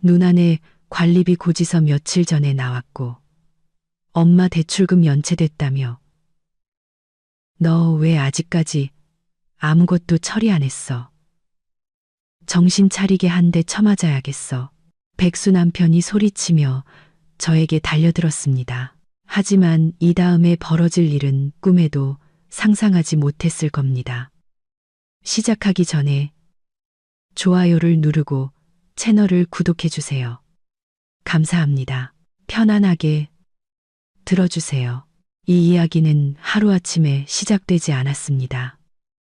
눈 안에 관리비 고지서 며칠 전에 나왔고 엄마 대출금 연체됐다며. 너 왜 아직까지 아무것도 처리 안 했어? 정신 차리게 한 대 쳐맞아야겠어. 백수 남편이 소리치며 저에게 달려들었습니다. 하지만 이 다음에 벌어질 일은 꿈에도 상상하지 못했을 겁니다. 시작하기 전에 좋아요를 누르고 채널을 구독해 주세요. 감사합니다. 편안하게 들어주세요. 이 이야기는 하루아침에 시작되지 않았습니다.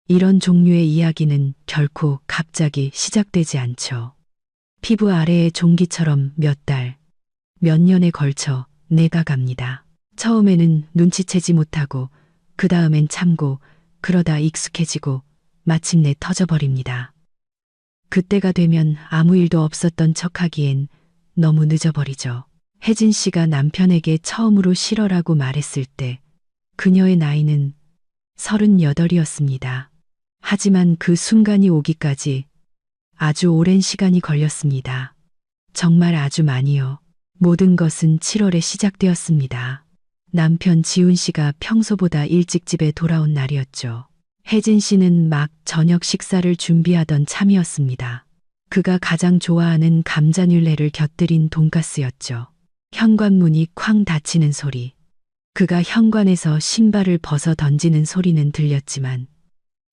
이런 종류의 이야기는 결코 갑자기 시작되지 않죠. 피부 아래의 종기처럼 몇 달, 몇 년에 걸쳐 내가 갑니다. 처음에는 눈치채지 못하고 그 다음엔 참고 그러다 익숙해지고 마침내 터져버립니다. 그때가 되면 아무 일도 없었던 척하기엔 너무 늦어버리죠. 혜진 씨가 남편에게 처음으로 싫어라고 말했을 때 그녀의 나이는 38이었습니다. 하지만 그 순간이 오기까지 아주 오랜 시간이 걸렸습니다. 정말 아주 많이요. 모든 것은 7월에 시작되었습니다. 남편 지훈 씨가 평소보다 일찍 집에 돌아온 날이었죠. 혜진 씨는 막 저녁 식사를 준비하던 참이었습니다. 그가 가장 좋아하는 감자뮬레를 곁들인 돈가스였죠. 현관문이 쾅 닫히는 소리. 그가 현관에서 신발을 벗어 던지는 소리는 들렸지만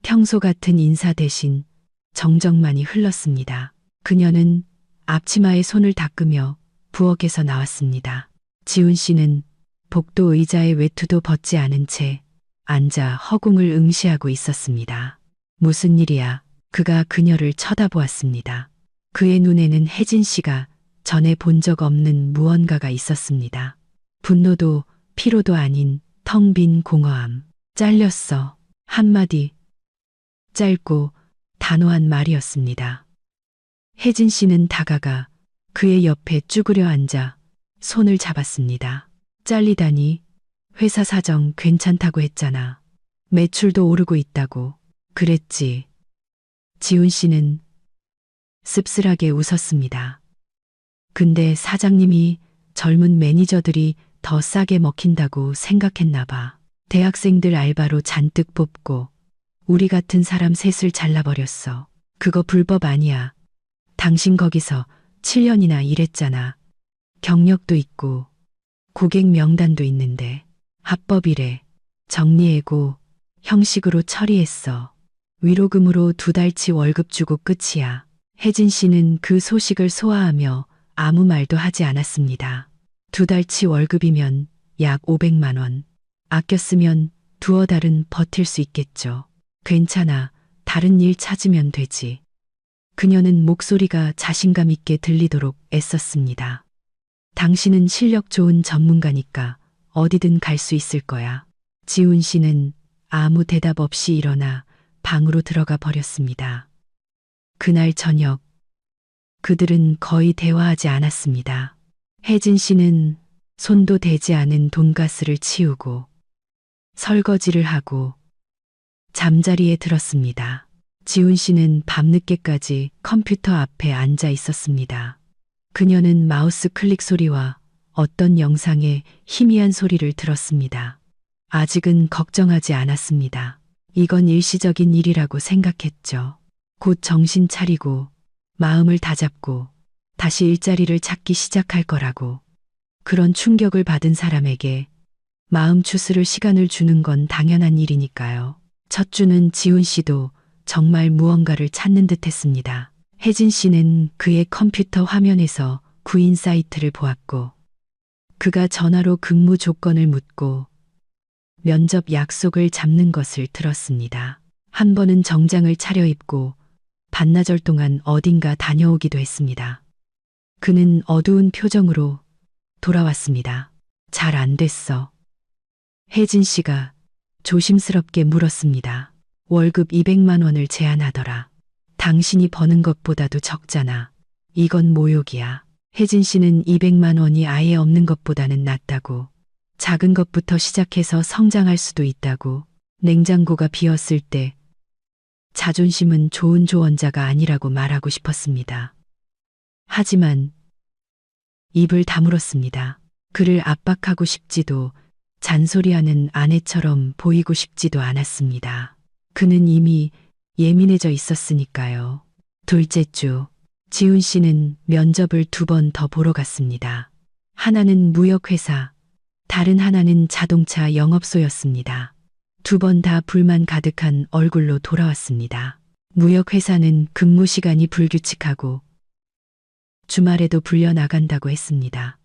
평소 같은 인사 대신 정적만이 흘렀습니다. 그녀는 앞치마에 손을 닦으며 부엌에서 나왔습니다. 지훈 씨는 복도 의자에 외투도 벗지 않은 채 앉아 허공을 응시하고 있었습니다. 무슨 일이야? 그가 그녀를 쳐다보았습니다. 그의 눈에는 혜진 씨가 전에 본 적 없는 무언가가 있었습니다. 분노도 피로도 아닌 텅 빈 공허함. 잘렸어. 한마디. 짧고 단호한 말이었습니다. 혜진 씨는 다가가 그의 옆에 쭈그려 앉아 손을 잡았습니다. 잘리다니. 회사 사정 괜찮다고 했잖아. 매출도 오르고 있다고. 그랬지. 지훈 씨는 씁쓸하게 웃었습니다. 근데 사장님이 젊은 매니저들이 더 싸게 먹힌다고 생각했나 봐. 대학생들 알바로 잔뜩 뽑고 우리 같은 사람 셋을 잘라버렸어. 그거 불법 아니야. 당신 거기서 7년이나 일했잖아. 경력도 있고 고객 명단도 있는데. 합법이래. 정리해고 형식으로 처리했어. 위로금으로 2달치 월급 주고 끝이야. 혜진 씨는 그 소식을 소화하며 아무 말도 하지 않았습니다. 2달치 월급이면 약 500만 원. 아껴 쓰면 두어 달은 버틸 수 있겠죠. 괜찮아. 다른 일 찾으면 되지. 그녀는 목소리가 자신감 있게 들리도록 애썼습니다. 당신은 실력 좋은 전문가니까 어디든 갈 수 있을 거야. 지훈 씨는 아무 대답 없이 일어나 방으로 들어가 버렸습니다. 그날 저녁 그들은 거의 대화하지 않았습니다. 혜진 씨는 손도 대지 않은 돈가스를 치우고 설거지를 하고 잠자리에 들었습니다. 지훈 씨는 밤늦게까지 컴퓨터 앞에 앉아 있었습니다. 그녀는 마우스 클릭 소리와 어떤 영상의 희미한 소리를 들었습니다. 아직은 걱정하지 않았습니다. 이건 일시적인 일이라고 생각했죠. 곧 정신 차리고 마음을 다잡고 다시 일자리를 찾기 시작할 거라고. 그런 충격을 받은 사람에게 마음 추스를 시간을 주는 건 당연한 일이니까요. 첫 주는 지훈 씨도 정말 무언가를 찾는 듯 했습니다. 혜진 씨는 그의 컴퓨터 화면에서 구인 사이트를 보았고 그가 전화로 근무 조건을 묻고 면접 약속을 잡는 것을 들었습니다. 한 번은 정장을 차려입고 반나절 동안 어딘가 다녀오기도 했습니다. 그는 어두운 표정으로 돌아왔습니다. 잘 안 됐어. 혜진 씨가 조심스럽게 물었습니다. 월급 200만 원을 제안하더라. 당신이 버는 것보다도 적잖아. 이건 모욕이야. 혜진 씨는 200만 원이 아예 없는 것보다는 낫다고. 작은 것부터 시작해서 성장할 수도 있다고. 냉장고가 비었을 때 자존심은 좋은 조언자가 아니라고 말하고 싶었습니다. 하지만 입을 다물었습니다. 그를 압박하고 싶지도 잔소리하는 아내처럼 보이고 싶지도 않았습니다. 그는 이미 예민해져 있었으니까요. 둘째 주, 지훈 씨는 면접을 2번 더 보러 갔습니다. 하나는 무역회사, 다른 하나는 자동차 영업소였습니다. 2번 다 불만 가득한 얼굴로 돌아왔습니다. 무역회사는 근무 시간이 불규칙하고 주말에도 불려 나간다고 했습니다.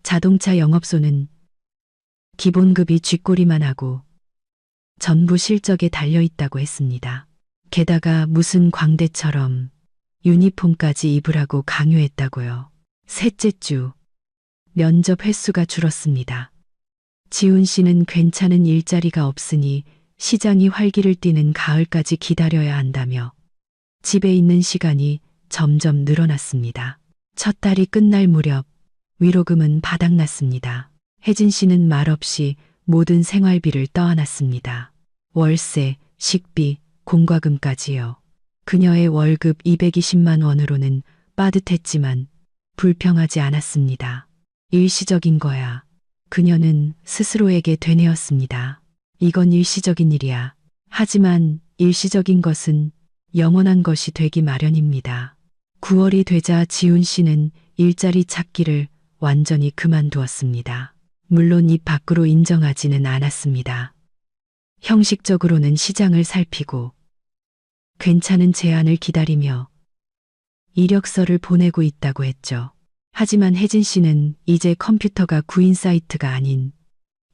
자동차 영업소는 기본급이 쥐꼬리만 하고 전부 실적에 달려있다고 했습니다. 게다가 무슨 광대처럼 유니폼까지 입으라고 강요했다고요. 셋째 주, 면접 횟수가 줄었습니다. 지훈 씨는 괜찮은 일자리가 없으니 시장이 활기를 띠는 가을까지 기다려야 한다며 집에 있는 시간이 점점 늘어났습니다. 첫 달이 끝날 무렵 위로금은 바닥났습니다. 혜진 씨는 말없이 모든 생활비를 떠안았습니다. 월세, 식비, 공과금까지요. 그녀의 월급 220만 원으로는 빠듯했지만 불평하지 않았습니다. 일시적인 거야. 그녀는 스스로에게 되뇌었습니다. 이건 일시적인 일이야. 하지만 일시적인 것은 영원한 것이 되기 마련입니다. 9월이 되자 지훈 씨는 일자리 찾기를 완전히 그만두었습니다. 물론 입 밖으로 인정하지는 않았습니다. 형식적으로는 시장을 살피고 괜찮은 제안을 기다리며 이력서를 보내고 있다고 했죠. 하지만 혜진 씨는 이제 컴퓨터가 구인 사이트가 아닌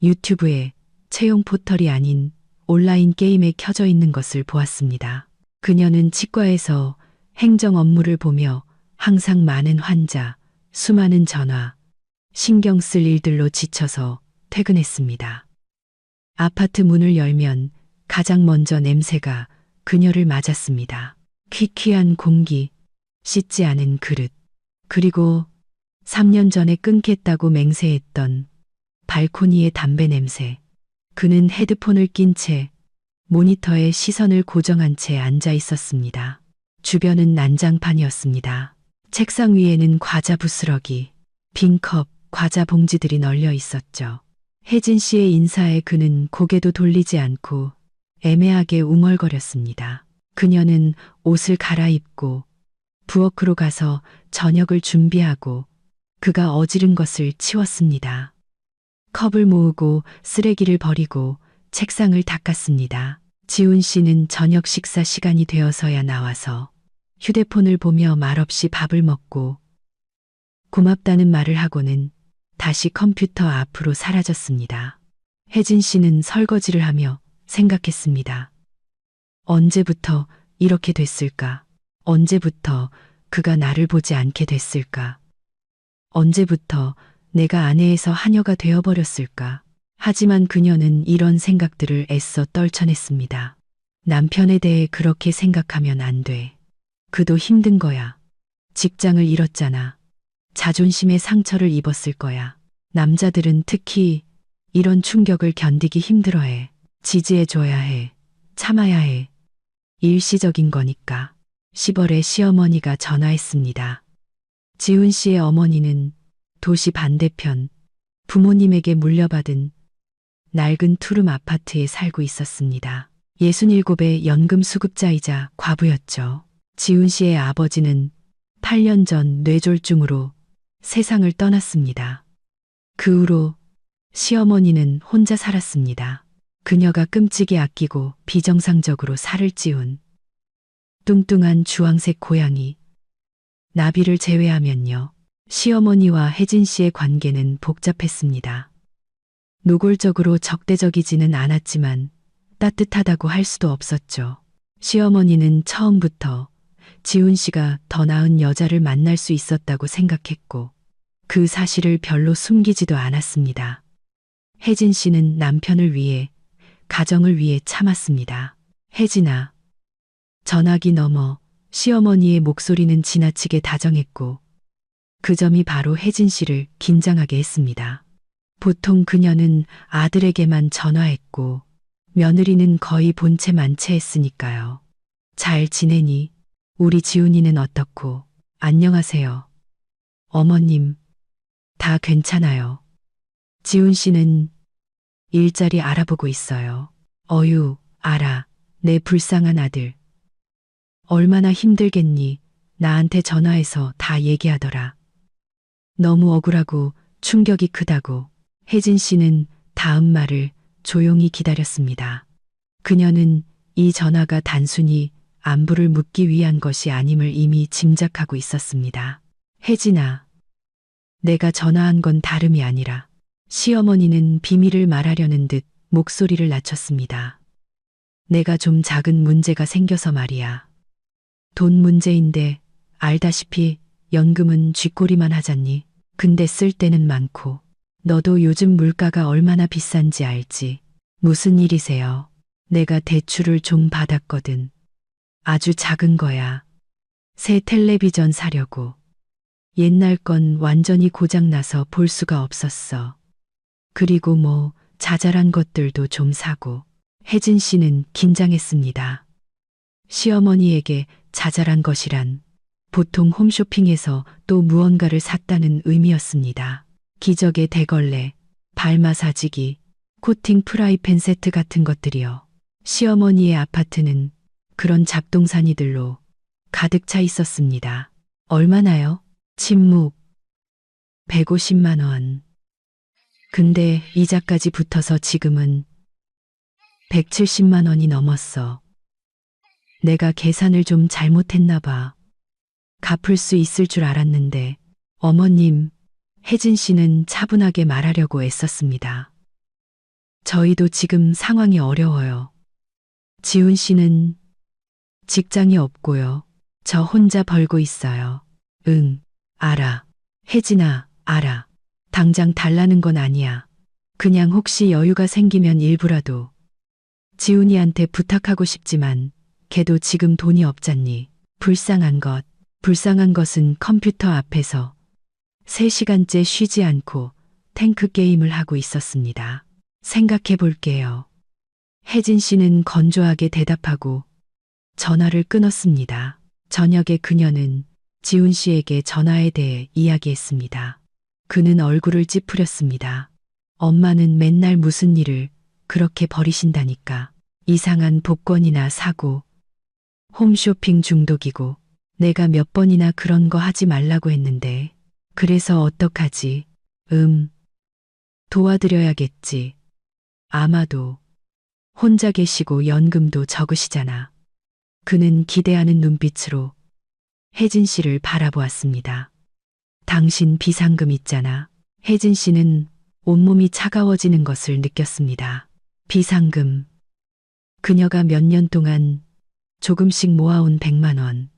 유튜브에 채용 포털이 아닌 온라인 게임에 켜져 있는 것을 보았습니다. 그녀는 치과에서 행정 업무를 보며 항상 많은 환자, 수많은 전화, 신경 쓸 일들로 지쳐서 퇴근했습니다. 아파트 문을 열면 가장 먼저 냄새가 그녀를 맞았습니다. 퀴퀴한 공기, 씻지 않은 그릇, 그리고 3년 전에 끊겠다고 맹세했던 발코니의 담배 냄새. 그는 헤드폰을 낀 채 모니터에 시선을 고정한 채 앉아 있었습니다. 주변은 난장판이었습니다. 책상 위에는 과자 부스러기, 빈 컵, 과자 봉지들이 널려 있었죠. 혜진 씨의 인사에 그는 고개도 돌리지 않고 애매하게 웅얼거렸습니다. 그녀는 옷을 갈아입고 부엌으로 가서 저녁을 준비하고 그가 어지른 것을 치웠습니다. 컵을 모으고 쓰레기를 버리고 책상을 닦았습니다. 지훈 씨는 저녁 식사 시간이 되어서야 나와서 휴대폰을 보며 말없이 밥을 먹고 고맙다는 말을 하고는 다시 컴퓨터 앞으로 사라졌습니다. 혜진 씨는 설거지를 하며 생각했습니다. 언제부터 이렇게 됐을까? 언제부터 그가 나를 보지 않게 됐을까? 언제부터 내가 아내에서 하녀가 되어버렸을까? 하지만 그녀는 이런 생각들을 애써 떨쳐냈습니다. 남편에 대해 그렇게 생각하면 안 돼. 그도 힘든 거야. 직장을 잃었잖아. 자존심에 상처를 입었을 거야. 남자들은 특히 이런 충격을 견디기 힘들어해. 지지해줘야 해. 참아야 해. 일시적인 거니까. 10월에 시어머니가 전화했습니다. 지훈 씨의 어머니는 도시 반대편 부모님에게 물려받은 낡은 투룸 아파트에 살고 있었습니다. 67의 연금 수급자이자 과부였죠. 지훈 씨의 아버지는 8년 전 뇌졸중으로 세상을 떠났습니다. 그 후로 시어머니는 혼자 살았습니다. 그녀가 끔찍이 아끼고 비정상적으로 살을 찌운 뚱뚱한 주황색 고양이 나비를 제외하면요. 시어머니와 혜진 씨의 관계는 복잡했습니다. 노골적으로 적대적이지는 않았지만 따뜻하다고 할 수도 없었죠. 시어머니는 처음부터 지훈 씨가 더 나은 여자를 만날 수 있었다고 생각했고 그 사실을 별로 숨기지도 않았습니다. 혜진 씨는 남편을 위해, 가정을 위해 참았습니다. 혜진아. 전화기 너머 시어머니의 목소리는 지나치게 다정했고 그 점이 바로 혜진 씨를 긴장하게 했습니다. 보통 그녀는 아들에게만 전화했고 며느리는 거의 본체 만체했으니까요. 잘 지내니? 우리 지훈이는 어떻고? 안녕하세요. 어머님, 다 괜찮아요. 지훈 씨는 일자리 알아보고 있어요. 어휴, 알아. 내 불쌍한 아들. 얼마나 힘들겠니? 나한테 전화해서 다 얘기하더라. 너무 억울하고 충격이 크다고. 혜진 씨는 다음 말을 조용히 기다렸습니다. 그녀는 이 전화가 단순히 안부를 묻기 위한 것이 아님을 이미 짐작하고 있었습니다. 혜진아, 내가 전화한 건 다름이 아니라 시어머니는 비밀을 말하려는 듯 목소리를 낮췄습니다. 내가 좀 작은 문제가 생겨서 말이야. 돈 문제인데 알다시피 연금은 쥐꼬리만 하잖니. 근데 쓸 때는 많고 너도 요즘 물가가 얼마나 비싼지 알지. 무슨 일이세요? 내가 대출을 좀 받았거든. 아주 작은 거야. 새 텔레비전 사려고. 옛날 건 완전히 고장나서 볼 수가 없었어. 그리고 뭐 자잘한 것들도 좀 사고. 혜진 씨는 긴장했습니다. 시어머니에게 자잘한 것이란 보통 홈쇼핑에서 또 무언가를 샀다는 의미였습니다. 기적의 대걸레, 발 마사지기, 코팅 프라이팬 세트 같은 것들이요. 시어머니의 아파트는 그런 잡동사니들로 가득 차 있었습니다. 얼마나요? 침묵. 150만 원. 근데 이자까지 붙어서 지금은 170만 원이 넘었어. 내가 계산을 좀 잘못했나 봐. 갚을 수 있을 줄 알았는데. 어머님, 혜진 씨는 차분하게 말하려고 애썼습니다. 저희도 지금 상황이 어려워요. 지훈 씨는 직장이 없고요. 저 혼자 벌고 있어요. 응, 알아. 혜진아, 알아. 당장 달라는 건 아니야. 그냥 혹시 여유가 생기면 일부라도 지훈이한테 부탁하고 싶지만 걔도 지금 돈이 없잖니. 불쌍한 것은 컴퓨터 앞에서 3시간째 쉬지 않고 탱크 게임을 하고 있었습니다. 생각해 볼게요. 혜진 씨는 건조하게 대답하고 전화를 끊었습니다. 저녁에 그녀는 지훈 씨에게 전화에 대해 이야기했습니다. 그는 얼굴을 찌푸렸습니다. 엄마는 맨날 무슨 일을 그렇게 버리신다니까. 이상한 복권이나 사고, 홈쇼핑 중독이고, 내가 몇 번이나 그런 거 하지 말라고 했는데, 그래서 어떡하지? 도와드려야겠지. 아마도 혼자 계시고 연금도 적으시잖아. 그는 기대하는 눈빛으로 혜진 씨를 바라보았습니다. 당신 비상금 있잖아. 혜진 씨는 온몸이 차가워지는 것을 느꼈습니다. 비상금. 그녀가 몇 년 동안 조금씩 모아온 100만 원.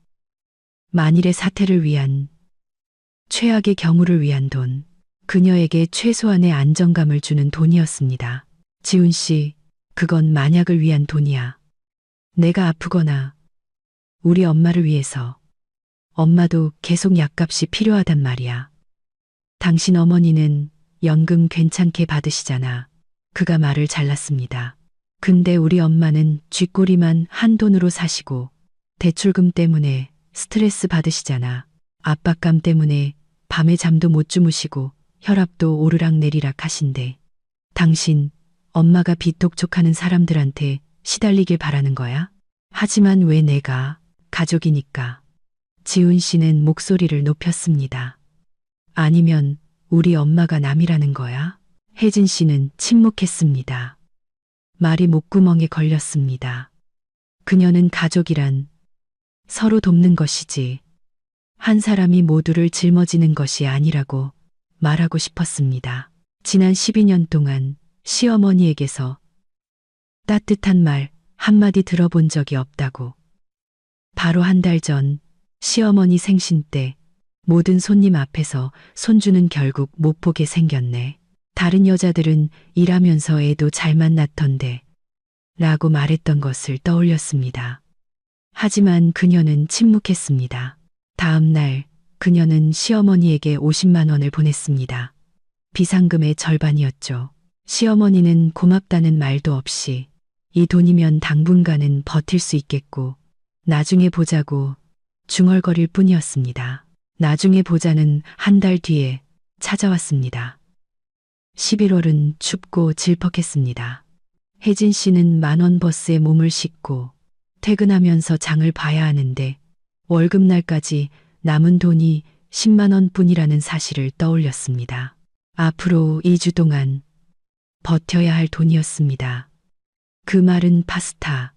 만일의 사태를 위한, 최악의 경우를 위한 돈. 그녀에게 최소한의 안정감을 주는 돈이었습니다. 지훈 씨, 그건 만약을 위한 돈이야. 내가 아프거나 우리 엄마를 위해서. 엄마도 계속 약값이 필요하단 말이야. 당신 어머니는 연금 괜찮게 받으시잖아. 그가 말을 잘랐습니다. 근데 우리 엄마는 쥐꼬리만 한 돈으로 사시고 대출금 때문에 스트레스 받으시잖아. 압박감 때문에 밤에 잠도 못 주무시고 혈압도 오르락내리락 하신대. 당신 엄마가 비톡촉하는 사람들한테 시달리길 바라는 거야? 하지만 왜 내가? 가족이니까. 지훈 씨는 목소리를 높였습니다. 아니면 우리 엄마가 남이라는 거야? 혜진 씨는 침묵했습니다. 말이 목구멍에 걸렸습니다. 그녀는 가족이란 서로 돕는 것이지 한 사람이 모두를 짊어지는 것이 아니라고 말하고 싶었습니다. 지난 12년 동안 시어머니에게서 따뜻한 말 한마디 들어본 적이 없다고. 바로 한 달 전 시어머니 생신 때 모든 손님 앞에서 손주는 결국 못 보게 생겼네. 다른 여자들은 일하면서 애도 잘 만났던데 라고 말했던 것을 떠올렸습니다. 하지만 그녀는 침묵했습니다. 다음 날 그녀는 시어머니에게 50만 원을 보냈습니다. 비상금의 절반이었죠. 시어머니는 고맙다는 말도 없이 이 돈이면 당분간은 버틸 수 있겠고 나중에 보자고 중얼거릴 뿐이었습니다. 나중에 보자는 한 달 뒤에 찾아왔습니다. 11월은 춥고 질퍽했습니다. 혜진 씨는 만원 버스에 몸을 싣고 퇴근하면서 장을 봐야 하는데 월급날까지 남은 돈이 10만 원뿐이라는 사실을 떠올렸습니다. 앞으로 2주 동안 버텨야 할 돈이었습니다. 그 말은 파스타,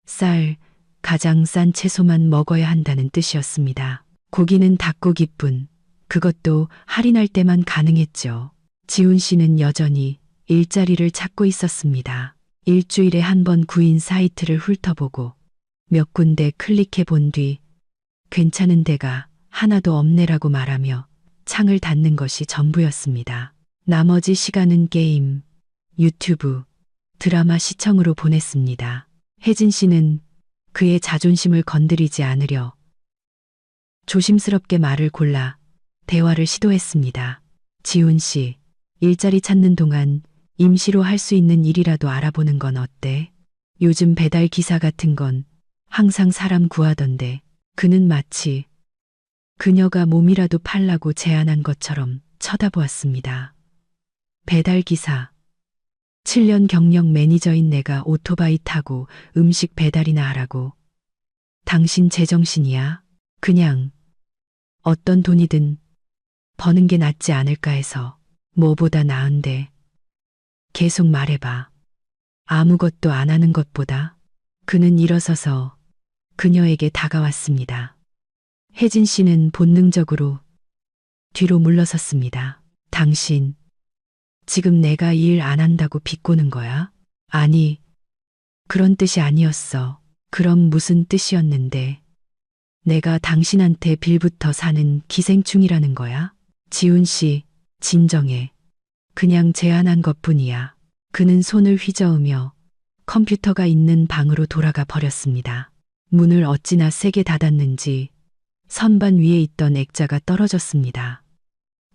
쌀, 가장 싼 채소만 먹어야 한다는 뜻이었습니다. 고기는 닭고기뿐, 그것도 할인할 때만 가능했죠. 지훈 씨는 여전히 일자리를 찾고 있었습니다. 일주일에 한 번 구인 사이트를 훑어보고 몇 군데 클릭해 본 뒤 괜찮은 데가 하나도 없네라고 말하며 창을 닫는 것이 전부였습니다. 나머지 시간은 게임, 유튜브, 드라마 시청으로 보냈습니다. 혜진 씨는 그의 자존심을 건드리지 않으려 조심스럽게 말을 골라 대화를 시도했습니다. 지훈 씨, 일자리 찾는 동안 임시로 할 수 있는 일이라도 알아보는 건 어때? 요즘 배달 기사 같은 건 항상 사람 구하던데. 그는 마치 그녀가 몸이라도 팔라고 제안한 것처럼 쳐다보았습니다. 배달 기사. 7년 경력 매니저인 내가 오토바이 타고 음식 배달이나 하라고. 당신 제정신이야? 그냥 어떤 돈이든 버는 게 낫지 않을까 해서. 뭐보다 나은데. 계속 말해봐. 아무것도 안 하는 것보다. 그는 일어서서 그녀에게 다가왔습니다. 혜진 씨는 본능적으로 뒤로 물러섰습니다. 당신, 지금 내가 일 안 한다고 비꼬는 거야? 아니, 그런 뜻이 아니었어. 그럼 무슨 뜻이었는데? 내가 당신한테 빌부터 사는 기생충이라는 거야? 지훈 씨, 진정해. 그냥 제안한 것뿐이야. 그는 손을 휘저으며 컴퓨터가 있는 방으로 돌아가 버렸습니다. 문을 어찌나 세게 닫았는지 선반 위에 있던 액자가 떨어졌습니다.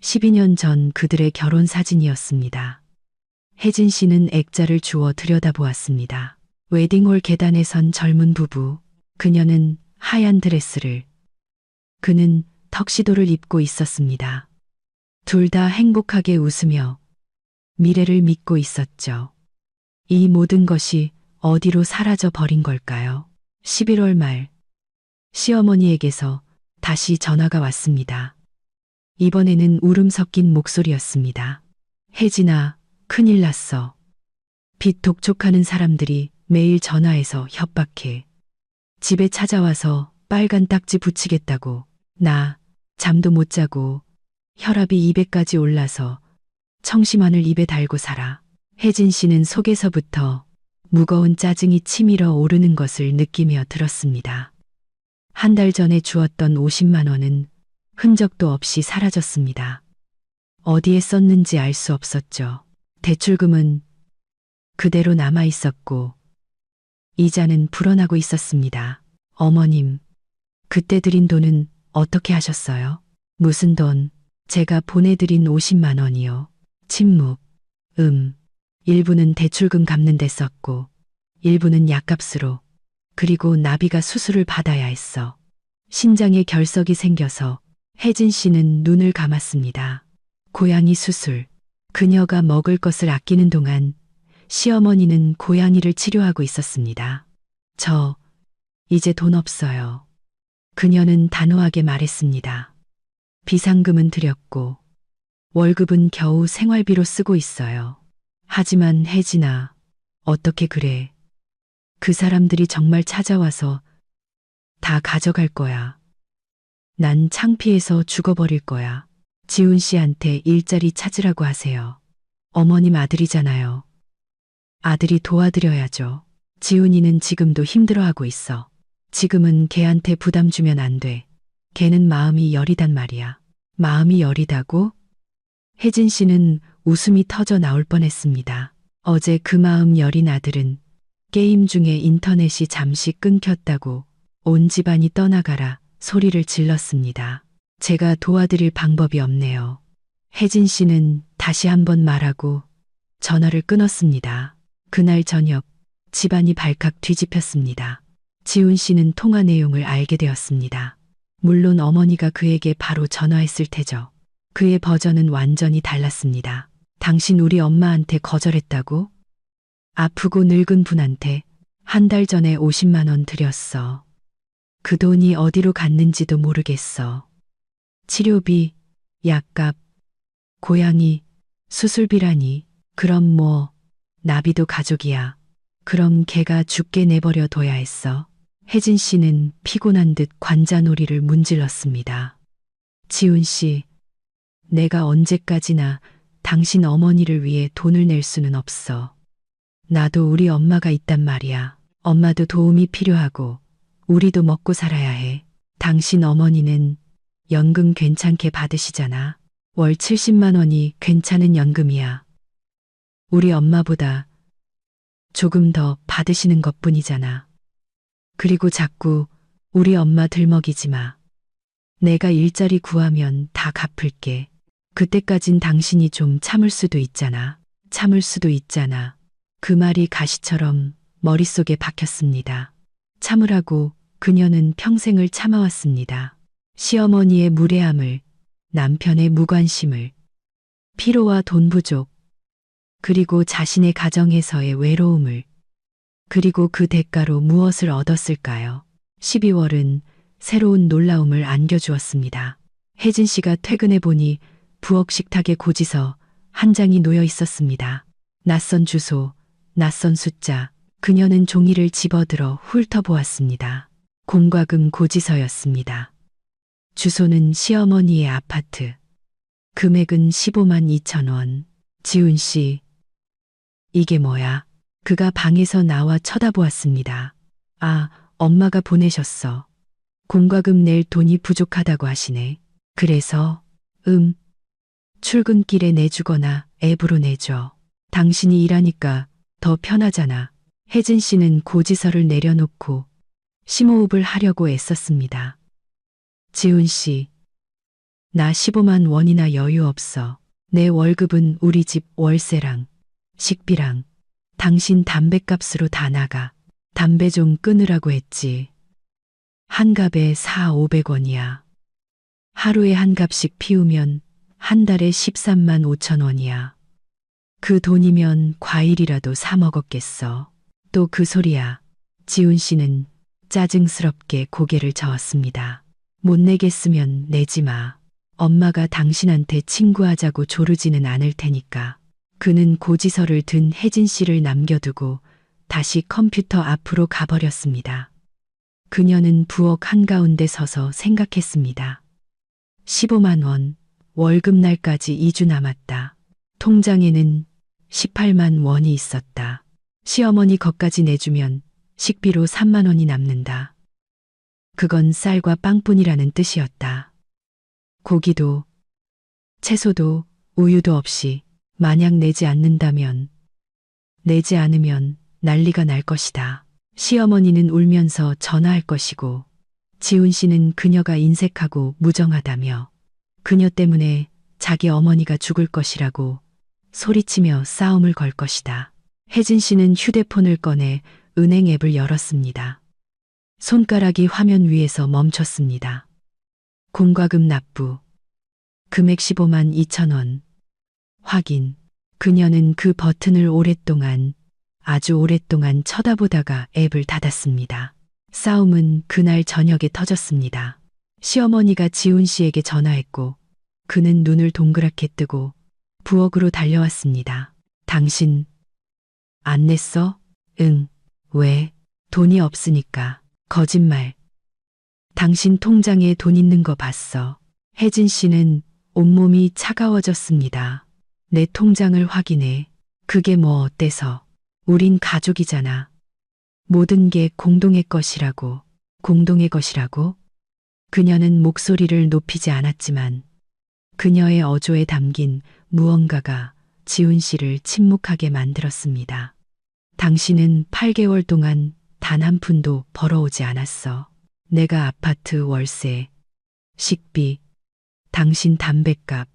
12년 전 그들의 결혼 사진이었습니다. 혜진 씨는 액자를 주워 들여다보았습니다. 웨딩홀 계단에 선 젊은 부부. 그녀는 하얀 드레스를, 그는 턱시도를 입고 있었습니다. 둘 다 행복하게 웃으며 미래를 믿고 있었죠. 이 모든 것이 어디로 사라져 버린 걸까요? 11월 말, 시어머니에게서 다시 전화가 왔습니다. 이번에는 울음 섞인 목소리였습니다. 혜진아, 큰일 났어. 빚 독촉하는 사람들이 매일 전화해서 협박해. 집에 찾아와서 빨간 딱지 붙이겠다고. 나 잠도 못 자고 혈압이 200까지 올라서 청심환을 입에 달고 살아. 혜진 씨는 속에서부터 무거운 짜증이 치밀어 오르는 것을 느끼며 들었습니다. 한 달 전에 주었던 50만 원은 흔적도 없이 사라졌습니다. 어디에 썼는지 알 수 없었죠. 대출금은 그대로 남아 있었고 이자는 불어나고 있었습니다. 어머님, 그때 드린 돈은 어떻게 하셨어요? 무슨 돈? 제가 보내드린 50만 원이요. 침묵. 일부는 대출금 갚는 데 썼고 일부는 약값으로, 그리고 나비가 수술을 받아야 했어. 신장에 결석이 생겨서 혜진 씨는 눈을 감았습니다. 고양이 수술. 그녀가 먹을 것을 아끼는 동안 시어머니는 고양이를 치료하고 있었습니다. 저 이제 돈 없어요. 그녀는 단호하게 말했습니다. 비상금은 드렸고 월급은 겨우 생활비로 쓰고 있어요. 하지만 혜진아, 어떻게 그래? 그 사람들이 정말 찾아와서 다 가져갈 거야. 난 창피해서 죽어버릴 거야. 지훈 씨한테 일자리 찾으라고 하세요. 어머님 아들이잖아요. 아들이 도와드려야죠. 지훈이는 지금도 힘들어하고 있어. 지금은 걔한테 부담 주면 안 돼. 걔는 마음이 여리단 말이야. 마음이 여리다고? 혜진 씨는 웃음이 터져 나올 뻔했습니다. 어제 그 마음 여린 아들은 게임 중에 인터넷이 잠시 끊겼다고 온 집안이 떠나가라 소리를 질렀습니다. 제가 도와드릴 방법이 없네요. 혜진 씨는 다시 한번 말하고 전화를 끊었습니다. 그날 저녁 집안이 발칵 뒤집혔습니다. 지훈 씨는 통화 내용을 알게 되었습니다. 물론 어머니가 그에게 바로 전화했을 테죠. 그의 버전은 완전히 달랐습니다. 당신 우리 엄마한테 거절했다고? 아프고 늙은 분한테 한 달 전에 50만 원 드렸어. 그 돈이 어디로 갔는지도 모르겠어. 치료비, 약값, 고양이, 수술비라니. 그럼 뭐, 나비도 가족이야. 그럼 걔가 죽게 내버려 둬야 했어. 혜진 씨는 피곤한 듯 관자놀이를 문질렀습니다. 지훈 씨, 내가 언제까지나 당신 어머니를 위해 돈을 낼 수는 없어. 나도 우리 엄마가 있단 말이야. 엄마도 도움이 필요하고, 우리도 먹고 살아야 해. 당신 어머니는 연금 괜찮게 받으시잖아. 월 70만 원이 괜찮은 연금이야. 우리 엄마보다 조금 더 받으시는 것뿐이잖아. 그리고 자꾸 우리 엄마 들먹이지 마. 내가 일자리 구하면 다 갚을게. 그때까진 당신이 좀 참을 수도 있잖아. 참을 수도 있잖아. 그 말이 가시처럼 머릿속에 박혔습니다. 참으라고 그녀는 평생을 참아왔습니다. 시어머니의 무례함을, 남편의 무관심을, 피로와 돈 부족, 그리고 자신의 가정에서의 외로움을, 그리고 그 대가로 무엇을 얻었을까요? 12월은 새로운 놀라움을 안겨주었습니다. 혜진 씨가 퇴근해 보니 부엌 식탁에 고지서 한 장이 놓여 있었습니다. 낯선 주소, 낯선 숫자. 그녀는 종이를 집어들어 훑어보았습니다. 공과금 고지서였습니다. 주소는 시어머니의 아파트. 금액은 15만 2천 원. 지훈 씨, 이게 뭐야? 그가 방에서 나와 쳐다보았습니다. 아, 엄마가 보내셨어. 공과금 낼 돈이 부족하다고 하시네. 그래서, 출근길에 내주거나 앱으로 내줘. 당신이 일하니까 더 편하잖아. 혜진 씨는 고지서를 내려놓고 심호흡을 하려고 애썼습니다. 지훈 씨, 나 15만 원이나 여유 없어. 내 월급은 우리 집 월세랑 식비랑 당신 담뱃값으로 다 나가. 담배 좀 끊으라고 했지. 한 갑에 4,500원이야. 하루에 한 갑씩 피우면 한 달에 13만 5천 원이야. 그 돈이면 과일이라도 사 먹었겠어. 또 그 소리야. 지훈 씨는 짜증스럽게 고개를 저었습니다. 못 내겠으면 내지 마. 엄마가 당신한테 친구하자고 조르지는 않을 테니까. 그는 고지서를 든 혜진 씨를 남겨두고 다시 컴퓨터 앞으로 가버렸습니다. 그녀는 부엌 한가운데 서서 생각했습니다. 15만 원, 월급날까지 2주 남았다. 통장에는 18만 원이 있었다. 시어머니 것까지 내주면 식비로 3만 원이 남는다. 그건 쌀과 빵뿐이라는 뜻이었다. 고기도, 채소도, 우유도 없이 만약 내지 않으면 난리가 날 것이다. 시어머니는 울면서 전화할 것이고, 지훈 씨는 그녀가 인색하고 무정하다며, 그녀 때문에 자기 어머니가 죽을 것이라고 소리치며 싸움을 걸 것이다. 혜진 씨는 휴대폰을 꺼내 은행 앱을 열었습니다. 손가락이 화면 위에서 멈췄습니다. 공과금 납부. 금액 15만 2천 원. 확인. 그녀는 그 버튼을 아주 오랫동안 쳐다보다가 앱을 닫았습니다. 싸움은 그날 저녁에 터졌습니다. 시어머니가 지훈 씨에게 전화했고, 그는 눈을 동그랗게 뜨고 부엌으로 달려왔습니다. 당신 안 냈어? 응. 왜? 돈이 없으니까. 거짓말. 당신 통장에 돈 있는 거 봤어. 혜진 씨는 온몸이 차가워졌습니다. 내 통장을 확인해. 그게 뭐 어때서? 우린 가족이잖아. 모든 게 공동의 것이라고. 공동의 것이라고? 그녀는 목소리를 높이지 않았지만 그녀의 어조에 담긴 무언가가 지훈 씨를 침묵하게 만들었습니다. 당신은 8개월 동안 단 한 푼도 벌어오지 않았어. 내가 아파트 월세, 식비, 당신 담뱃값,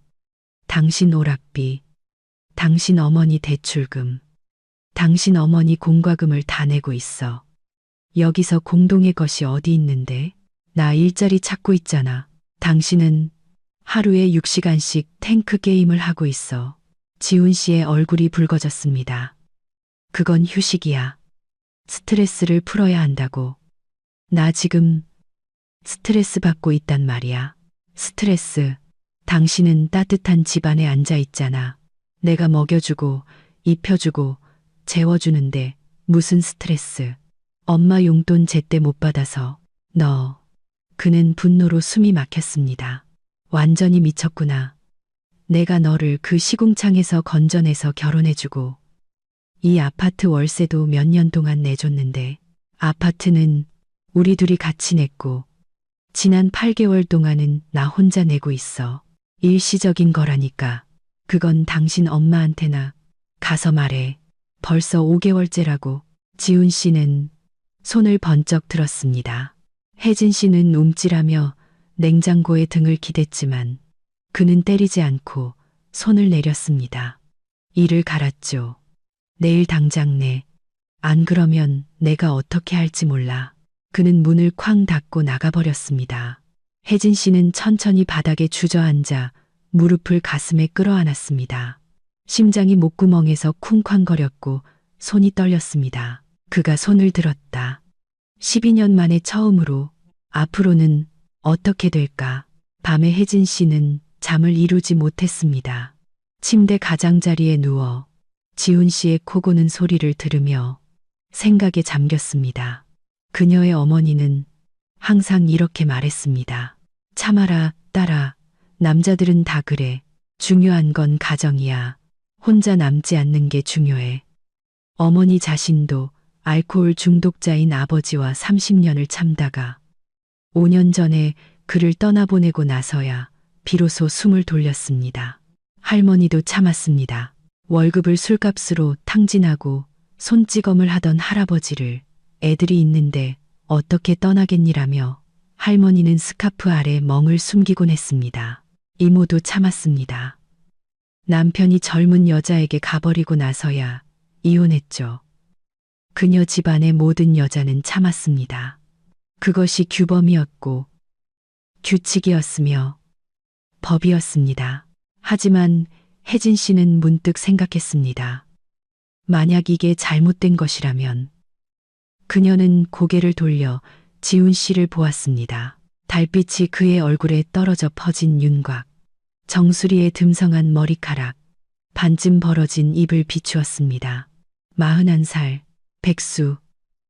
당신 오락비, 당신 어머니 대출금, 당신 어머니 공과금을 다 내고 있어. 여기서 공동의 것이 어디 있는데? 나 일자리 찾고 있잖아. 당신은 하루에 6시간씩 탱크 게임을 하고 있어. 지훈 씨의 얼굴이 붉어졌습니다. 그건 휴식이야. 스트레스를 풀어야 한다고. 나 지금 스트레스 받고 있단 말이야. 스트레스. 당신은 따뜻한 집안에 앉아 있잖아. 내가 먹여주고, 입혀주고, 재워주는데 무슨 스트레스. 엄마 용돈 제때 못 받아서. 너. 그는 분노로 숨이 막혔습니다. 완전히 미쳤구나. 내가 너를 그 시궁창에서 건져내서 결혼해주고, 이 아파트 월세도 몇 년 동안 내줬는데, 아파트는 우리 둘이 같이 냈고, 지난 8개월 동안은 나 혼자 내고 있어. 일시적인 거라니까. 그건 당신 엄마한테나 가서 말해. 벌써 5개월째라고. 지훈 씨는 손을 번쩍 들었습니다. 혜진 씨는 움찔하며 냉장고에 등을 기댔지만 그는 때리지 않고 손을 내렸습니다. 이를 갈았죠. 내일 당장 내. 안 그러면 내가 어떻게 할지 몰라. 그는 문을 쾅 닫고 나가버렸습니다. 혜진 씨는 천천히 바닥에 주저앉아 무릎을 가슴에 끌어안았습니다. 심장이 목구멍에서 쿵쾅거렸고 손이 떨렸습니다. 그가 손을 들었다. 12년 만에 처음으로. 앞으로는 어떻게 될까? 밤에 혜진 씨는 잠을 이루지 못했습니다. 침대 가장자리에 누워 지훈 씨의 코 고는 소리를 들으며 생각에 잠겼습니다. 그녀의 어머니는 항상 이렇게 말했습니다. 참아라, 딸아. 남자들은 다 그래. 중요한 건 가정이야. 혼자 남지 않는 게 중요해. 어머니 자신도 알코올 중독자인 아버지와 30년을 참다가 5년 전에 그를 떠나보내고 나서야 비로소 숨을 돌렸습니다. 할머니도 참았습니다. 월급을 술값으로 탕진하고 손찌검을 하던 할아버지를 애들이 있는데 어떻게 떠나겠니라며 할머니는 스카프 아래 멍을 숨기곤 했습니다. 이모도 참았습니다. 남편이 젊은 여자에게 가버리고 나서야 이혼했죠. 그녀 집안의 모든 여자는 참았습니다. 그것이 규범이었고 규칙이었으며 법이었습니다. 하지만 혜진 씨는 문득 생각했습니다. 만약 이게 잘못된 것이라면. 그녀는 고개를 돌려 지훈 씨를 보았습니다. 달빛이 그의 얼굴에 떨어져 퍼진 윤곽, 정수리의 듬성한 머리카락, 반쯤 벌어진 입을 비추었습니다. 41살, 백수,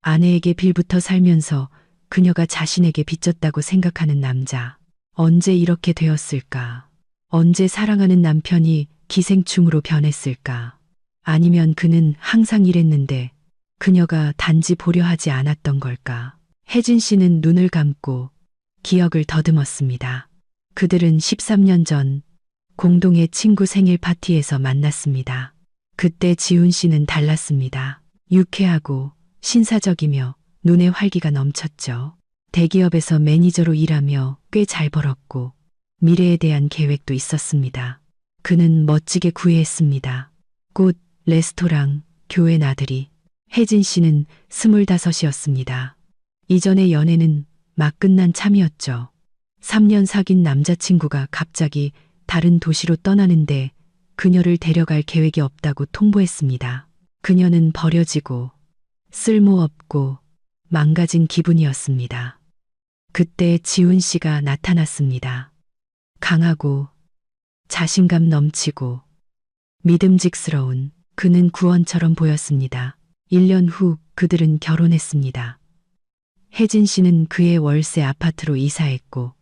아내에게 빌붙어 살면서 그녀가 자신에게 빚졌다고 생각하는 남자. 언제 이렇게 되었을까? 언제 사랑하는 남편이 기생충으로 변했을까? 아니면 그는 항상 이랬는데 그녀가 단지 보려 하지 않았던 걸까? 혜진 씨는 눈을 감고 기억을 더듬었습니다. 그들은 13년 전 공동의 친구 생일 파티에서 만났습니다. 그때 지훈 씨는 달랐습니다. 유쾌하고 신사적이며 눈에 활기가 넘쳤죠. 대기업에서 매니저로 일하며 꽤 잘 벌었고 미래에 대한 계획도 있었습니다. 그는 멋지게 구애했습니다. 꽃, 레스토랑, 교회 나들이. 혜진 씨는 25이었습니다. 이전의 연애는 막 끝난 참이었죠. 3년 사귄 남자친구가 갑자기 다른 도시로 떠나는데 그녀를 데려갈 계획이 없다고 통보했습니다. 그녀는 버려지고 쓸모없고 망가진 기분이었습니다. 그때 지훈 씨가 나타났습니다. 강하고 자신감 넘치고 믿음직스러운. 그는 구원처럼 보였습니다. 1년 후 그들은 결혼했습니다. 혜진 씨는 그의 월세 아파트로 이사했고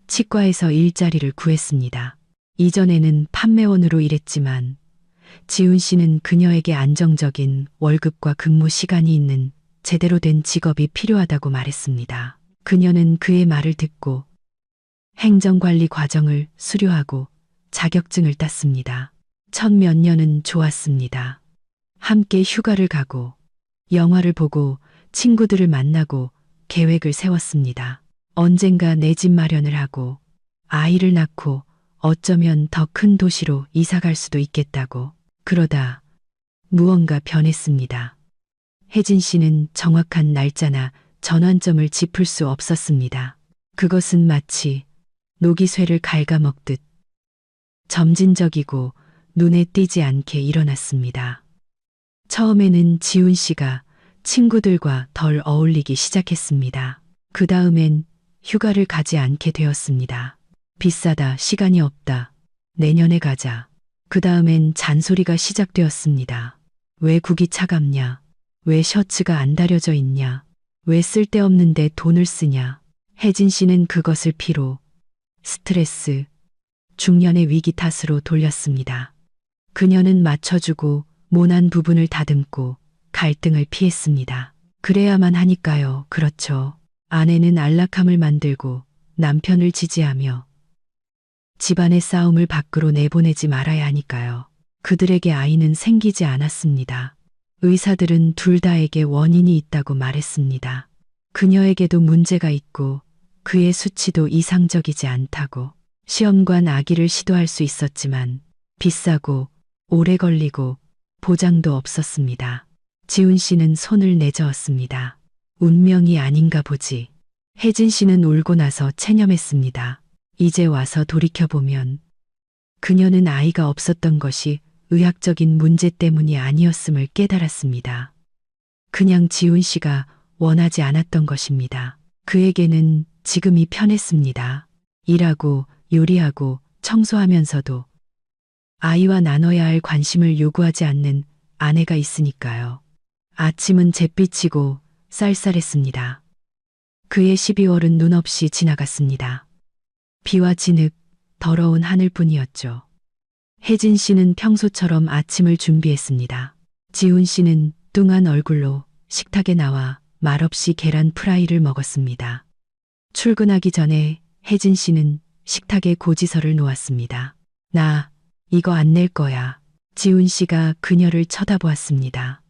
치과에서 일자리를 구했습니다. 이전에는 판매원으로 일했지만 지훈 씨는 그녀에게 안정적인 월급과 근무 시간이 있는 제대로 된 직업이 필요하다고 말했습니다. 그녀는 그의 말을 듣고 행정관리 과정을 수료하고 자격증을 땄습니다. 첫 몇 년은 좋았습니다. 함께 휴가를 가고 영화를 보고 친구들을 만나고 계획을 세웠습니다. 언젠가 내 집 마련을 하고 아이를 낳고 어쩌면 더 큰 도시로 이사 갈 수도 있겠다고. 그러다 무언가 변했습니다. 혜진 씨는 정확한 날짜나 전환점을 짚을 수 없었습니다. 그것은 마치 녹이쇠를 갉아먹듯 점진적이고 눈에 띄지 않게 일어났습니다. 처음에는 지훈 씨가 친구들과 덜 어울리기 시작했습니다. 그 다음엔 휴가를 가지 않게 되었습니다. 비싸다, 시간이 없다, 내년에 가자. 그 다음엔 잔소리가 시작되었습니다. 왜 국이 차갑냐? 왜 셔츠가 안 다려져 있냐? 왜 쓸데없는데 돈을 쓰냐? 혜진 씨는 그것을 피로, 스트레스, 중년의 위기 탓으로 돌렸습니다. 그녀는 맞춰주고 모난 부분을 다듬고 갈등을 피했습니다. 그래야만 하니까요. 그렇죠. 아내는 안락함을 만들고 남편을 지지하며 집안의 싸움을 밖으로 내보내지 말아야 하니까요. 그들에게 아이는 생기지 않았습니다. 의사들은 둘 다에게 원인이 있다고 말했습니다. 그녀에게도 문제가 있고 그의 수치도 이상적이지 않다고. 시험관 아기를 시도할 수 있었지만 비싸고 오래 걸리고 보장도 없었습니다. 지훈 씨는 손을 내저었습니다. 운명이 아닌가 보지. 혜진 씨는 울고 나서 체념했습니다. 이제 와서 돌이켜보면 그녀는 아이가 없었던 것이 의학적인 문제 때문이 아니었음을 깨달았습니다. 그냥 지훈 씨가 원하지 않았던 것입니다. 그에게는 지금이 편했습니다. 일하고 요리하고 청소하면서도 아이와 나눠야 할 관심을 요구하지 않는 아내가 있으니까요. 아침은 잿빛이고 쌀쌀했습니다. 그의 12월은 눈 없이 지나갔습니다. 비와 진흙, 더러운 하늘뿐이었죠. 혜진 씨는 평소처럼 아침을 준비했습니다. 지훈 씨는 뚱한 얼굴로 식탁에 나와 말없이 계란 프라이를 먹었습니다. 출근하기 전에 혜진 씨는 식탁에 고지서를 놓았습니다. 나 이거 안 낼 거야. 지훈 씨가 그녀를 쳐다보았습니다.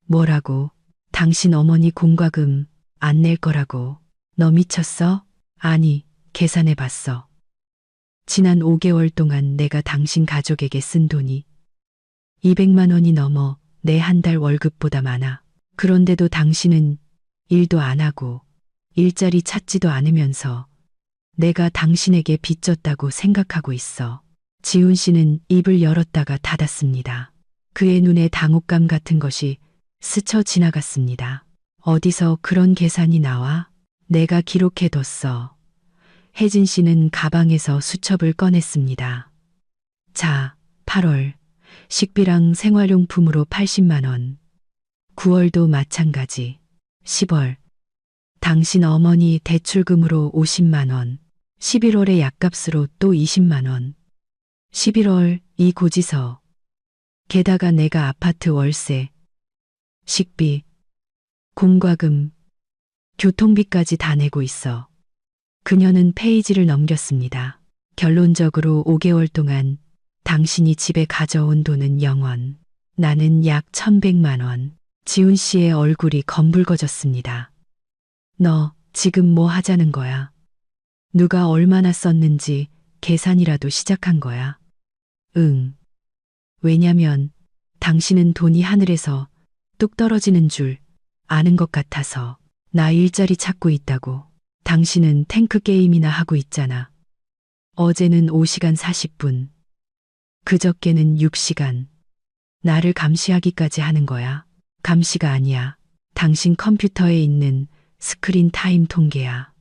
뭐라고? 당신 어머니 공과금 안 낼 거라고. 너 미쳤어? 아니, 계산해 봤어. 지난 5개월 동안 내가 당신 가족에게 쓴 돈이 200만 원이 넘어 내 한 달 월급보다 많아. 그런데도 당신은 일도 안 하고 일자리 찾지도 않으면서 내가 당신에게 빚졌다고 생각하고 있어. 지훈 씨는 입을 열었다가 닫았습니다. 그의 눈에 당혹감 같은 것이 스쳐 지나갔습니다. 어디서 그런 계산이 나와? 내가 기록해뒀어. 혜진 씨는 가방에서 수첩을 꺼냈습니다. 자, 8월 식비랑 생활용품으로 80만 원. 9월도 마찬가지. 10월 당신 어머니 대출금으로 50만 원. 11월에 약값으로 또 20만 원. 11월 이 고지서. 게다가 내가 아파트 월세, 식비, 공과금, 교통비까지 다 내고 있어. 그녀는 페이지를 넘겼습니다. 결론적으로 5개월 동안 당신이 집에 가져온 돈은 0원. 나는 약 1100만 원. 지훈 씨의 얼굴이 검붉어졌습니다. 너 지금 뭐 하자는 거야? 누가 얼마나 썼는지 계산이라도 시작한 거야? 응. 왜냐면 당신은 돈이 하늘에서 뚝 떨어지는 줄 아는 것 같아서. 나 일자리 찾고 있다고. 당신은 탱크 게임이나 하고 있잖아. 어제는 5시간 40분. 그저께는 6시간. 나를 감시하기까지 하는 거야. 감시가 아니야. 당신 컴퓨터에 있는 스크린 타임 통계야.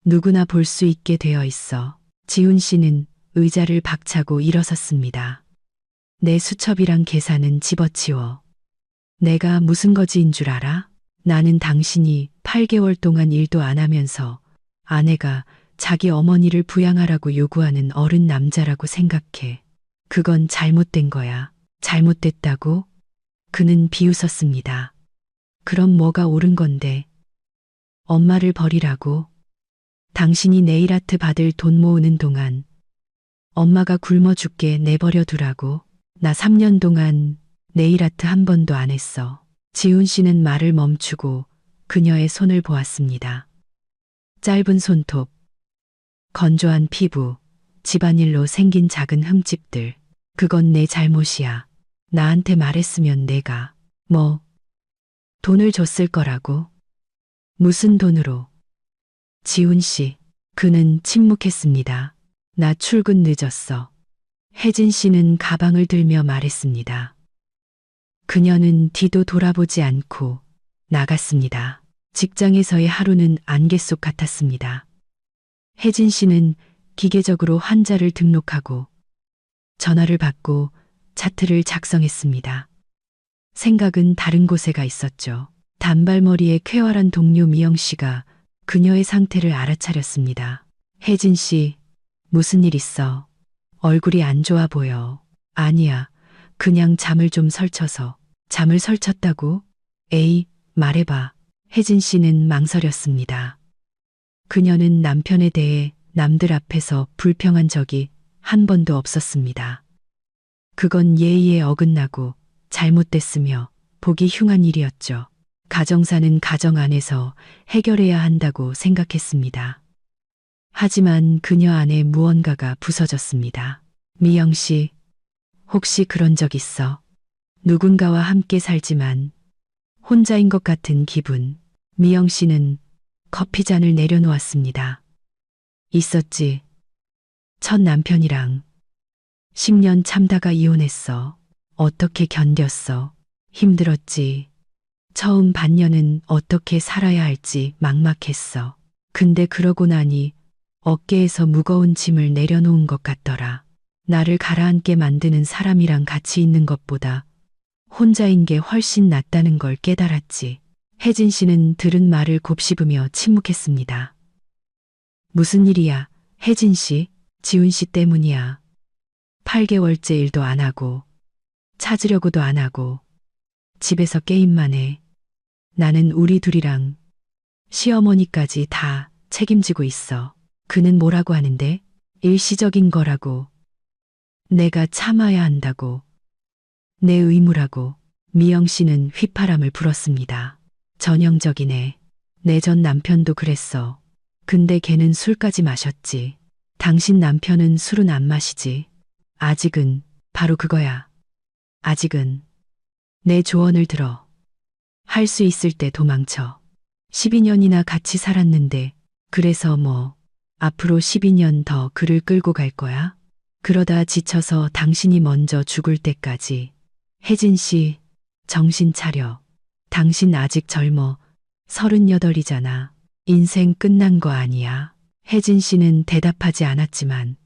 누구나 볼 수 있게 되어 있어. 지훈 씨는 의자를 박차고 일어섰습니다. 내 수첩이랑 계산은 집어치워. 내가 무슨 거지인 줄 알아? 나는 당신이 8개월 동안 일도 안 하면서 아내가 자기 어머니를 부양하라고 요구하는 어른 남자라고 생각해. 그건 잘못된 거야. 잘못됐다고? 그는 비웃었습니다. 그럼 뭐가 옳은 건데? 엄마를 버리라고? 당신이 네일아트 받을 돈 모으는 동안 엄마가 굶어 죽게 내버려 두라고? 나 3년 동안 네일아트 한 번도 안 했어. 지훈 씨는 말을 멈추고 그녀의 손을 보았습니다. 짧은 손톱, 건조한 피부, 집안일로 생긴 작은 흠집들. 그건 내 잘못이야. 나한테 말했으면 내가 돈을 줬을 거라고. 무슨 돈으로? 지훈 씨, 그는 침묵했습니다. 나 출근 늦었어. 혜진 씨는 가방을 들며 말했습니다. 그녀는 뒤도 돌아보지 않고 나갔습니다. 직장에서의 하루는 안개 속 같았습니다. 혜진 씨는 기계적으로 환자를 등록하고 전화를 받고 차트를 작성했습니다. 생각은 다른 곳에 가 있었죠. 단발머리의 쾌활한 동료 미영 씨가 그녀의 상태를 알아차렸습니다. 혜진 씨, 무슨 일 있어? 얼굴이 안 좋아 보여. 아니야, 그냥 잠을 좀 설쳐서. 잠을 설쳤다고? 에이, 말해봐. 혜진 씨는 망설였습니다. 그녀는 남편에 대해 남들 앞에서 불평한 적이 한 번도 없었습니다. 그건 예의에 어긋나고 잘못됐으며 보기 흉한 일이었죠. 가정사는 가정 안에서 해결해야 한다고 생각했습니다. 하지만 그녀 안에 무언가가 부서졌습니다. 미영 씨, 혹시 그런 적 있어? 누군가와 함께 살지만 혼자인 것 같은 기분. 미영 씨는 커피잔을 내려놓았습니다. 있었지. 첫 남편이랑 10년 참다가 이혼했어. 어떻게 견뎠어? 힘들었지. 처음 반년은 어떻게 살아야 할지 막막했어. 근데 그러고 나니 어깨에서 무거운 짐을 내려놓은 것 같더라. 나를 가라앉게 만드는 사람이랑 같이 있는 것보다 혼자인 게 훨씬 낫다는 걸 깨달았지. 혜진 씨는 들은 말을 곱씹으며 침묵했습니다. 무슨 일이야, 혜진 씨? 지훈 씨 때문이야. 8개월째 일도 안 하고, 찾으려고도 안 하고, 집에서 게임만 해. 나는 우리 둘이랑 시어머니까지 다 책임지고 있어. 그는 뭐라고 하는데? 일시적인 거라고. 내가 참아야 한다고. 내 의무라고. 미영 씨는 휘파람을 불었습니다. 전형적이네. 내 전 남편도 그랬어. 근데 걔는 술까지 마셨지. 당신 남편은 술은 안 마시지. 아직은 바로 그거야. 아직은 내 조언을 들어. 할 수 있을 때 도망쳐. 12년이나 같이 살았는데 그래서 뭐 앞으로 12년 더 그를 끌고 갈 거야? 그러다 지쳐서 당신이 먼저 죽을 때까지. 혜진 씨, 정신 차려. 당신 아직 젊어. 38이잖아. 인생 끝난 거 아니야. 혜진 씨는 대답하지 않았지만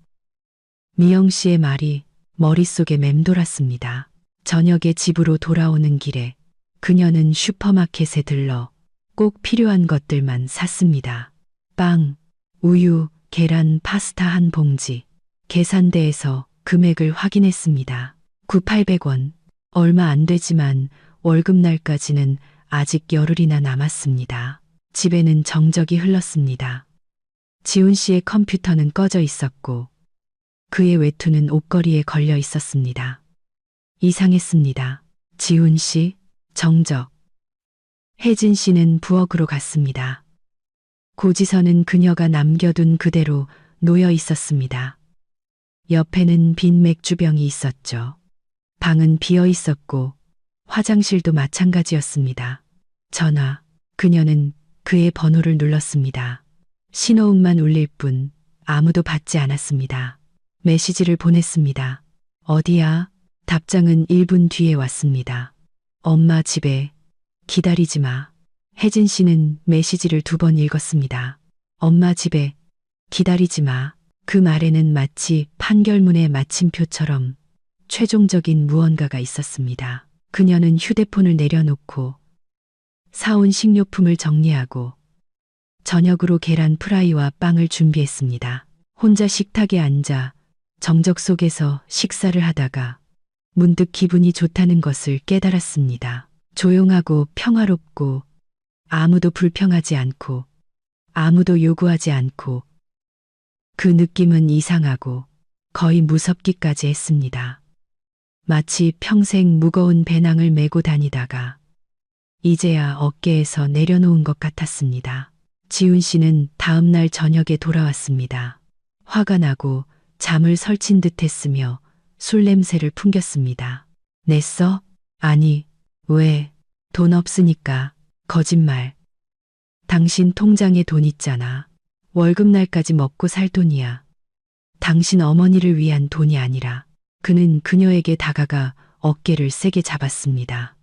미영 씨의 말이 머릿속에 맴돌았습니다. 저녁에 집으로 돌아오는 길에 그녀는 슈퍼마켓에 들러 꼭 필요한 것들만 샀습니다. 빵, 우유, 계란, 파스타 한 봉지. 계산대에서 금액을 확인했습니다. 9,800원. 얼마 안 되지만 월급날까지는 아직 열흘이나 남았습니다. 집에는 정적이 흘렀습니다. 지훈 씨의 컴퓨터는 꺼져 있었고 그의 외투는 옷걸이에 걸려 있었습니다. 이상했습니다. 지훈 씨, 정적. 혜진 씨는 부엌으로 갔습니다. 고지서는 그녀가 남겨둔 그대로 놓여 있었습니다. 옆에는 빈 맥주병이 있었죠. 방은 비어 있었고 화장실도 마찬가지였습니다. 전화. 그녀는 그의 번호를 눌렀습니다. 신호음만 울릴 뿐 아무도 받지 않았습니다. 메시지를 보냈습니다. 어디야? 답장은 1분 뒤에 왔습니다. 엄마 집에. 기다리지 마. 혜진 씨는 메시지를 2번 읽었습니다. 엄마 집에. 기다리지 마. 그 말에는 마치 판결문의 마침표처럼 최종적인 무언가가 있었습니다. 그녀는 휴대폰을 내려놓고 사온 식료품을 정리하고 저녁으로 계란 프라이와 빵을 준비했습니다. 혼자 식탁에 앉아 정적 속에서 식사를 하다가 문득 기분이 좋다는 것을 깨달았습니다. 조용하고 평화롭고 아무도 불평하지 않고 아무도 요구하지 않고 그 느낌은 이상하고 거의 무섭기까지 했습니다. 마치 평생 무거운 배낭을 메고 다니다가 이제야 어깨에서 내려놓은 것 같았습니다. 지훈 씨는 다음 날 저녁에 돌아왔습니다. 화가 나고 잠을 설친 듯 했으며 술 냄새를 풍겼습니다. 냈어? 아니, 왜? 돈 없으니까. 거짓말. 당신 통장에 돈 있잖아. 월급날까지 먹고 살 돈이야. 당신 어머니를 위한 돈이 아니라. 그는 그녀에게 다가가 어깨를 세게 잡았습니다.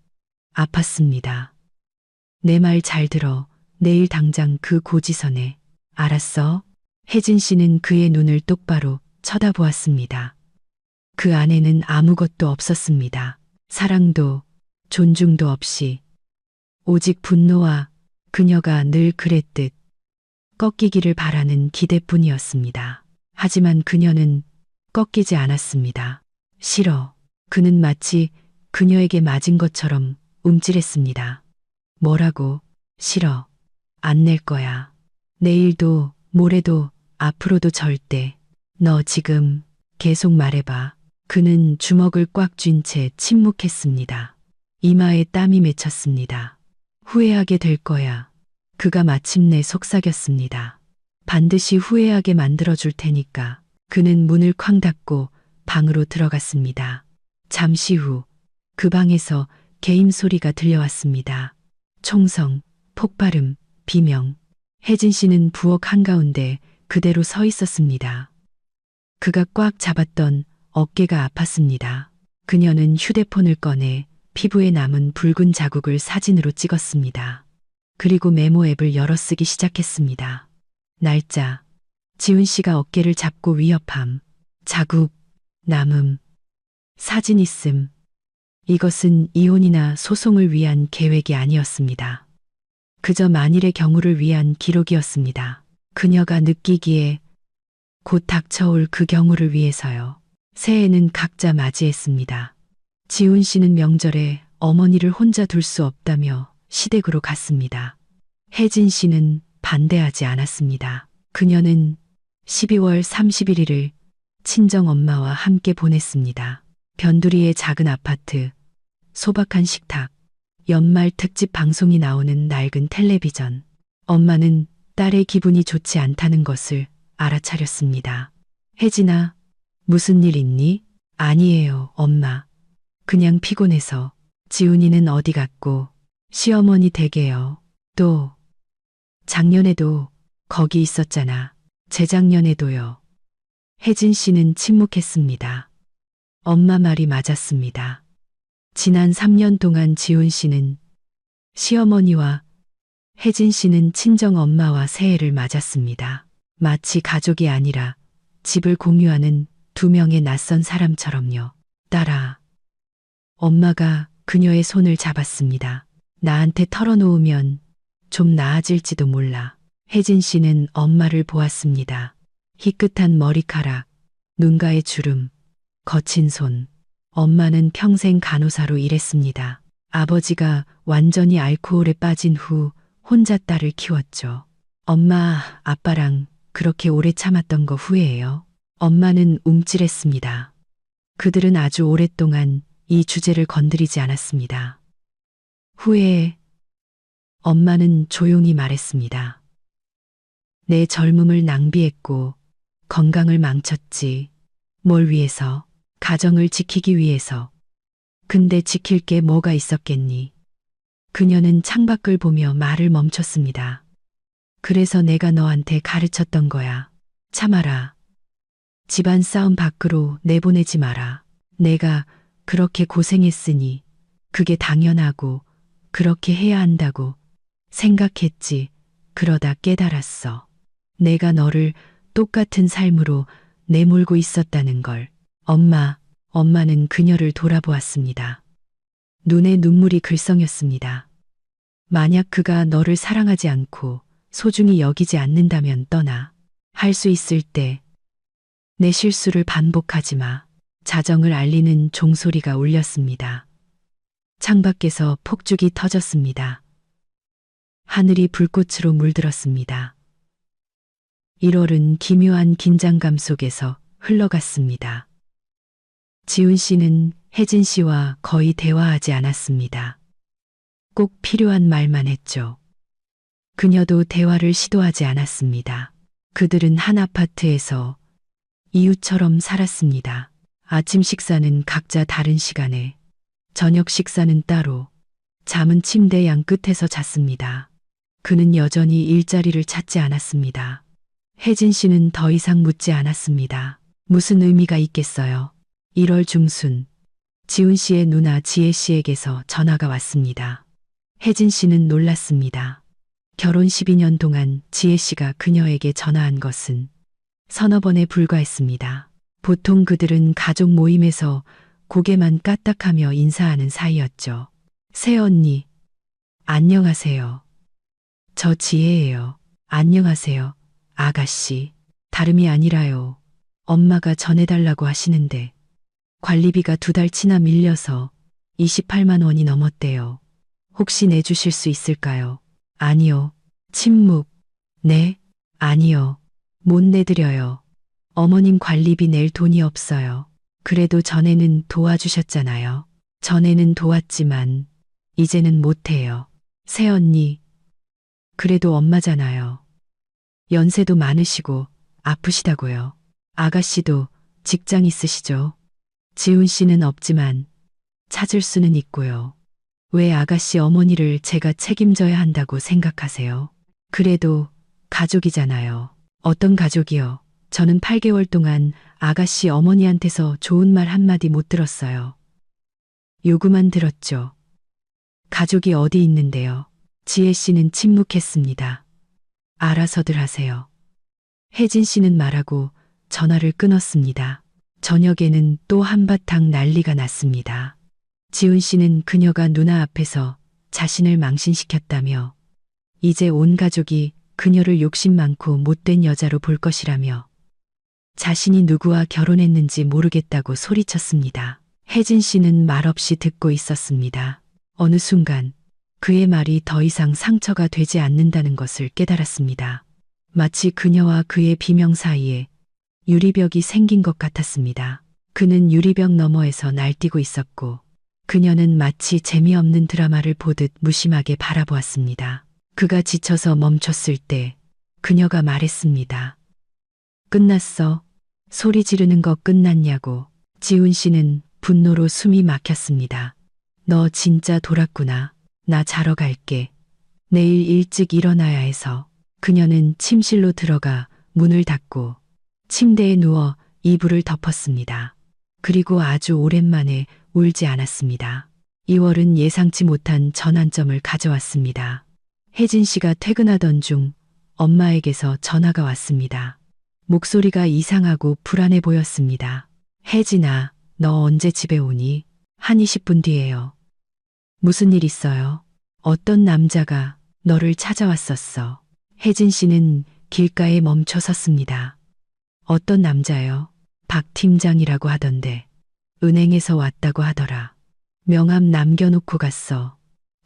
아팠습니다. 내 말 잘 들어. 내일 당장 그 고지서내. 알았어? 혜진 씨는 그의 눈을 똑바로 쳐다보았습니다. 그 안에는 아무것도 없었습니다. 사랑도 존중도 없이 오직 분노와 그녀가 늘 그랬듯 꺾이기를 바라는 기대뿐이었습니다. 하지만 그녀는 꺾이지 않았습니다. 싫어. 그는 마치 그녀에게 맞은 것처럼 움찔했습니다. 뭐라고? 싫어. 안 낼 거야. 내일도, 모레도, 앞으로도 절대. 너 지금 계속 말해봐. 그는 주먹을 꽉 쥔 채 침묵했습니다. 이마에 땀이 맺혔습니다. 후회하게 될 거야. 그가 마침내 속삭였습니다. 반드시 후회하게 만들어줄 테니까. 그는 문을 쾅 닫고 방으로 들어갔습니다. 잠시 후 그 방에서 개임 소리가 들려왔습니다. 총성, 폭발음, 비명. 혜진 씨는 부엌 한가운데 그대로 서 있었습니다. 그가 꽉 잡았던 어깨가 아팠습니다. 그녀는 휴대폰을 꺼내 피부에 남은 붉은 자국을 사진으로 찍었습니다. 그리고 메모 앱을 열어 쓰기 시작했습니다. 날짜, 지훈 씨가 어깨를 잡고 위협함, 자국, 남음, 사진 있음. 이것은 이혼이나 소송을 위한 계획이 아니었습니다. 그저 만일의 경우를 위한 기록이었습니다. 그녀가 느끼기에 곧 닥쳐올 그 경우를 위해서요. 새해는 각자 맞이했습니다. 지훈 씨는 명절에 어머니를 혼자 둘 수 없다며 시댁으로 갔습니다. 혜진 씨는 반대하지 않았습니다. 그녀는 12월 31일을 친정엄마와 함께 보냈습니다. 변두리의 작은 아파트, 소박한 식탁, 연말 특집 방송이 나오는 낡은 텔레비전. 엄마는 딸의 기분이 좋지 않다는 것을 알아차렸습니다. 혜진아, 무슨 일 있니? 아니에요, 엄마. 그냥 피곤해서. 지훈이는 어디 갔고? 시어머니 댁에요. 또 작년에도 거기 있었잖아. 재작년에도요. 혜진 씨는 침묵했습니다. 엄마 말이 맞았습니다. 지난 3년 동안 지훈 씨는 시어머니와 혜진 씨는 친정 엄마와 새해를 맞았습니다. 마치 가족이 아니라 집을 공유하는 두 명의 낯선 사람처럼요. 딸아. 엄마가 그녀의 손을 잡았습니다. 나한테 털어놓으면 좀 나아질지도 몰라. 혜진 씨는 엄마를 보았습니다. 희끗한 머리카락, 눈가의 주름, 거친 손. 엄마는 평생 간호사로 일했습니다. 아버지가 완전히 알코올에 빠진 후 혼자 딸을 키웠죠. 엄마, 아빠랑 그렇게 오래 참았던 거 후회해요. 엄마는 움찔했습니다. 그들은 아주 오랫동안 이 주제를 건드리지 않았습니다. 후회해. 엄마는 조용히 말했습니다. 내 젊음을 낭비했고 건강을 망쳤지. 뭘 위해서? 가정을 지키기 위해서. 근데 지킬 게 뭐가 있었겠니? 그녀는 창밖을 보며 말을 멈췄습니다. 그래서 내가 너한테 가르쳤던 거야. 참아라. 집안 싸움 밖으로 내보내지 마라. 내가 그렇게 고생했으니 그게 당연하고 그렇게 해야 한다고 생각했지. 그러다 깨달았어. 내가 너를 똑같은 삶으로 내몰고 있었다는 걸. 엄마는 그녀를 돌아보았습니다. 눈에 눈물이 글썽였습니다. 만약 그가 너를 사랑하지 않고 소중히 여기지 않는다면 떠나. 할 수 있을 때 내 실수를 반복하지 마. 자정을 알리는 종소리가 울렸습니다. 창밖에서 폭죽이 터졌습니다. 하늘이 불꽃으로 물들었습니다. 1월은 기묘한 긴장감 속에서 흘러갔습니다. 지훈 씨는 혜진 씨와 거의 대화하지 않았습니다. 꼭 필요한 말만 했죠. 그녀도 대화를 시도하지 않았습니다. 그들은 한 아파트에서 이웃처럼 살았습니다. 아침 식사는 각자 다른 시간에, 저녁 식사는 따로, 잠은 침대 양 끝에서 잤습니다. 그는 여전히 일자리를 찾지 않았습니다. 혜진 씨는 더 이상 묻지 않았습니다. 무슨 의미가 있겠어요. 1월 중순, 지훈 씨의 누나 지혜 씨에게서 전화가 왔습니다. 혜진 씨는 놀랐습니다. 결혼 12년 동안 지혜 씨가 그녀에게 전화한 것은 서너 번에 불과했습니다. 보통 그들은 가족 모임에서 고개만 까딱하며 인사하는 사이였죠. 새언니, 안녕하세요. 저 지혜예요. 안녕하세요. 아가씨. 다름이 아니라요. 엄마가 전해달라고 하시는데 관리비가 2달치나 밀려서 28만 원이 넘었대요. 혹시 내주실 수 있을까요? 아니요. 침묵. 네? 아니요. 못 내드려요. 어머님 관리비 낼 돈이 없어요. 그래도 전에는 도와주셨잖아요. 전에는 도왔지만 이제는 못해요. 새언니. 그래도 엄마잖아요. 연세도 많으시고 아프시다고요. 아가씨도 직장 있으시죠? 지훈 씨는 없지만 찾을 수는 있고요. 왜 아가씨 어머니를 제가 책임져야 한다고 생각하세요? 그래도 가족이잖아요. 어떤 가족이요? 저는 8개월 동안 아가씨 어머니한테서 좋은 말 한마디 못 들었어요. 요구만 들었죠. 가족이 어디 있는데요? 지혜 씨는 침묵했습니다. 알아서들 하세요. 혜진 씨는 말하고 전화를 끊었습니다. 저녁에는 또 한바탕 난리가 났습니다. 지훈 씨는 그녀가 누나 앞에서 자신을 망신시켰다며 이제 온 가족이 그녀를 욕심 많고 못된 여자로 볼 것이라며 자신이 누구와 결혼했는지 모르겠다고 소리쳤습니다. 혜진 씨는 말없이 듣고 있었습니다. 어느 순간 그의 말이 더 이상 상처가 되지 않는다는 것을 깨달았습니다. 마치 그녀와 그의 비명 사이에 유리벽이 생긴 것 같았습니다. 그는 유리벽 너머에서 날뛰고 있었고 그녀는 마치 재미없는 드라마를 보듯 무심하게 바라보았습니다. 그가 지쳐서 멈췄을 때 그녀가 말했습니다. 끝났어. 소리 지르는 거 끝났냐고. 지훈 씨는 분노로 숨이 막혔습니다. 너 진짜 돌았구나. 나 자러 갈게. 내일 일찍 일어나야 해서. 그녀는 침실로 들어가 문을 닫고 침대에 누워 이불을 덮었습니다. 그리고 아주 오랜만에 울지 않았습니다. 2월은 예상치 못한 전환점을 가져왔습니다. 혜진 씨가 퇴근하던 중 엄마에게서 전화가 왔습니다. 목소리가 이상하고 불안해 보였습니다. 혜진아, 너 언제 집에 오니? 한 20분 뒤에요. 무슨 일 있어요? 어떤 남자가 너를 찾아왔었어. 혜진 씨는 길가에 멈춰 섰습니다. 어떤 남자요? 박 팀장이라고 하던데. 은행에서 왔다고 하더라. 명함 남겨놓고 갔어.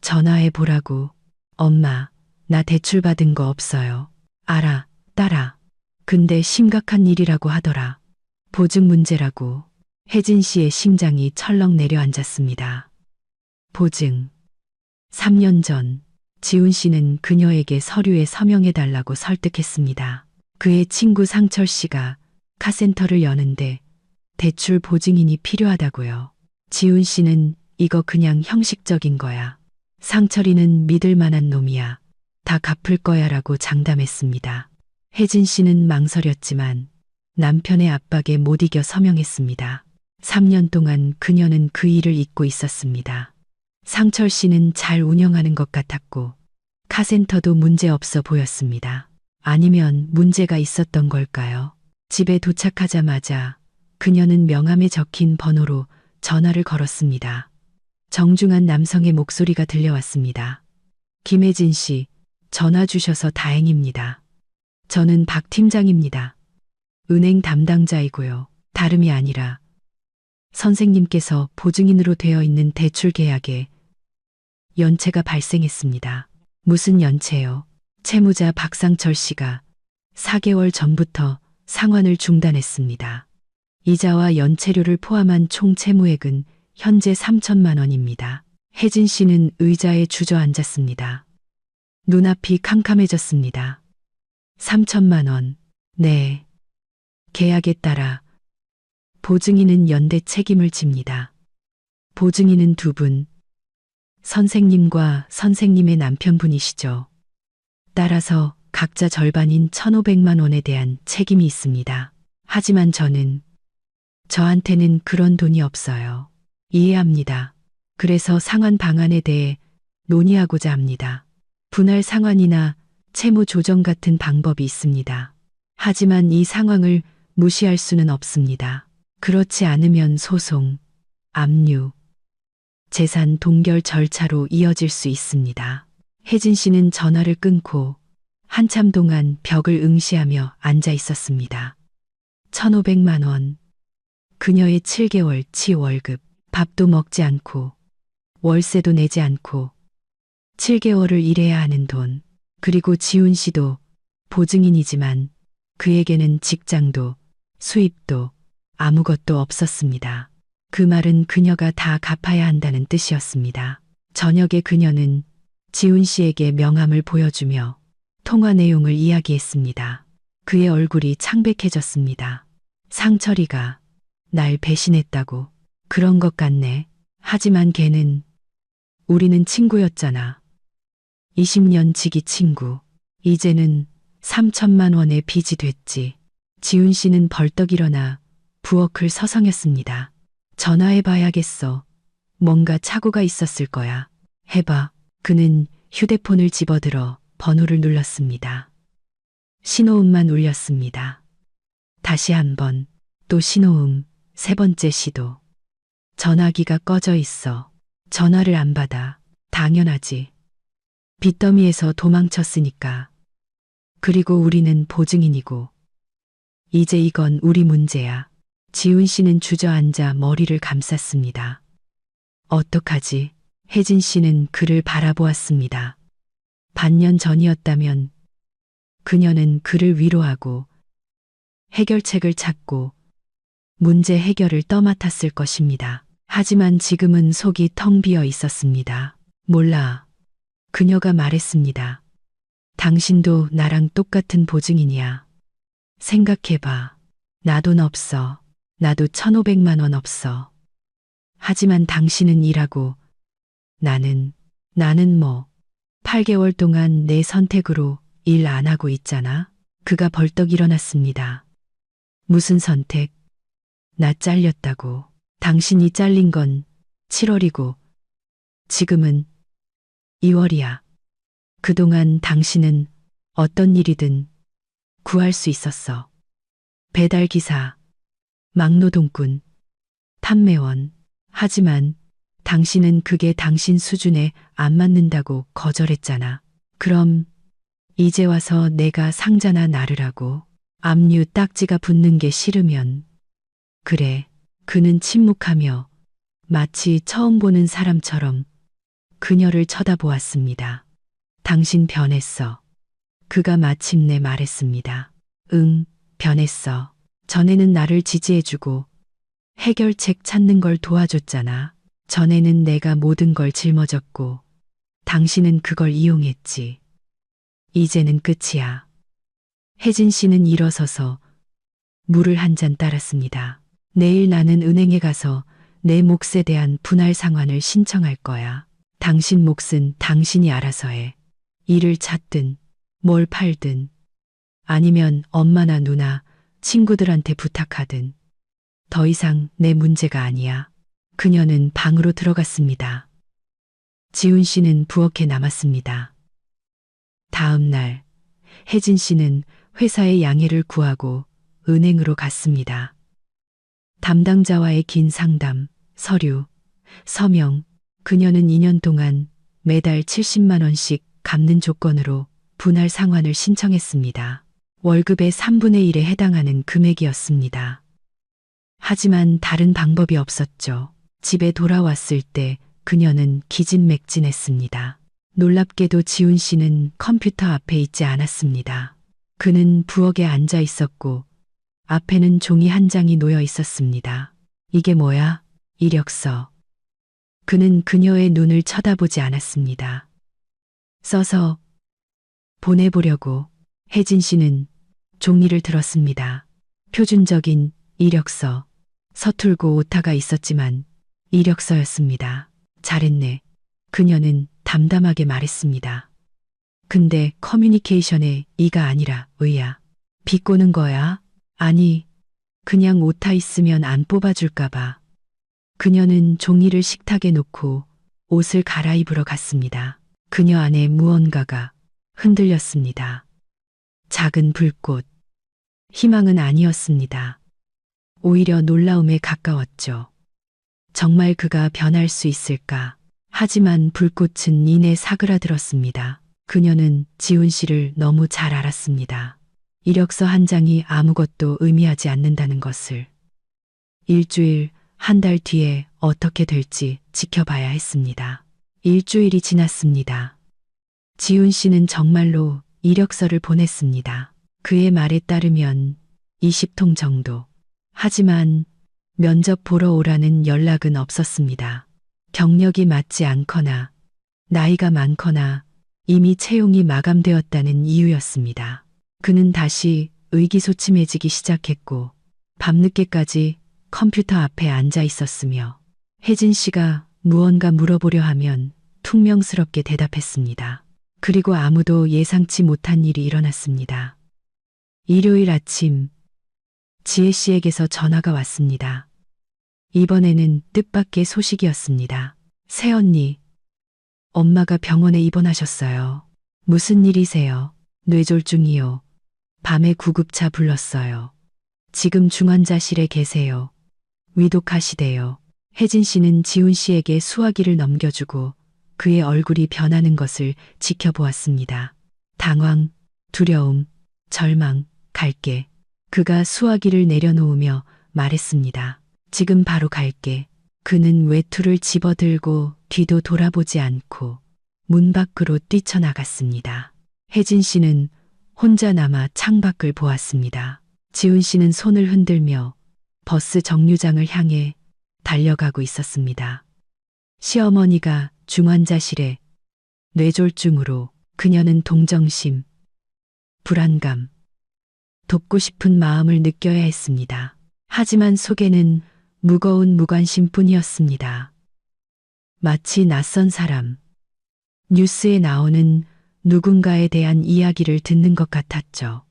전화해 보라고. 엄마, 나 대출 받은 거 없어요. 알아, 딸아. 근데 심각한 일이라고 하더라. 보증 문제라고. 혜진 씨의 심장이 철렁 내려앉았습니다. 보증. 3년 전 지훈 씨는 그녀에게 서류에 서명해달라고 설득했습니다. 그의 친구 상철 씨가 카센터를 여는데 대출 보증인이 필요하다고요. 지훈 씨는 이거 그냥 형식적인 거야. 상철이는 믿을 만한 놈이야. 다 갚을 거야 라고 장담했습니다. 혜진 씨는 망설였지만 남편의 압박에 못 이겨 서명했습니다. 3년 동안 그녀는 그 일을 잊고 있었습니다. 상철 씨는 잘 운영하는 것 같았고 카센터도 문제 없어 보였습니다. 아니면 문제가 있었던 걸까요? 집에 도착하자마자 그녀는 명함에 적힌 번호로 전화를 걸었습니다. 정중한 남성의 목소리가 들려왔습니다. 김혜진 씨, 전화 주셔서 다행입니다. 저는 박 팀장입니다. 은행 담당자이고요. 다름이 아니라 선생님께서 보증인으로 되어 있는 대출 계약에 연체가 발생했습니다. 무슨 연체요? 채무자 박상철 씨가 4개월 전부터 상환을 중단했습니다. 이자와 연체료를 포함한 총 채무액은 현재 3천만 원입니다. 혜진 씨는 의자에 주저앉았습니다. 눈앞이 캄캄해졌습니다. 3천만 원. 네. 계약에 따라 보증인은 연대 책임을 집니다. 보증인은 두 분. 선생님과 선생님의 남편분이시죠. 따라서 각자 절반인 1,500만 원에 대한 책임이 있습니다. 하지만 저한테는 그런 돈이 없어요. 이해합니다. 그래서 상환 방안에 대해 논의하고자 합니다. 분할 상환이나 채무 조정 같은 방법이 있습니다. 하지만 이 상황을 무시할 수는 없습니다. 그렇지 않으면 소송, 압류, 재산 동결 절차로 이어질 수 있습니다. 혜진 씨는 전화를 끊고 한참 동안 벽을 응시하며 앉아 있었습니다. 1,500만 원. 그녀의 7개월치 월급, 밥도 먹지 않고 월세도 내지 않고 7개월을 일해야 하는 돈. 그리고 지훈 씨도 보증인이지만 그에게는 직장도 수입도 아무것도 없었습니다. 그 말은 그녀가 다 갚아야 한다는 뜻이었습니다. 저녁에 그녀는 지훈 씨에게 명함을 보여주며 통화 내용을 이야기했습니다. 그의 얼굴이 창백해졌습니다. 상철이가 날 배신했다고. 그런 것 같네. 하지만 우리는 친구였잖아. 20년 지기 친구. 이제는 3천만 원의 빚이 됐지. 지훈 씨는 벌떡 일어나 부엌을 서성였습니다. 전화해봐야겠어. 뭔가 착오가 있었을 거야. 해봐. 그는 휴대폰을 집어들어 번호를 눌렀습니다. 신호음만 울렸습니다. 다시 한 번, 또 신호음, 세 번째 시도. 전화기가 꺼져 있어. 전화를 안 받아. 당연하지. 빚더미에서 도망쳤으니까. 그리고 우리는 보증인이고. 이제 이건 우리 문제야. 지훈 씨는 주저앉아 머리를 감쌌습니다. 어떡하지? 혜진 씨는 그를 바라보았습니다. 반년 전이었다면 그녀는 그를 위로하고 해결책을 찾고 문제 해결을 떠맡았을 것입니다. 하지만 지금은 속이 텅 비어 있었습니다. 몰라. 그녀가 말했습니다. 당신도 나랑 똑같은 보증인이야. 생각해봐. 나 돈 없어. 나도 1,500만 원 없어. 하지만 당신은 일하고 나는 뭐 8개월 동안 내 선택으로 일 안 하고 있잖아. 그가 벌떡 일어났습니다. 무슨 선택? 나 잘렸다고. 당신이 잘린 건 7월이고 지금은 2월이야. 그동안 당신은 어떤 일이든 구할 수 있었어. 배달기사, 막노동꾼, 판매원. 하지만 당신은 그게 당신 수준에 안 맞는다고 거절했잖아. 그럼 이제 와서 내가 상자나 나르라고. 압류 딱지가 붙는 게 싫으면. 그래. 그는 침묵하며 마치 처음 보는 사람처럼 그녀를 쳐다보았습니다. 당신 변했어. 그가 마침내 말했습니다. 응, 변했어. 전에는 나를 지지해주고 해결책 찾는 걸 도와줬잖아. 전에는 내가 모든 걸 짊어졌고 당신은 그걸 이용했지. 이제는 끝이야. 혜진 씨는 일어서서 물을 한 잔 따랐습니다. 내일 나는 은행에 가서 내 몫에 대한 분할 상환을 신청할 거야. 당신 몫은 당신이 알아서 해. 일을 찾든 뭘 팔든 아니면 엄마나 누나, 친구들한테 부탁하든 더 이상 내 문제가 아니야. 그녀는 방으로 들어갔습니다. 지훈 씨는 부엌에 남았습니다. 다음 날 혜진 씨는 회사의 양해를 구하고 은행으로 갔습니다. 담당자와의 긴 상담, 서류, 서명. 그녀는 2년 동안 매달 70만 원씩 갚는 조건으로 분할 상환을 신청했습니다. 월급의 3분의 1에 해당하는 금액이었습니다. 하지만 다른 방법이 없었죠. 집에 돌아왔을 때 그녀는 기진맥진했습니다. 놀랍게도 지훈 씨는 컴퓨터 앞에 있지 않았습니다. 그는 부엌에 앉아 있었고 앞에는 종이 한 장이 놓여 있었습니다. 이게 뭐야? 이력서. 그는 그녀의 눈을 쳐다보지 않았습니다. 써서 보내보려고. 혜진 씨는 종이를 들었습니다. 표준적인 이력서. 서툴고 오타가 있었지만 이력서였습니다. 잘했네. 그녀는 담담하게 말했습니다. 근데 커뮤니케이션에 이가 아니라 의야. 비꼬는 거야? 아니, 그냥 오타 있으면 안 뽑아줄까봐. 그녀는 종이를 식탁에 놓고 옷을 갈아입으러 갔습니다. 그녀 안에 무언가가 흔들렸습니다. 작은 불꽃. 희망은 아니었습니다. 오히려 놀라움에 가까웠죠. 정말 그가 변할 수 있을까? 하지만 불꽃은 이내 사그라들었습니다. 그녀는 지훈 씨를 너무 잘 알았습니다. 이력서 한 장이 아무것도 의미하지 않는다는 것을. 일주일, 한 달 뒤에 어떻게 될지 지켜봐야 했습니다. 일주일이 지났습니다. 지훈 씨는 정말로 이력서를 보냈습니다. 그의 말에 따르면 20통 정도. 하지만 면접 보러 오라는 연락은 없었습니다. 경력이 맞지 않거나 나이가 많거나 이미 채용이 마감되었다는 이유였습니다. 그는 다시 의기소침해지기 시작했고 밤늦게까지 컴퓨터 앞에 앉아 있었으며 혜진 씨가 무언가 물어보려 하면 퉁명스럽게 대답했습니다. 그리고 아무도 예상치 못한 일이 일어났습니다. 일요일 아침 지혜 씨에게서 전화가 왔습니다. 이번에는 뜻밖의 소식이었습니다. 새언니, 엄마가 병원에 입원하셨어요. 무슨 일이세요? 뇌졸중이요. 밤에 구급차 불렀어요. 지금 중환자실에 계세요. 위독하시대요. 혜진 씨는 지훈 씨에게 수화기를 넘겨주고 그의 얼굴이 변하는 것을 지켜보았습니다. 당황, 두려움, 절망, 갈게. 그가 수화기를 내려놓으며 말했습니다. 지금 바로 갈게. 그는 외투를 집어들고 뒤도 돌아보지 않고 문 밖으로 뛰쳐나갔습니다. 혜진 씨는 혼자 남아 창밖을 보았습니다. 지훈 씨는 손을 흔들며 버스 정류장을 향해 달려가고 있었습니다. 시어머니가 중환자실에 뇌졸중으로. 그녀는 동정심, 불안감, 돕고 싶은 마음을 느껴야 했습니다. 하지만 속에는 무거운 무관심뿐이었습니다. 마치 낯선 사람, 뉴스에 나오는 누군가에 대한 이야기를 듣는 것 같았죠.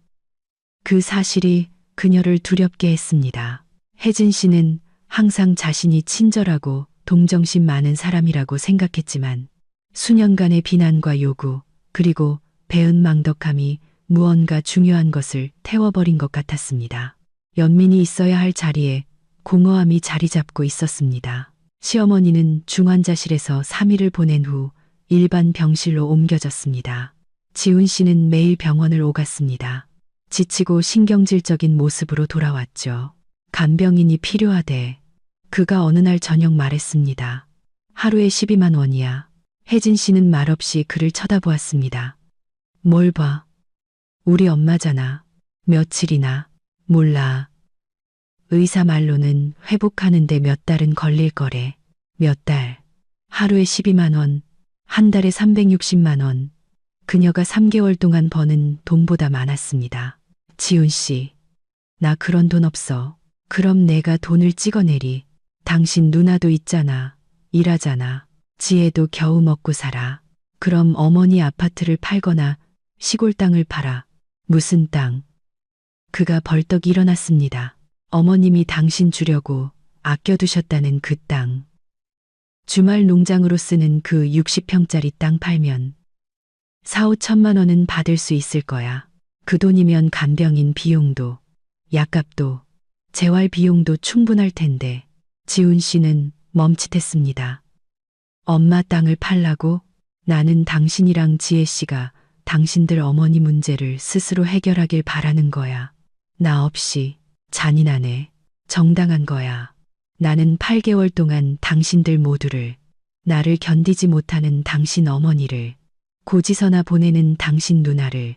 그 사실이 그녀를 두렵게 했습니다. 혜진 씨는 항상 자신이 친절하고 동정심 많은 사람이라고 생각했지만 수년간의 비난과 요구, 그리고 배은망덕함이 무언가 중요한 것을 태워버린 것 같았습니다. 연민이 있어야 할 자리에 공허함이 자리 잡고 있었습니다. 시어머니는 중환자실에서 3일을 보낸 후 일반 병실로 옮겨졌습니다. 지훈 씨는 매일 병원을 오갔습니다. 지치고 신경질적인 모습으로 돌아왔죠. 간병인이 필요하대. 그가 어느 날 저녁 말했습니다. 하루에 12만 원이야. 혜진 씨는 말없이 그를 쳐다보았습니다. 뭘 봐? 우리 엄마잖아. 며칠이나. 몰라. 의사 말로는 회복하는데 몇 달은 걸릴 거래. 몇 달. 하루에 12만 원. 한 달에 360만 원. 그녀가 3개월 동안 버는 돈보다 많았습니다. 지훈 씨, 나 그런 돈 없어. 그럼 내가 돈을 찍어내리. 당신 누나도 있잖아. 일하잖아. 지혜도 겨우 먹고 살아. 그럼 어머니 아파트를 팔거나 시골 땅을 팔아. 무슨 땅? 그가 벌떡 일어났습니다. 어머님이 당신 주려고 아껴두셨다는 그 땅. 주말 농장으로 쓰는 그 60평짜리 땅 팔면 4, 5천만 원은 받을 수 있을 거야. 그 돈이면 간병인 비용도, 약값도, 재활 비용도 충분할 텐데. 지훈 씨는 멈칫했습니다. 엄마 땅을 팔라고? 나는 당신이랑 지혜 씨가 당신들 어머니 문제를 스스로 해결하길 바라는 거야. 나 없이. 잔인하네. 정당한 거야. 나는 8개월 동안 당신들 모두를, 나를 견디지 못하는 당신 어머니를, 고지서나 보내는 당신 누나를,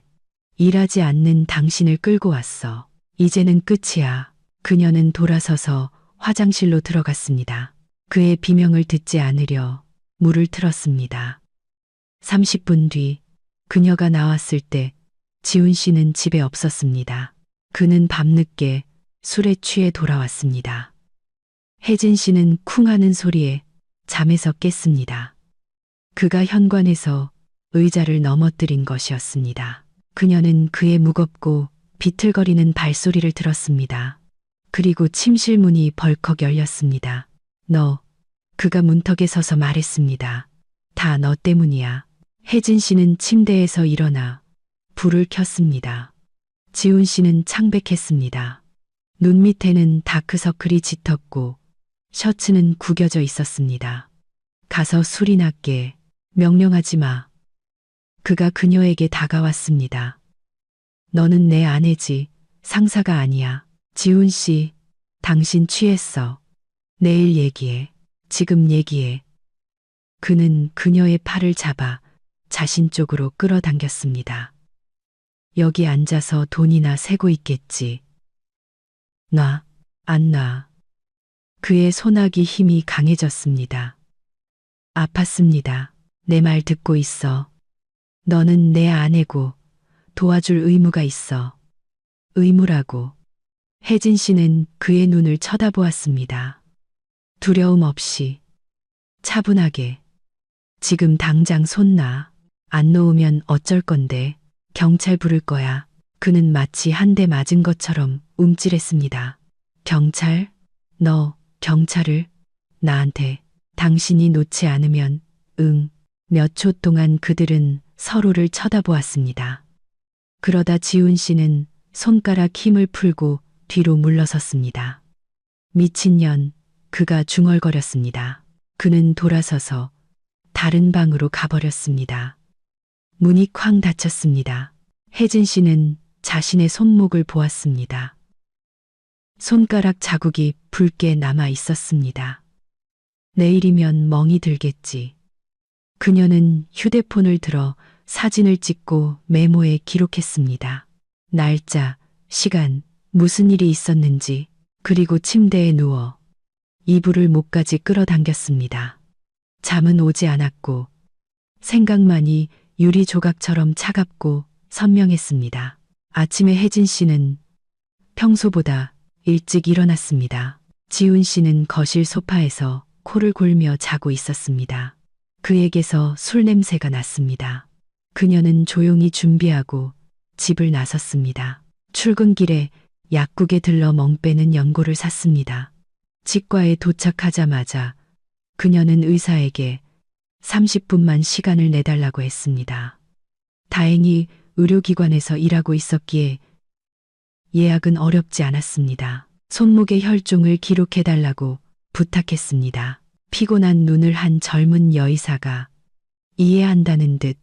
일하지 않는 당신을 끌고 왔어. 이제는 끝이야. 그녀는 돌아서서 화장실로 들어갔습니다. 그의 비명을 듣지 않으려 물을 틀었습니다. 30분 뒤 그녀가 나왔을 때 지훈 씨는 집에 없었습니다. 그는 밤늦게 술에 취해 돌아왔습니다. 혜진 씨는 쿵 하는 소리에 잠에서 깼습니다. 그가 현관에서 의자를 넘어뜨린 것이었습니다. 그녀는 그의 무겁고 비틀거리는 발소리를 들었습니다. 그리고 침실 문이 벌컥 열렸습니다. 너, 그가 문턱에 서서 말했습니다. 다 너 때문이야. 혜진 씨는 침대에서 일어나 불을 켰습니다. 지훈 씨는 창백했습니다. 눈 밑에는 다크서클이 짙었고 셔츠는 구겨져 있었습니다. 가서 술이나 깨. 명령하지 마. 그가 그녀에게 다가왔습니다. 너는 내 아내지, 상사가 아니야. 지훈 씨, 당신 취했어. 내일 얘기해. 지금 얘기해. 그는 그녀의 팔을 잡아 자신 쪽으로 끌어당겼습니다. 여기 앉아서 돈이나 세고 있겠지. 놔, 안 놔. 그의 손아귀 힘이 강해졌습니다. 아팠습니다. 내 말 듣고 있어. 너는 내 아내고 도와줄 의무가 있어. 의무라고. 혜진 씨는 그의 눈을 쳐다보았습니다. 두려움 없이, 차분하게. 지금 당장 손 놔. 안 놓으면 어쩔 건데. 경찰 부를 거야. 그는 마치 한 대 맞은 것처럼 움찔했습니다. 경찰? 너, 경찰을? 나한테. 당신이 놓지 않으면, 응. 몇 초 동안 그들은 서로를 쳐다보았습니다. 그러다 지훈 씨는 손가락 힘을 풀고 뒤로 물러섰습니다. 미친년, 그가 중얼거렸습니다. 그는 돌아서서 다른 방으로 가버렸습니다. 문이 쾅 닫혔습니다. 혜진 씨는 자신의 손목을 보았습니다. 손가락 자국이 붉게 남아 있었습니다. 내일이면 멍이 들겠지. 그녀는 휴대폰을 들어 사진을 찍고 메모에 기록했습니다. 날짜, 시간, 무슨 일이 있었는지, 그리고 침대에 누워 이불을 목까지 끌어당겼습니다. 잠은 오지 않았고 생각만이 유리 조각처럼 차갑고 선명했습니다. 아침에 혜진 씨는 평소보다 일찍 일어났습니다. 지훈 씨는 거실 소파에서 코를 골며 자고 있었습니다. 그에게서 술 냄새가 났습니다. 그녀는 조용히 준비하고 집을 나섰습니다. 출근길에 약국에 들러 멍 빼는 연고를 샀습니다. 치과에 도착하자마자 그녀는 의사에게 30분만 시간을 내달라고 했습니다. 다행히 의료기관에서 일하고 있었기에 예약은 어렵지 않았습니다. 손목의 혈종을 기록해달라고 부탁했습니다. 피곤한 눈을 한 젊은 여의사가 이해한다는 듯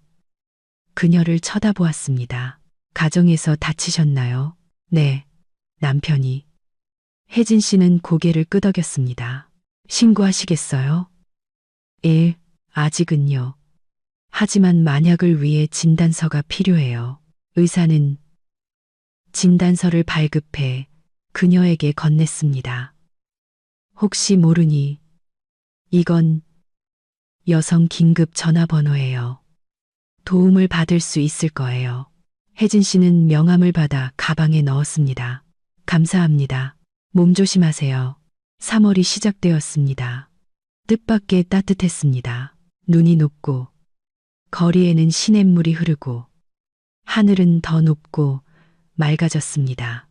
그녀를 쳐다보았습니다. 가정에서 다치셨나요? 네, 남편이. 혜진 씨는 고개를 끄덕였습니다. 신고하시겠어요? 아직은요. 하지만 만약을 위해 진단서가 필요해요. 의사는 진단서를 발급해 그녀에게 건넸습니다. 혹시 모르니 이건 여성 긴급 전화번호예요. 도움을 받을 수 있을 거예요. 혜진 씨는 명함을 받아 가방에 넣었습니다. 감사합니다. 몸 조심하세요. 3월이 시작되었습니다. 뜻밖의 따뜻했습니다. 눈이 녹고 거리에는 시냇물이 흐르고 하늘은 더 높고 맑아졌습니다.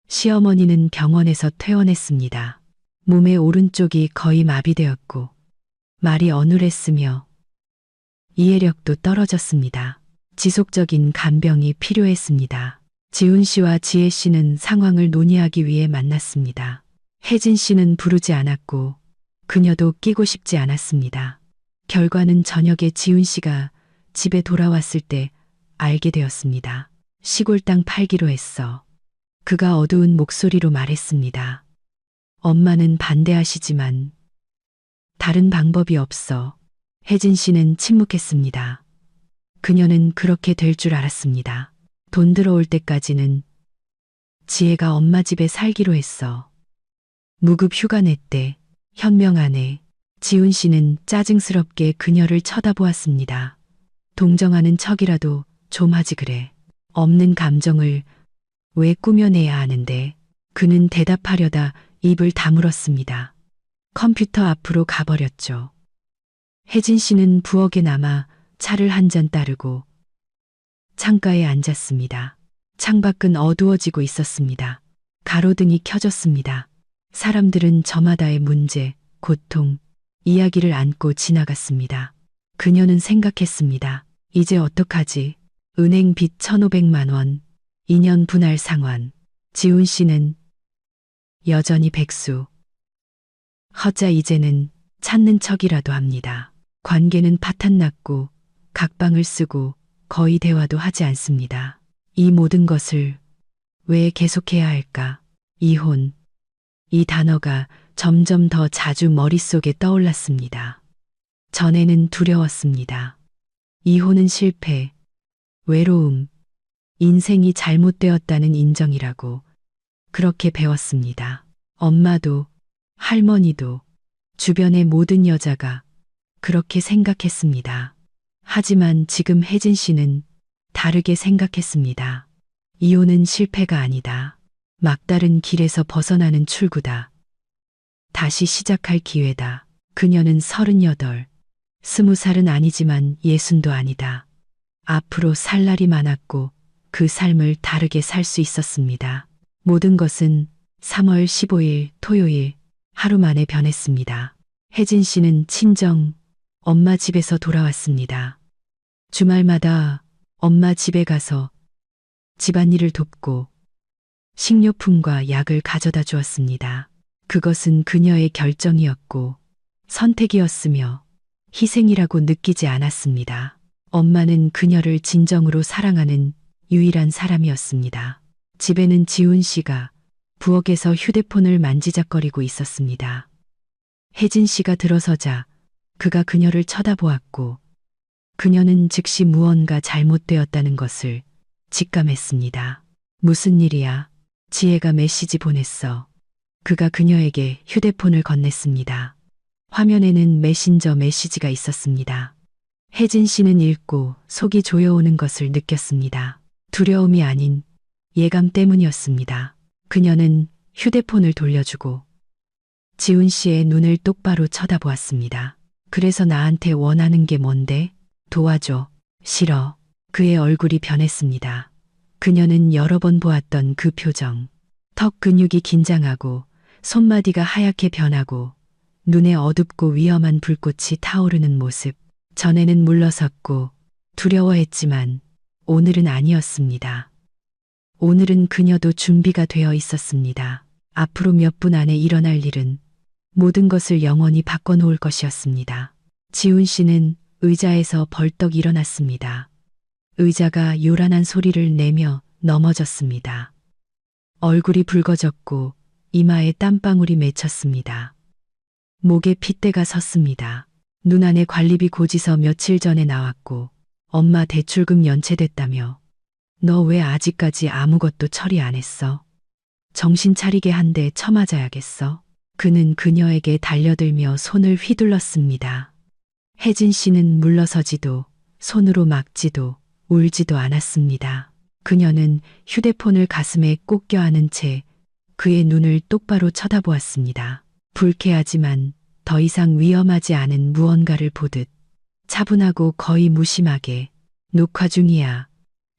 시어머니는 병원에서 퇴원했습니다. 몸의 오른쪽이 거의 마비되었고 말이 어눌했으며 이해력도 떨어졌습니다. 지속적인 간병이 필요했습니다. 지훈 씨와 지혜 씨는 상황을 논의하기 위해 만났습니다. 혜진 씨는 부르지 않았고 그녀도 끼고 싶지 않았습니다. 결과는 저녁에 지훈 씨가 집에 돌아왔을 때 알게 되었습니다. 시골 땅 팔기로 했어. 그가 어두운 목소리로 말했습니다. 엄마는 반대하시지만 다른 방법이 없어. 혜진 씨는 침묵했습니다. 그녀는 그렇게 될 줄 알았습니다. 돈 들어올 때까지는 지혜가 엄마 집에 살기로 했어. 무급 휴가 냈대. 현명하네. 지훈 씨는 짜증스럽게 그녀를 쳐다보았습니다. 동정하는 척이라도 좀 하지 그래. 없는 감정을 왜 꾸며내야 하는데. 그는 대답하려다 입을 다물었습니다. 컴퓨터 앞으로 가버렸죠. 혜진 씨는 부엌에 남아 차를 한 잔 따르고 창가에 앉았습니다. 창밖은 어두워지고 있었습니다. 가로등이 켜졌습니다. 사람들은 저마다의 문제, 고통, 이야기를 안고 지나갔습니다. 그녀는 생각했습니다. 이제 어떡하지? 은행 빚 1,500만 원, 2년 분할 상환. 지훈 씨는 여전히 백수. 허자 이제는 찾는 척이라도 합니다. 관계는 파탄났고 각방을 쓰고 거의 대화도 하지 않습니다. 이 모든 것을 왜 계속해야 할까? 이혼. 이 단어가 점점 더 자주 머릿속에 떠올랐습니다. 전에는 두려웠습니다. 이혼은 실패, 외로움, 인생이 잘못되었다는 인정이라고 그렇게 배웠습니다. 엄마도, 할머니도, 주변의 모든 여자가 그렇게 생각했습니다. 하지만 지금 혜진 씨는 다르게 생각했습니다. 이혼은 실패가 아니다. 막다른 길에서 벗어나는 출구다. 다시 시작할 기회다. 그녀는 38, 20살은 아니지만 60도 아니다. 앞으로 살 날이 많았고 그 삶을 다르게 살 수 있었습니다. 모든 것은 3월 15일 토요일 하루 만에 변했습니다. 혜진 씨는 친정 엄마 집에서 돌아왔습니다. 주말마다 엄마 집에 가서 집안일을 돕고 식료품과 약을 가져다 주었습니다. 그것은 그녀의 결정이었고 선택이었으며 희생이라고 느끼지 않았습니다. 엄마는 그녀를 진정으로 사랑하는 유일한 사람이었습니다. 집에는 지훈 씨가 부엌에서 휴대폰을 만지작거리고 있었습니다. 혜진 씨가 들어서자 그가 그녀를 쳐다보았고 그녀는 즉시 무언가 잘못되었다는 것을 직감했습니다. 무슨 일이야? 지혜가 메시지 보냈어. 그가 그녀에게 휴대폰을 건넸습니다. 화면에는 메신저 메시지가 있었습니다. 혜진 씨는 읽고 속이 조여오는 것을 느꼈습니다. 두려움이 아닌 예감 때문이었습니다. 그녀는 휴대폰을 돌려주고 지훈 씨의 눈을 똑바로 쳐다보았습니다. 그래서 나한테 원하는 게 뭔데? 도와줘. 싫어. 그의 얼굴이 변했습니다. 그녀는 여러 번 보았던 그 표정. 턱 근육이 긴장하고 손마디가 하얗게 변하고 눈에 어둡고 위험한 불꽃이 타오르는 모습. 전에는 물러섰고 두려워했지만 오늘은 아니었습니다. 오늘은 그녀도 준비가 되어 있었습니다. 앞으로 몇 분 안에 일어날 일은 모든 것을 영원히 바꿔놓을 것이었습니다. 지훈 씨는 의자에서 벌떡 일어났습니다. 의자가 요란한 소리를 내며 넘어졌습니다. 얼굴이 붉어졌고 이마에 땀방울이 맺혔습니다. 목에 핏대가 섰습니다. 눈 안에 관리비 고지서 며칠 전에 나왔고 엄마 대출금 연체됐다며 너 왜 아직까지 아무것도 처리 안 했어? 정신 차리게 한 대 쳐맞아야겠어. 그는 그녀에게 달려들며 손을 휘둘렀습니다. 혜진 씨는 물러서지도 손으로 막지도 울지도 않았습니다. 그녀는 휴대폰을 가슴에 꼭 껴안은 채 그의 눈을 똑바로 쳐다보았습니다. 불쾌하지만 더 이상 위험하지 않은 무언가를 보듯 차분하고 거의 무심하게 녹화 중이야.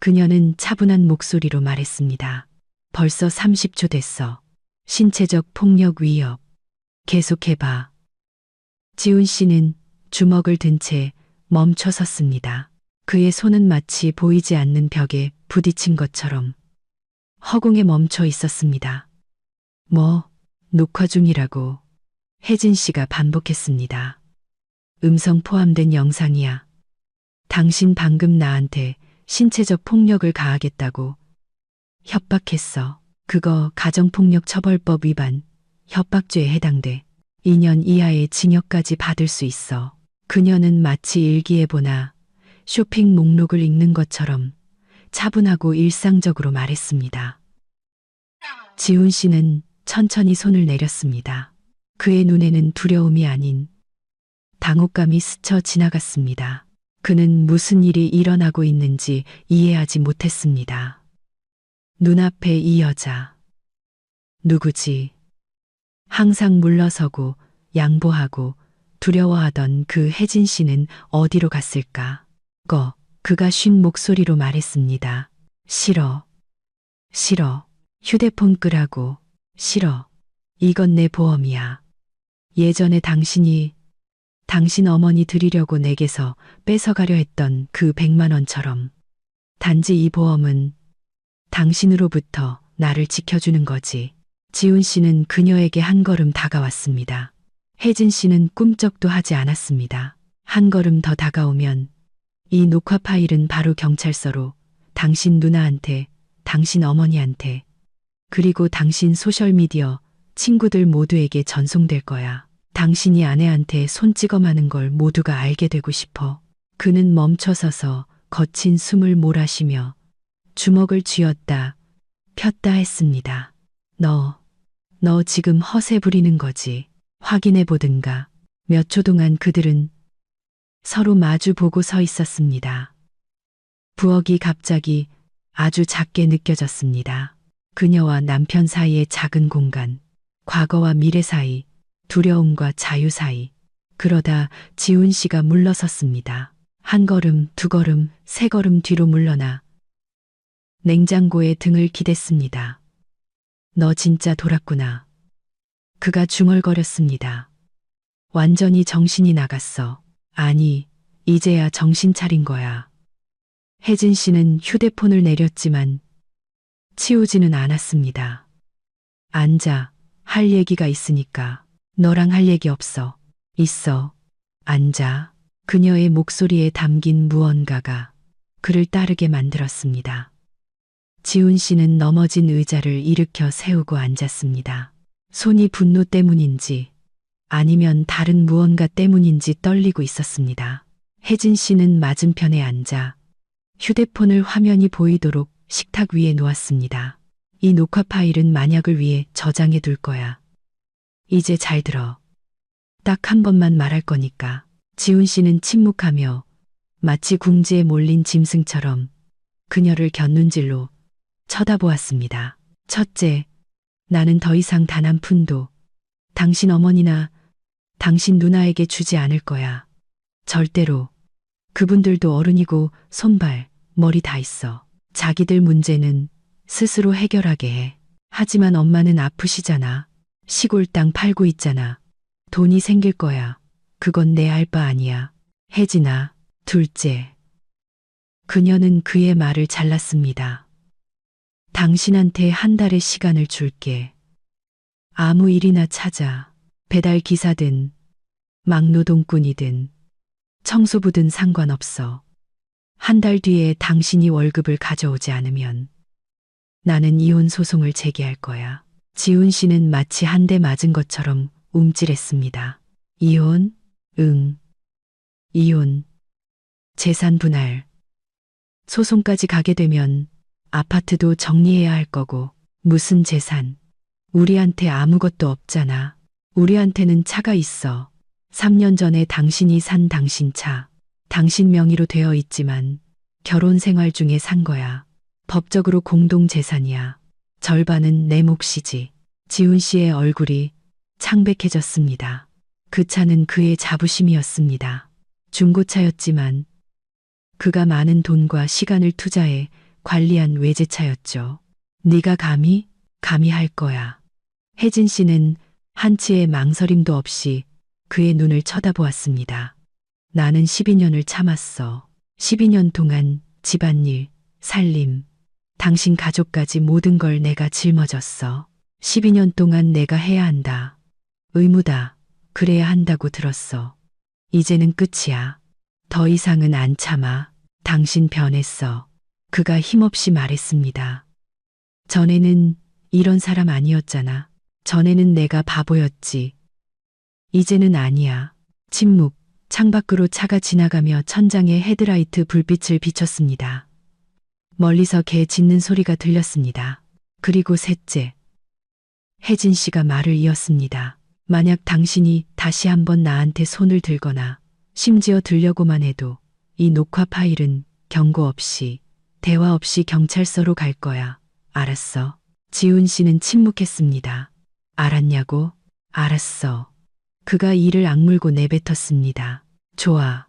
그녀는 차분한 목소리로 말했습니다. 벌써 30초 됐어. 신체적 폭력 위협. 계속해봐. 지훈 씨는 주먹을 든 채 멈춰 섰습니다. 그의 손은 마치 보이지 않는 벽에 부딪힌 것처럼 허공에 멈춰 있었습니다. 뭐, 녹화 중이라고 혜진 씨가 반복했습니다. 음성 포함된 영상이야. 당신 방금 나한테 신체적 폭력을 가하겠다고 협박했어. 그거 가정폭력 처벌법 위반, 협박죄에 해당돼. 2년 이하의 징역까지 받을 수 있어. 그녀는 마치 일기예보나 쇼핑 목록을 읽는 것처럼 차분하고 일상적으로 말했습니다. 지훈 씨는 천천히 손을 내렸습니다. 그의 눈에는 두려움이 아닌 당혹감이 스쳐 지나갔습니다. 그는 무슨 일이 일어나고 있는지 이해하지 못했습니다. 눈앞에 이 여자. 누구지? 항상 물러서고 양보하고 두려워하던 그 혜진 씨는 어디로 갔을까? 꺼. 그가 쉰 목소리로 말했습니다. 싫어. 싫어. 휴대폰 끄라고. 싫어. 이건 내 보험이야. 예전에 당신 어머니 드리려고 내게서 뺏어가려 했던 그 100만 원처럼. 단지 이 보험은 당신으로부터 나를 지켜주는 거지. 지훈 씨는 그녀에게 한 걸음 다가왔습니다. 혜진 씨는 꿈쩍도 하지 않았습니다. 한 걸음 더 다가오면 이 녹화 파일은 바로 경찰서로 당신 누나한테, 당신 어머니한테, 그리고 당신 소셜미디어 친구들 모두에게 전송될 거야. 당신이 아내한테 손 찍어마는 걸 모두가 알게 되고 싶어. 그는 멈춰서서 거친 숨을 몰아쉬며 주먹을 쥐었다 폈다 했습니다. 너 지금 허세 부리는 거지. 확인해 보든가. 몇 초 동안 그들은 서로 마주 보고 서 있었습니다. 부엌이 갑자기 아주 작게 느껴졌습니다. 그녀와 남편 사이의 작은 공간, 과거와 미래 사이, 두려움과 자유 사이. 그러다 지훈 씨가 물러섰습니다. 한 걸음, 두 걸음, 세 걸음 뒤로 물러나 냉장고에 등을 기댔습니다. 너 진짜 돌았구나. 그가 중얼거렸습니다. 완전히 정신이 나갔어. 아니, 이제야 정신 차린 거야. 혜진 씨는 휴대폰을 내렸지만 치우지는 않았습니다. 앉아. 할 얘기가 있으니까. 너랑 할 얘기 없어. 있어. 앉아. 그녀의 목소리에 담긴 무언가가 그를 따르게 만들었습니다. 지훈 씨는 넘어진 의자를 일으켜 세우고 앉았습니다. 손이 분노 때문인지 아니면 다른 무언가 때문인지 떨리고 있었습니다. 혜진 씨는 맞은편에 앉아 휴대폰을 화면이 보이도록 식탁 위에 놓았습니다. 이 녹화 파일은 만약을 위해 저장해 둘 거야. 이제 잘 들어. 딱 한 번만 말할 거니까. 지훈 씨는 침묵하며 마치 궁지에 몰린 짐승처럼 그녀를 곁눈질로 쳐다보았습니다. 첫째, 나는 더 이상 단 한 푼도 당신 어머니나 당신 누나에게 주지 않을 거야. 절대로. 그분들도 어른이고 손발, 머리 다 있어. 자기들 문제는 스스로 해결하게 해. 하지만 엄마는 아프시잖아. 시골 땅 팔고 있잖아. 돈이 생길 거야. 그건 내 알 바 아니야. 혜진아. 둘째. 그녀는 그의 말을 잘랐습니다. 당신한테 한 달의 시간을 줄게. 아무 일이나 찾아. 배달 기사든 막노동꾼이든 청소부든 상관없어. 한 달 뒤에 당신이 월급을 가져오지 않으면 나는 이혼 소송을 제기할 거야. 지훈 씨는 마치 한 대 맞은 것처럼 움찔했습니다. 이혼? 응. 이혼. 재산 분할. 소송까지 가게 되면 아파트도 정리해야 할 거고. 무슨 재산? 우리한테 아무것도 없잖아. 우리한테는 차가 있어. 3년 전에 당신이 산 당신 차. 당신 명의로 되어 있지만 결혼 생활 중에 산 거야. 법적으로 공동 재산이야. 절반은 내 몫이지. 지훈 씨의 얼굴이 창백해졌습니다. 그 차는 그의 자부심이었습니다. 중고차였지만 그가 많은 돈과 시간을 투자해 관리한 외제차였죠. 네가 감히 할 거야. 혜진 씨는 한치의 망설임도 없이 그의 눈을 쳐다보았습니다. 나는 12년을 참았어. 12년 동안 집안일, 살림, 당신 가족까지 모든 걸 내가 짊어졌어. 12년 동안 내가 해야 한다. 의무다. 그래야 한다고 들었어. 이제는 끝이야. 더 이상은 안 참아. 당신 변했어. 그가 힘없이 말했습니다. 전에는 이런 사람 아니었잖아. 전에는 내가 바보였지. 이제는 아니야. 침묵. 창밖으로 차가 지나가며 천장에 헤드라이트 불빛을 비췄습니다. 멀리서 개 짖는 소리가 들렸습니다. 그리고 셋째. 혜진 씨가 말을 이었습니다. 만약 당신이 다시 한번 나한테 손을 들거나 심지어 들려고만 해도 이 녹화 파일은 경고 없이, 대화 없이 경찰서로 갈 거야. 알았어. 지훈 씨는 침묵했습니다. 알았냐고? 알았어. 그가 이를 악물고 내뱉었습니다. 좋아.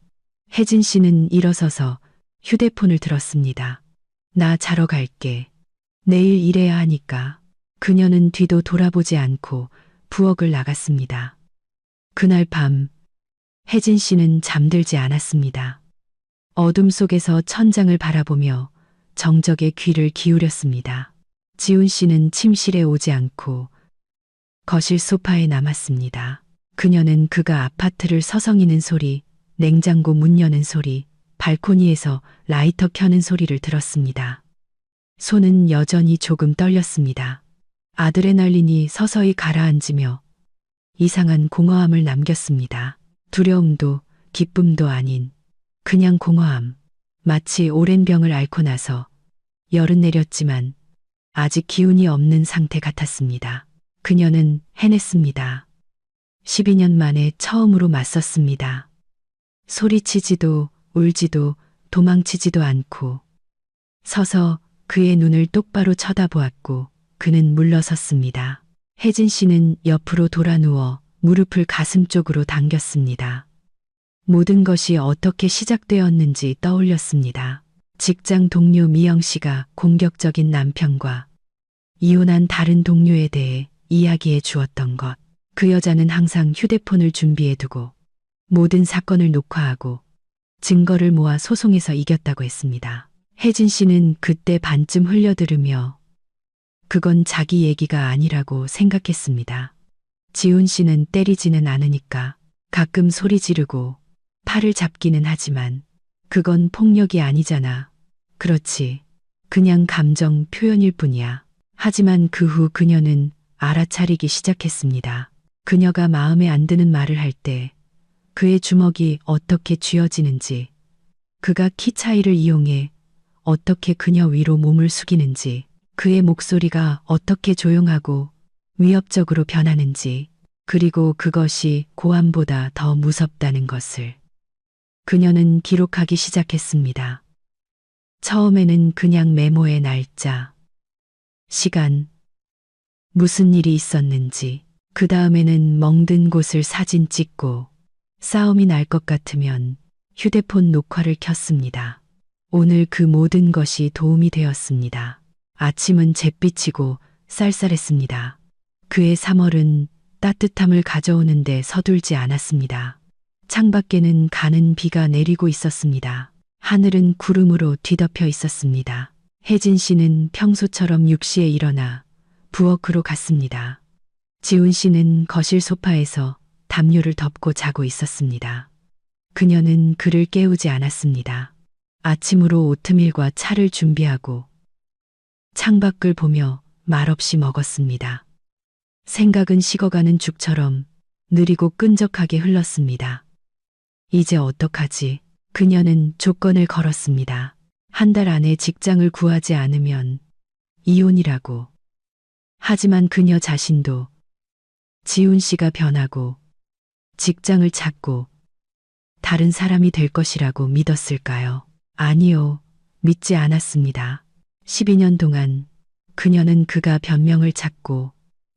혜진 씨는 일어서서 휴대폰을 들었습니다. 나 자러 갈게. 내일 일해야 하니까. 그녀는 뒤도 돌아보지 않고 부엌을 나갔습니다. 그날 밤 혜진 씨는 잠들지 않았습니다. 어둠 속에서 천장을 바라보며 정적에 귀를 기울였습니다. 지훈 씨는 침실에 오지 않고 거실 소파에 남았습니다. 그녀는 그가 아파트를 서성이는 소리, 냉장고 문 여는 소리, 발코니에서 라이터 켜는 소리를 들었습니다. 손은 여전히 조금 떨렸습니다. 아드레날린이 서서히 가라앉으며 이상한 공허함을 남겼습니다. 두려움도 기쁨도 아닌 그냥 공허함. 마치 오랜 병을 앓고 나서 열은 내렸지만 아직 기운이 없는 상태 같았습니다. 그녀는 해냈습니다. 12년 만에 처음으로 맞섰습니다. 소리치지도 울지도 도망치지도 않고 서서 그의 눈을 똑바로 쳐다보았고 그는 물러섰습니다. 혜진 씨는 옆으로 돌아 누워 무릎을 가슴 쪽으로 당겼습니다. 모든 것이 어떻게 시작되었는지 떠올렸습니다. 직장 동료 미영 씨가 공격적인 남편과 이혼한 다른 동료에 대해 이야기해 주었던 것. 그 여자는 항상 휴대폰을 준비해 두고 모든 사건을 녹화하고 증거를 모아 소송에서 이겼다고 했습니다. 혜진 씨는 그때 반쯤 흘려들으며 그건 자기 얘기가 아니라고 생각했습니다. 지훈 씨는 때리지는 않으니까 가끔 소리 지르고 팔을 잡기는 하지만 그건 폭력이 아니잖아. 그렇지. 그냥 감정 표현일 뿐이야. 하지만 그 후 그녀는 알아차리기 시작했습니다. 그녀가 마음에 안 드는 말을 할 때 그의 주먹이 어떻게 쥐어지는지, 그가 키 차이를 이용해 어떻게 그녀 위로 몸을 숙이는지, 그의 목소리가 어떻게 조용하고 위협적으로 변하는지, 그리고 그것이 고함보다 더 무섭다는 것을 그녀는 기록하기 시작했습니다. 처음에는 그냥 메모의 날짜, 시간, 무슨 일이 있었는지, 그 다음에는 멍든 곳을 사진 찍고 싸움이 날 것 같으면 휴대폰 녹화를 켰습니다. 오늘 그 모든 것이 도움이 되었습니다. 아침은 잿빛이고 쌀쌀했습니다. 그의 3월은 따뜻함을 가져오는데 서둘지 않았습니다. 창밖에는 가는 비가 내리고 있었습니다. 하늘은 구름으로 뒤덮여 있었습니다. 혜진 씨는 평소처럼 6시에 일어나 부엌으로 갔습니다. 지훈 씨는 거실 소파에서 담요를 덮고 자고 있었습니다. 그녀는 그를 깨우지 않았습니다. 아침으로 오트밀과 차를 준비하고 창밖을 보며 말없이 먹었습니다. 생각은 식어가는 죽처럼 느리고 끈적하게 흘렀습니다. 이제 어떡하지? 그녀는 조건을 걸었습니다. 한 달 안에 직장을 구하지 않으면 이혼이라고. 하지만 그녀 자신도 지훈 씨가 변하고 직장을 찾고 다른 사람이 될 것이라고 믿었을까요? 아니요, 믿지 않았습니다. 12년 동안 그녀는 그가 변명을 찾고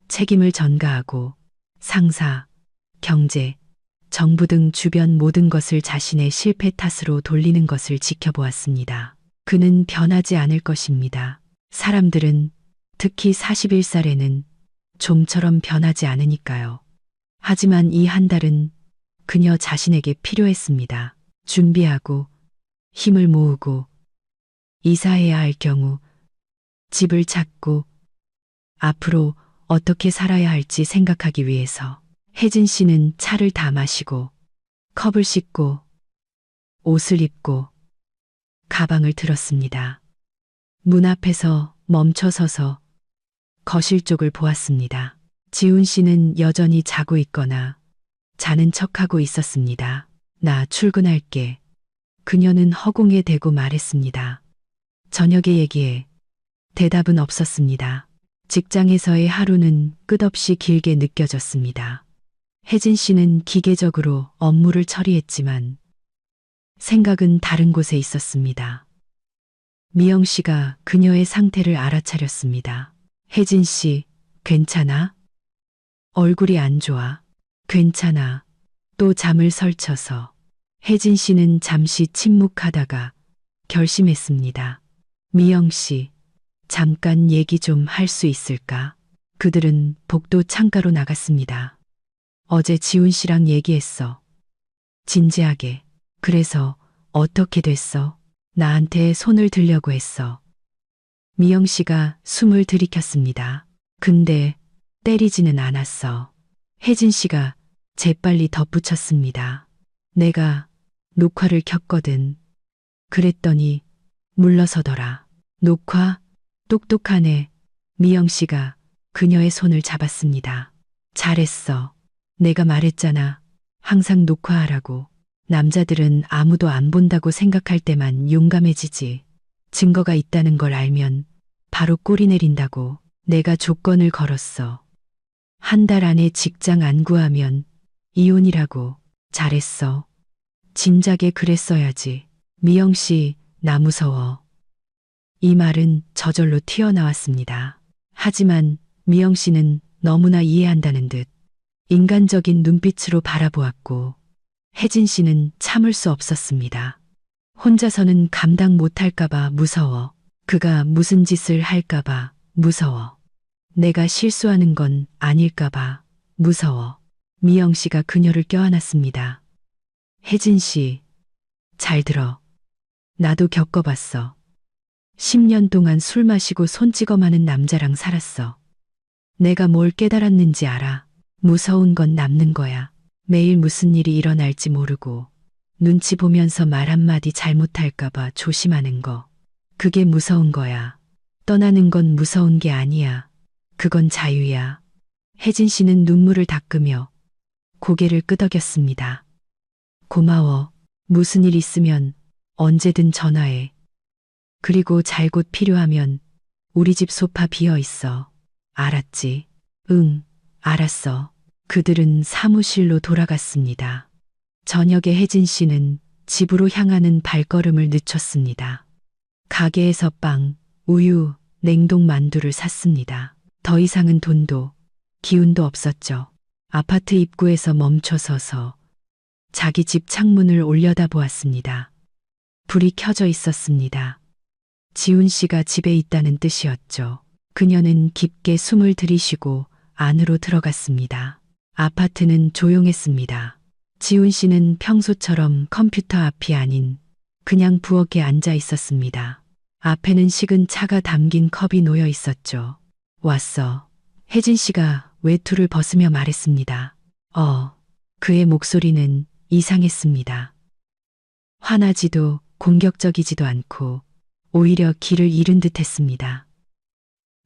책임을 전가하고 상사, 경제, 정부 등 주변 모든 것을 자신의 실패 탓으로 돌리는 것을 지켜보았습니다. 그는 변하지 않을 것입니다. 사람들은 특히 41살에는 좀처럼 변하지 않으니까요. 하지만 이 한 달은 그녀 자신에게 필요했습니다. 준비하고 힘을 모으고 이사해야 할 경우 집을 찾고 앞으로 어떻게 살아야 할지 생각하기 위해서. 혜진 씨는 차를 다 마시고 컵을 씻고 옷을 입고 가방을 들었습니다. 문 앞에서 멈춰 서서 거실 쪽을 보았습니다. 지훈 씨는 여전히 자고 있거나 자는 척하고 있었습니다. 나 출근할게. 그녀는 허공에 대고 말했습니다. 저녁에 얘기해. 대답은 없었습니다. 직장에서의 하루는 끝없이 길게 느껴졌습니다. 혜진 씨는 기계적으로 업무를 처리했지만 생각은 다른 곳에 있었습니다. 미영 씨가 그녀의 상태를 알아차렸습니다. 혜진 씨, 괜찮아? 얼굴이 안 좋아. 괜찮아. 또 잠을 설쳐서. 혜진 씨는 잠시 침묵하다가 결심했습니다. 미영 씨, 잠깐 얘기 좀 할 수 있을까? 그들은 복도 창가로 나갔습니다. 어제 지훈 씨랑 얘기했어. 진지하게. 그래서 어떻게 됐어? 나한테 손을 들려고 했어. 미영 씨가 숨을 들이켰습니다. 근데 때리지는 않았어. 혜진 씨가 재빨리 덧붙였습니다. 내가 녹화를 켰거든. 그랬더니 물러서더라. 녹화? 똑똑하네. 미영 씨가 그녀의 손을 잡았습니다. 잘했어. 내가 말했잖아. 항상 녹화하라고. 남자들은 아무도 안 본다고 생각할 때만 용감해지지. 증거가 있다는 걸 알면 바로 꼬리 내린다고. 내가 조건을 걸었어. 한 달 안에 직장 안 구하면 이혼이라고. 잘했어. 진작에 그랬어야지. 미영 씨, 나 무서워. 이 말은 저절로 튀어나왔습니다. 하지만 미영 씨는 너무나 이해한다는 듯 인간적인 눈빛으로 바라보았고 혜진 씨는 참을 수 없었습니다. 혼자서는 감당 못할까봐 무서워. 그가 무슨 짓을 할까봐 무서워. 내가 실수하는 건 아닐까봐 무서워. 미영 씨가 그녀를 껴안았습니다. 혜진 씨, 잘 들어. 나도 겪어봤어. 10년 동안 술 마시고 손 찍어 마는 남자랑 살았어. 내가 뭘 깨달았는지 알아. 무서운 건 남는 거야. 매일 무슨 일이 일어날지 모르고 눈치 보면서 말 한마디 잘못할까봐 조심하는 거. 그게 무서운 거야. 떠나는 건 무서운 게 아니야. 그건 자유야. 혜진 씨는 눈물을 닦으며 고개를 끄덕였습니다. 고마워. 무슨 일 있으면 언제든 전화해. 그리고 잘곧 필요하면 우리 집 소파 비어 있어. 알았지? 응, 알았어. 그들은 사무실로 돌아갔습니다. 저녁에 혜진 씨는 집으로 향하는 발걸음을 늦췄습니다. 가게에서 빵, 우유, 냉동 만두를 샀습니다. 더 이상은 돈도 기운도 없었죠. 아파트 입구에서 멈춰 서서 자기 집 창문을 올려다보았습니다. 불이 켜져 있었습니다. 지훈 씨가 집에 있다는 뜻이었죠. 그녀는 깊게 숨을 들이쉬고 안으로 들어갔습니다. 아파트는 조용했습니다. 지훈 씨는 평소처럼 컴퓨터 앞이 아닌 그냥 부엌에 앉아 있었습니다. 앞에는 식은 차가 담긴 컵이 놓여 있었죠. 왔어. 혜진 씨가 외투를 벗으며 말했습니다. 그의 목소리는 이상했습니다. 화나지도 공격적이지도 않고 오히려 기를 잃은 듯 했습니다.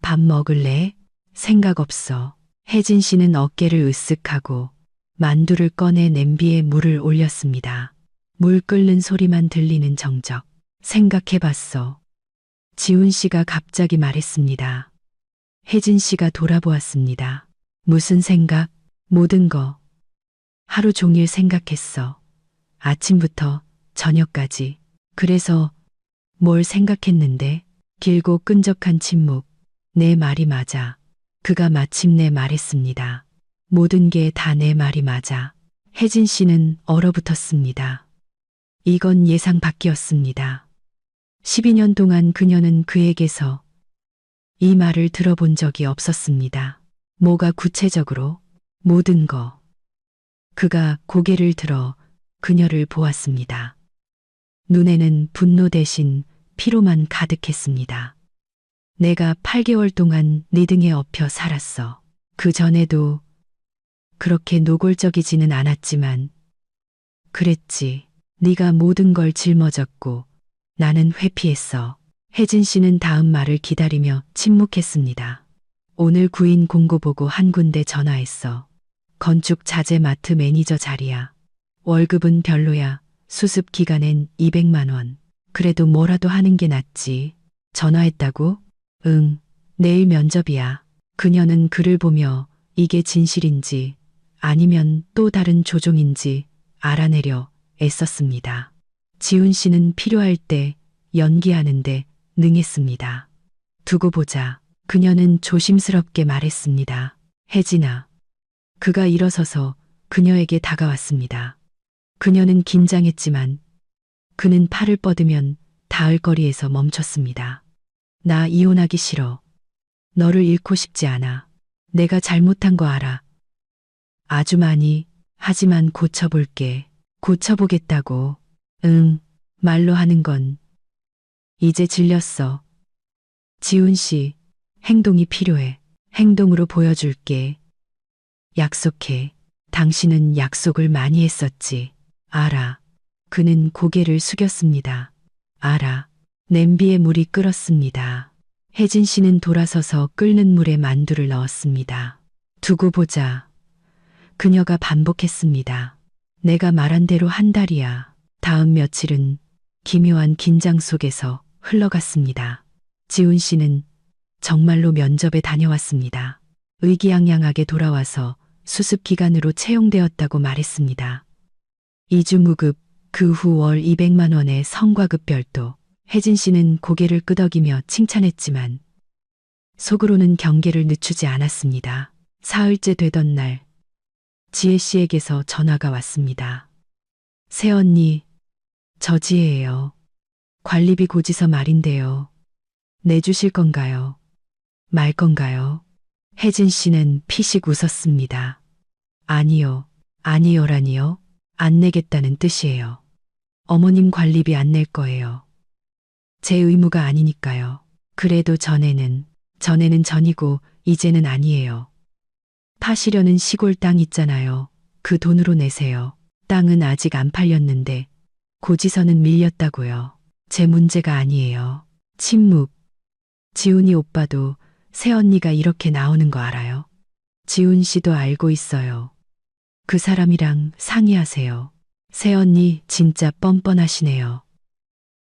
밥 먹을래? 생각 없어. 혜진 씨는 어깨를 으쓱하고 만두를 꺼내 냄비에 물을 올렸습니다. 물 끓는 소리만 들리는 정적. 생각해봤어. 지훈 씨가 갑자기 말했습니다. 혜진 씨가 돌아보았습니다. 무슨 생각? 모든 거. 하루 종일 생각했어. 아침부터 저녁까지. 그래서 뭘 생각했는데? 길고 끈적한 침묵. 내 말이 맞아. 그가 마침내 말했습니다. 모든 게 다 내 말이 맞아. 혜진 씨는 얼어붙었습니다. 이건 예상 밖이었습니다. 12년 동안 그녀는 그에게서 이 말을 들어본 적이 없었습니다. 뭐가 구체적으로? 모든 거. 그가 고개를 들어 그녀를 보았습니다. 눈에는 분노 대신 피로만 가득했습니다. 내가 8개월 동안 네 등에 업혀 살았어. 그 전에도 그렇게 노골적이지는 않았지만 그랬지. 네가 모든 걸 짊어졌고 나는 회피했어. 혜진 씨는 다음 말을 기다리며 침묵했습니다. 오늘 구인 공고 보고 한 군데 전화했어. 건축 자재 마트 매니저 자리야. 월급은 별로야. 수습 기간엔 200만 원. 그래도 뭐라도 하는 게 낫지. 전화했다고? 응, 내일 면접이야. 그녀는 그를 보며 이게 진실인지 아니면 또 다른 조종인지 알아내려 애썼습니다. 지훈 씨는 필요할 때 연기하는데 능했습니다. 두고 보자. 그녀는 조심스럽게 말했습니다. 혜진아. 그가 일어서서 그녀에게 다가왔습니다. 그녀는 긴장했지만 그는 팔을 뻗으면 닿을 거리에서 멈췄습니다. 나 이혼하기 싫어. 너를 잃고 싶지 않아. 내가 잘못한 거 알아. 아주 많이. 하지만 고쳐볼게. 고쳐보겠다고. 응. 말로 하는 건 이제 질렸어. 지훈 씨, 행동이 필요해. 행동으로 보여줄게. 약속해. 당신은 약속을 많이 했었지. 알아. 그는 고개를 숙였습니다. 알아. 냄비에 물이 끓었습니다. 혜진 씨는 돌아서서 끓는 물에 만두를 넣었습니다. 두고 보자. 그녀가 반복했습니다. 내가 말한 대로 한 달이야. 다음 며칠은 기묘한 긴장 속에서 흘러갔습니다. 지훈 씨는 정말로 면접에 다녀왔습니다. 의기양양하게 돌아와서 수습 기간으로 채용되었다고 말했습니다. 2주 무급, 그 후 월 200만 원의 성과급 별도. 혜진 씨는 고개를 끄덕이며 칭찬했지만 속으로는 경계를 늦추지 않았습니다. 사흘째 되던 날, 지혜 씨에게서 전화가 왔습니다. 새언니, 저 지혜예요. 관리비 고지서 말인데요. 내주실 건가요? 말 건가요? 혜진 씨는 피식 웃었습니다. 아니요, 아니요라니요? 안 내겠다는 뜻이에요. 어머님 관리비 안 낼 거예요. 제 의무가 아니니까요. 그래도 전에는 전이고 이제는 아니에요. 파시려는 시골 땅 있잖아요. 그 돈으로 내세요. 땅은 아직 안 팔렸는데 고지서는 밀렸다고요. 제 문제가 아니에요. 침묵. 지훈이 오빠도 새언니가 이렇게 나오는 거 알아요? 지훈 씨도 알고 있어요. 그 사람이랑 상의하세요. 새언니 진짜 뻔뻔하시네요.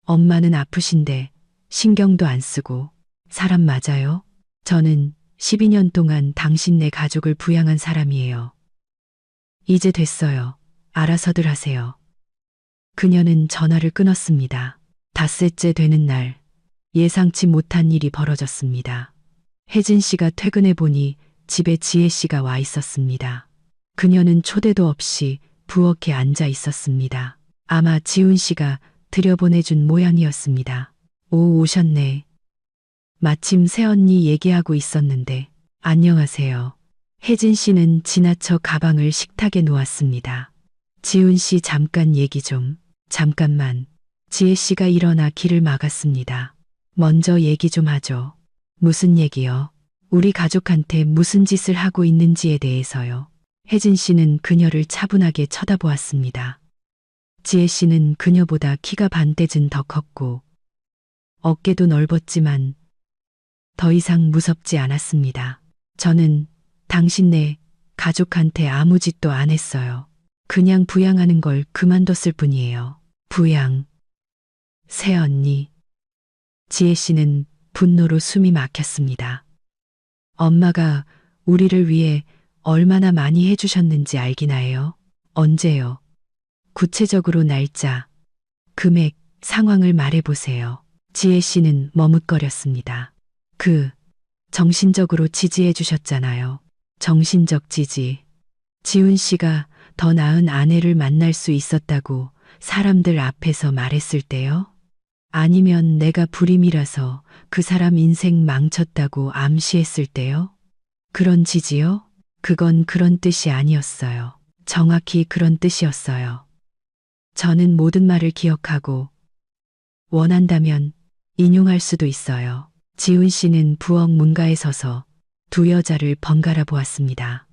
엄마는 아프신데 신경도 안 쓰고. 사람 맞아요? 저는 12년 동안 당신네 가족을 부양한 사람이에요. 이제 됐어요. 알아서들 하세요. 그녀는 전화를 끊었습니다. 닷새째 되는 날, 예상치 못한 일이 벌어졌습니다. 혜진 씨가 퇴근해 보니 집에 지혜 씨가 와 있었습니다. 그녀는 초대도 없이 부엌에 앉아 있었습니다. 아마 지훈 씨가 들여보내준 모양이었습니다. 오, 오셨네. 마침 새언니 얘기하고 있었는데. 안녕하세요. 혜진 씨는 지나쳐 가방을 식탁에 놓았습니다. 지훈 씨 잠깐 얘기 좀. 잠깐만. 지혜 씨가 일어나 길을 막았습니다. 먼저 얘기 좀 하죠. 무슨 얘기요? 우리 가족한테 무슨 짓을 하고 있는지에 대해서요. 혜진 씨는 그녀를 차분하게 쳐다보았습니다. 지혜 씨는 그녀보다 키가 반때쯤 더 컸고 어깨도 넓었지만 더 이상 무섭지 않았습니다. 저는 당신네 가족한테 아무 짓도 안 했어요. 그냥 부양하는 걸 그만뒀을 뿐이에요. 부양. 새언니. 지혜 씨는 분노로 숨이 막혔습니다. 엄마가 우리를 위해 얼마나 많이 해주셨는지 알기나 해요? 언제요? 구체적으로 날짜, 금액, 상황을 말해보세요. 지혜 씨는 머뭇거렸습니다. 정신적으로 지지해 주셨잖아요. 정신적 지지. 지훈 씨가 더 나은 아내를 만날 수 있었다고 사람들 앞에서 말했을 때요? 아니면 내가 불임이라서 그 사람 인생 망쳤다고 암시했을 때요? 그런 지지요? 그건 그런 뜻이 아니었어요. 정확히 그런 뜻이었어요. 저는 모든 말을 기억하고 원한다면 인용할 수도 있어요. 지훈 씨는 부엌 문가에 서서 두 여자를 번갈아 보았습니다.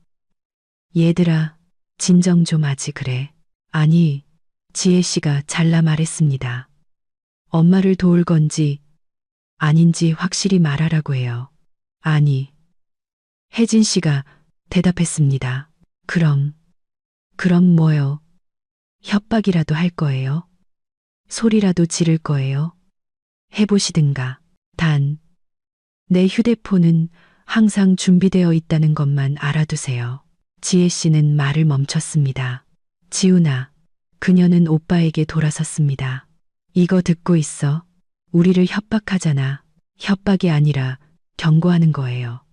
얘들아, 진정 좀 하지 그래. 아니, 지혜 씨가 잘라 말했습니다. 엄마를 도울 건지 아닌지 확실히 말하라고 해요. 아니. 혜진 씨가 대답했습니다. 그럼 뭐요? 협박이라도 할 거예요? 소리라도 지를 거예요? 해보시든가. 단, 내 휴대폰은 항상 준비되어 있다는 것만 알아두세요. 지혜 씨는 말을 멈췄습니다. 지훈아, 그녀는 오빠에게 돌아섰습니다. 이거 듣고 있어. 우리를 협박하잖아. 협박이 아니라 경고하는 거예요.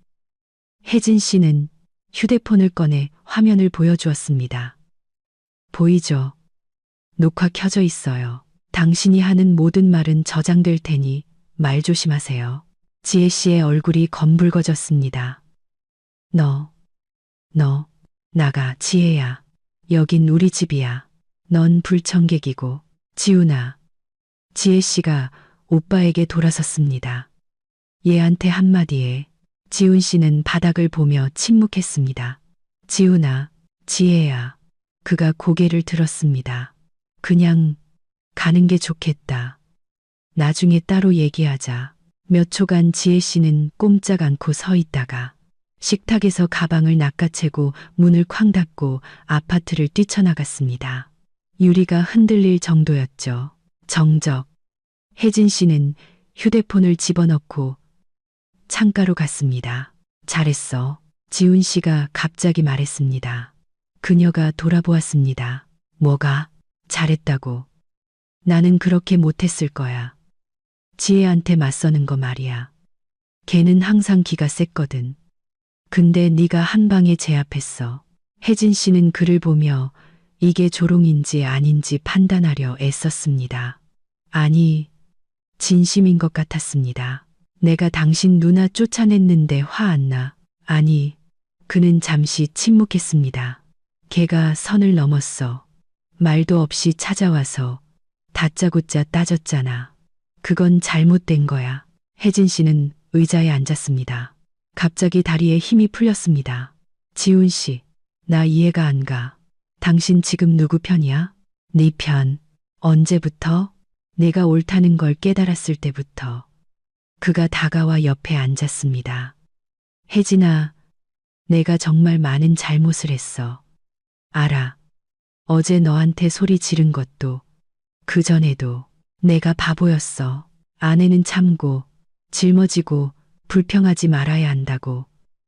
혜진 씨는 휴대폰을 꺼내 화면을 보여주었습니다. 보이죠? 녹화 켜져 있어요. 당신이 하는 모든 말은 저장될 테니 말 조심하세요. 지혜 씨의 얼굴이 검붉어졌습니다. 너, 나가, 지혜야. 여긴 우리 집이야. 넌 불청객이고. 지훈아. 지혜 씨가 오빠에게 돌아섰습니다. 얘한테 한마디에 지훈 씨는 바닥을 보며 침묵했습니다. 지훈아, 지혜야. 그가 고개를 들었습니다. 그냥 가는 게 좋겠다. 나중에 따로 얘기하자. 몇 초간 지혜 씨는 꼼짝 않고 서 있다가 식탁에서 가방을 낚아채고 문을 쾅 닫고 아파트를 뛰쳐나갔습니다. 유리가 흔들릴 정도였죠. 정적. 혜진 씨는 휴대폰을 집어넣고 창가로 갔습니다. 잘했어. 지훈 씨가 갑자기 말했습니다. 그녀가 돌아보았습니다. 뭐가? 잘했다고. 나는 그렇게 못했을 거야. 지혜한테 맞서는 거 말이야. 걔는 항상 기가 셌거든. 근데 네가 한 방에 제압했어. 혜진 씨는 그를 보며 이게 조롱인지 아닌지 판단하려 애썼습니다. 아니, 진심인 것 같았습니다. 내가 당신 누나 쫓아냈는데 화 안 나. 아니, 그는 잠시 침묵했습니다. 걔가 선을 넘었어. 말도 없이 찾아와서 다짜고짜 따졌잖아. 그건 잘못된 거야. 혜진 씨는 의자에 앉았습니다. 갑자기 다리에 힘이 풀렸습니다. 지훈 씨, 나 이해가 안 가. 당신 지금 누구 편이야? 네 편. 언제부터? 내가 옳다는 걸 깨달았을 때부터. 그가 다가와 옆에 앉았습니다. 혜진아, 내가 정말 많은 잘못을 했어. 알아. 어제 너한테 소리 지른 것도, 그 전에도 내가 바보였어. 아내는 참고, 짊어지고, 불평하지 말아야 한다고.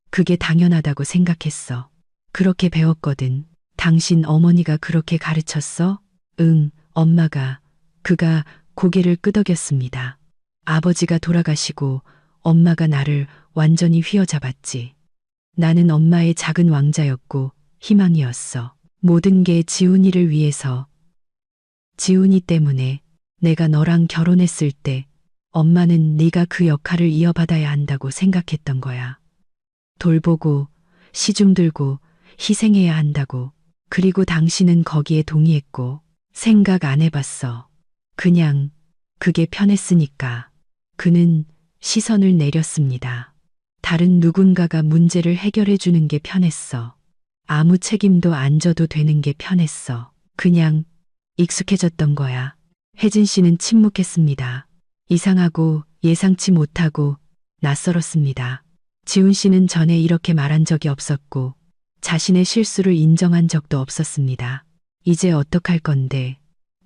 그게 당연하다고 생각했어. 그렇게 배웠거든. 당신 어머니가 그렇게 가르쳤어? 응, 엄마가. 그가 고개를 끄덕였습니다. 아버지가 돌아가시고 엄마가 나를 완전히 휘어잡았지. 나는 엄마의 작은 왕자였고 희망이었어. 모든 게 지훈이를 위해서. 지훈이 때문에 내가 너랑 결혼했을 때 엄마는 네가 그 역할을 이어받아야 한다고 생각했던 거야. 돌보고 시중 들고 희생해야 한다고. 그리고 당신은 거기에 동의했고 생각 안 해봤어. 그냥 그게 편했으니까. 그는 시선을 내렸습니다. 다른 누군가가 문제를 해결해 주는 게 편했어. 아무 책임도 안 져도 되는 게 편했어. 그냥 익숙해졌던 거야. 혜진 씨는 침묵했습니다. 이상하고 예상치 못하고 낯설었습니다. 지훈 씨는 전에 이렇게 말한 적이 없었고 자신의 실수를 인정한 적도 없었습니다. 이제 어떡할 건데?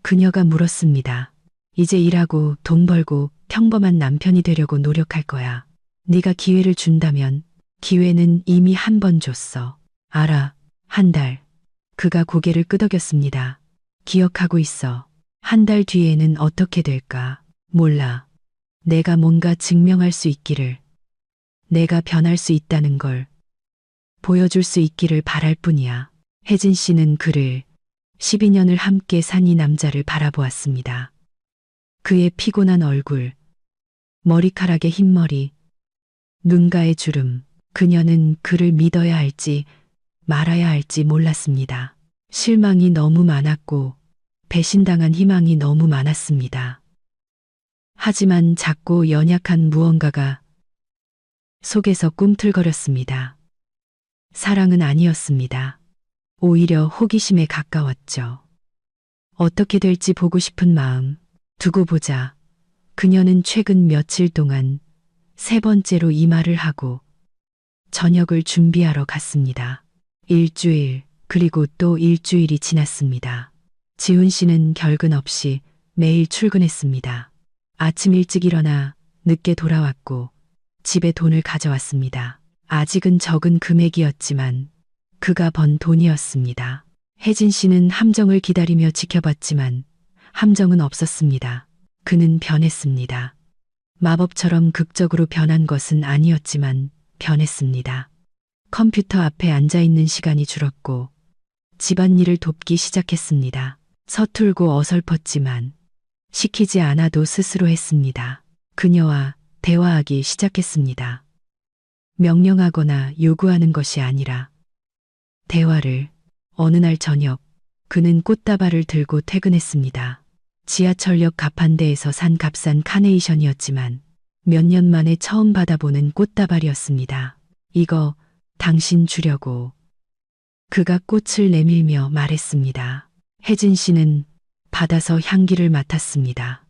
그녀가 물었습니다. 이제 일하고 돈 벌고 평범한 남편이 되려고 노력할 거야. 네가 기회를 준다면 기회는 이미 한 번 줬어. 알아. 한 달. 그가 고개를 끄덕였습니다. 기억하고 있어. 한 달 뒤에는 어떻게 될까? 몰라. 내가 뭔가 증명할 수 있기를. 내가 변할 수 있다는 걸 보여줄 수 있기를 바랄 뿐이야. 혜진 씨는 그를 12년을 함께 산 이 남자를 바라보았습니다. 그의 피곤한 얼굴, 머리카락의 흰머리, 눈가의 주름. 그녀는 그를 믿어야 할지 말아야 할지 몰랐습니다. 실망이 너무 많았고 배신당한 희망이 너무 많았습니다. 하지만 작고 연약한 무언가가 속에서 꿈틀거렸습니다. 사랑은 아니었습니다. 오히려 호기심에 가까웠죠. 어떻게 될지 보고 싶은 마음. 두고 보자. 그녀는 최근 며칠 동안 세 번째로 이 말을 하고 저녁을 준비하러 갔습니다. 일주일, 그리고 또 일주일이 지났습니다. 지훈 씨는 결근 없이 매일 출근했습니다. 아침 일찍 일어나 늦게 돌아왔고 집에 돈을 가져왔습니다. 아직은 적은 금액이었지만 그가 번 돈이었습니다. 혜진 씨는 함정을 기다리며 지켜봤지만 함정은 없었습니다. 그는 변했습니다. 마법처럼 극적으로 변한 것은 아니었지만 변했습니다. 컴퓨터 앞에 앉아있는 시간이 줄었고 집안일을 돕기 시작했습니다. 서툴고 어설펐지만 시키지 않아도 스스로 했습니다. 그녀와 대화하기 시작했습니다. 명령하거나 요구하는 것이 아니라 대화를. 어느 날 저녁 그는 꽃다발을 들고 퇴근했습니다. 지하철역 가판대에서 산 값싼 카네이션이었지만 몇 년 만에 처음 받아보는 꽃다발이었습니다. 이거 당신 주려고. 그가 꽃을 내밀며 말했습니다. 혜진 씨는 받아서 향기를 맡았습니다.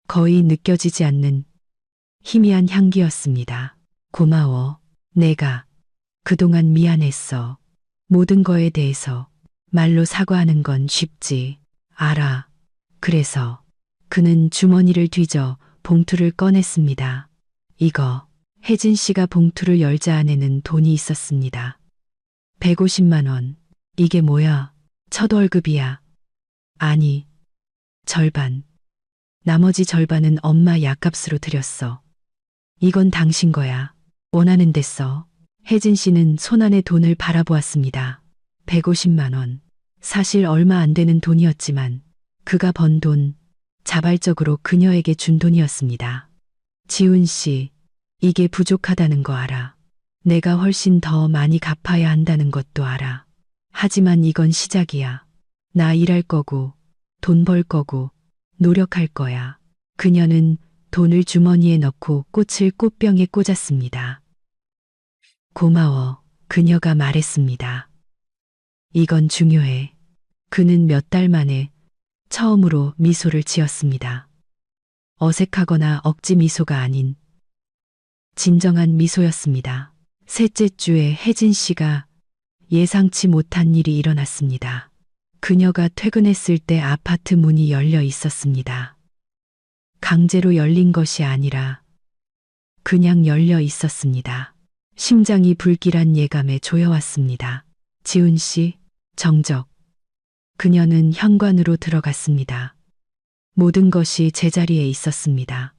거의 느껴지지 않는 희미한 향기였습니다. 고마워. 내가 그동안 미안했어. 모든 거에 대해서 말로 사과하는 건 쉽지. 알아. 그래서 그는 주머니를 뒤져 봉투를 꺼냈습니다. 이거. 혜진 씨가 봉투를 열자 안에는 돈이 있었습니다. 150만 원. 이게 뭐야? 첫 월급이야. 아니, 절반. 나머지 절반은 엄마 약값으로 드렸어. 이건 당신 거야. 원하는 데 써. 혜진 씨는 손안의 돈을 바라보았습니다. 150만 원. 사실 얼마 안 되는 돈이었지만 그가 번 돈, 자발적으로 그녀에게 준 돈이었습니다. 지훈 씨, 이게 부족하다는 거 알아. 내가 훨씬 더 많이 갚아야 한다는 것도 알아. 하지만 이건 시작이야. 나 일할 거고, 돈 벌 거고, 노력할 거야. 그녀는 돈을 주머니에 넣고 꽃을 꽃병에 꽂았습니다. 고마워. 그녀가 말했습니다. 이건 중요해. 그는 몇 달 만에 처음으로 미소를 지었습니다. 어색하거나 억지 미소가 아닌 진정한 미소였습니다. 셋째 주에 혜진 씨가 예상치 못한 일이 일어났습니다. 그녀가 퇴근했을 때 아파트 문이 열려 있었습니다. 강제로 열린 것이 아니라 그냥 열려 있었습니다. 심장이 불길한 예감에 조여왔습니다. 지훈 씨, 정적. 그녀는 현관으로 들어갔습니다. 모든 것이 제자리에 있었습니다.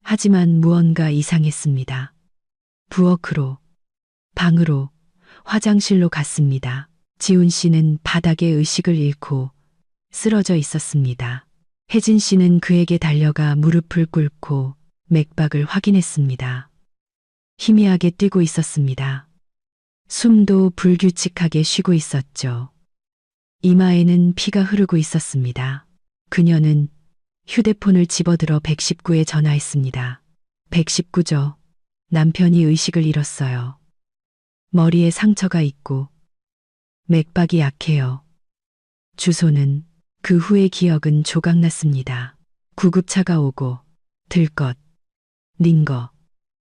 하지만 무언가 이상했습니다. 부엌으로, 방으로, 화장실로 갔습니다. 지훈 씨는 바닥에 의식을 잃고 쓰러져 있었습니다. 혜진 씨는 그에게 달려가 무릎을 꿇고 맥박을 확인했습니다. 희미하게 뛰고 있었습니다. 숨도 불규칙하게 쉬고 있었죠. 이마에는 피가 흐르고 있었습니다. 그녀는 휴대폰을 집어들어 119에 전화했습니다. 119죠. 남편이 의식을 잃었어요. 머리에 상처가 있고 맥박이 약해요. 주소는. 그 후의 기억은 조각났습니다. 구급차가 오고 들것, 링거,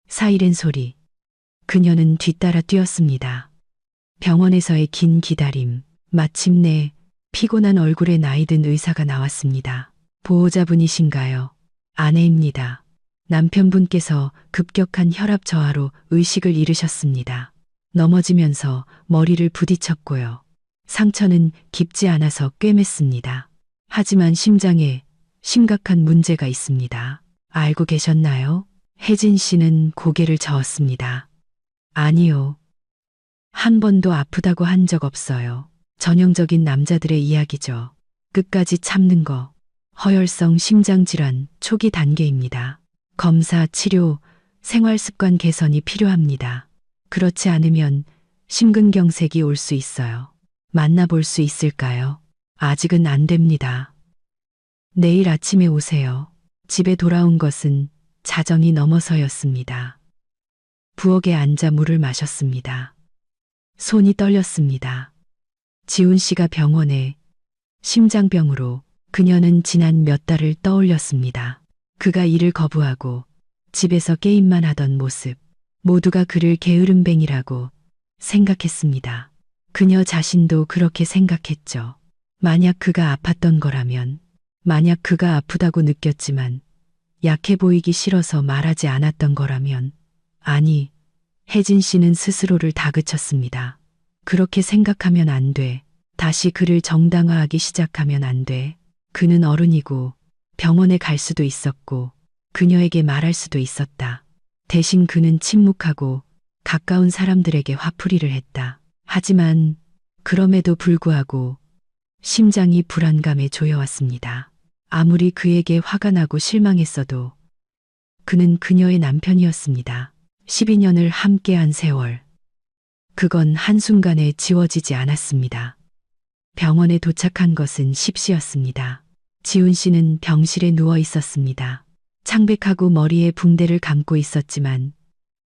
사이렌 소리. 그녀는 뒤따라 뛰었습니다. 병원에서의 긴 기다림. 마침내 피곤한 얼굴에 나이든 의사가 나왔습니다. 보호자분이신가요? 아내입니다. 남편분께서 급격한 혈압 저하로 의식을 잃으셨습니다. 넘어지면서 머리를 부딪혔고요. 상처는 깊지 않아서 꿰맸습니다. 하지만 심장에 심각한 문제가 있습니다. 알고 계셨나요? 혜진 씨는 고개를 저었습니다. 아니요. 한 번도 아프다고 한 적 없어요. 전형적인 남자들의 이야기죠. 끝까지 참는 거. 허혈성 심장질환 초기 단계입니다. 검사, 치료, 생활습관 개선이 필요합니다. 그렇지 않으면 심근경색이 올 수 있어요. 만나볼 수 있을까요? 아직은 안 됩니다. 내일 아침에 오세요. 집에 돌아온 것은 자정이 넘어서였습니다. 부엌에 앉아 물을 마셨습니다. 손이 떨렸습니다. 지훈 씨가 병원에 심장병으로. 그녀는 지난 몇 달을 떠올렸습니다. 그가 일을 거부하고 집에서 게임만 하던 모습. 모두가 그를 게으름뱅이라고 생각했습니다. 그녀 자신도 그렇게 생각했죠. 만약 그가 아팠던 거라면, 만약 그가 아프다고 느꼈지만 약해 보이기 싫어서 말하지 않았던 거라면, 아니, 혜진 씨는 스스로를 다그쳤습니다. 그렇게 생각하면 안 돼. 다시 그를 정당화하기 시작하면 안 돼. 그는 어른이고 병원에 갈 수도 있었고 그녀에게 말할 수도 있었다. 대신 그는 침묵하고 가까운 사람들에게 화풀이를 했다. 하지만 그럼에도 불구하고 심장이 불안감에 조여왔습니다. 아무리 그에게 화가 나고 실망했어도 그는 그녀의 남편이었습니다. 12년을 함께한 세월. 그건 한순간에 지워지지 않았습니다. 병원에 도착한 것은 십시였습니다. 지훈 씨는 병실에 누워 있었습니다. 창백하고 머리에 붕대를 감고 있었지만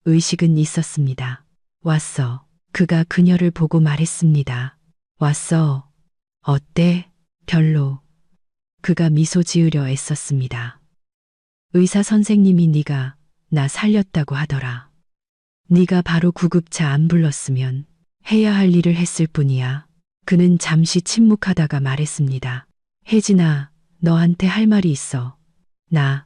의식은 있었습니다. 왔어. 그가 그녀를 보고 말했습니다. 왔어. 어때? 별로. 그가 미소 지으려 애썼습니다. 의사 선생님이 네가 나 살렸다고 하더라. 네가 바로 구급차 안 불렀으면 해야 할 일을 했을 뿐이야. 그는 잠시 침묵하다가 말했습니다. 혜진아, 너한테 할 말이 있어. 나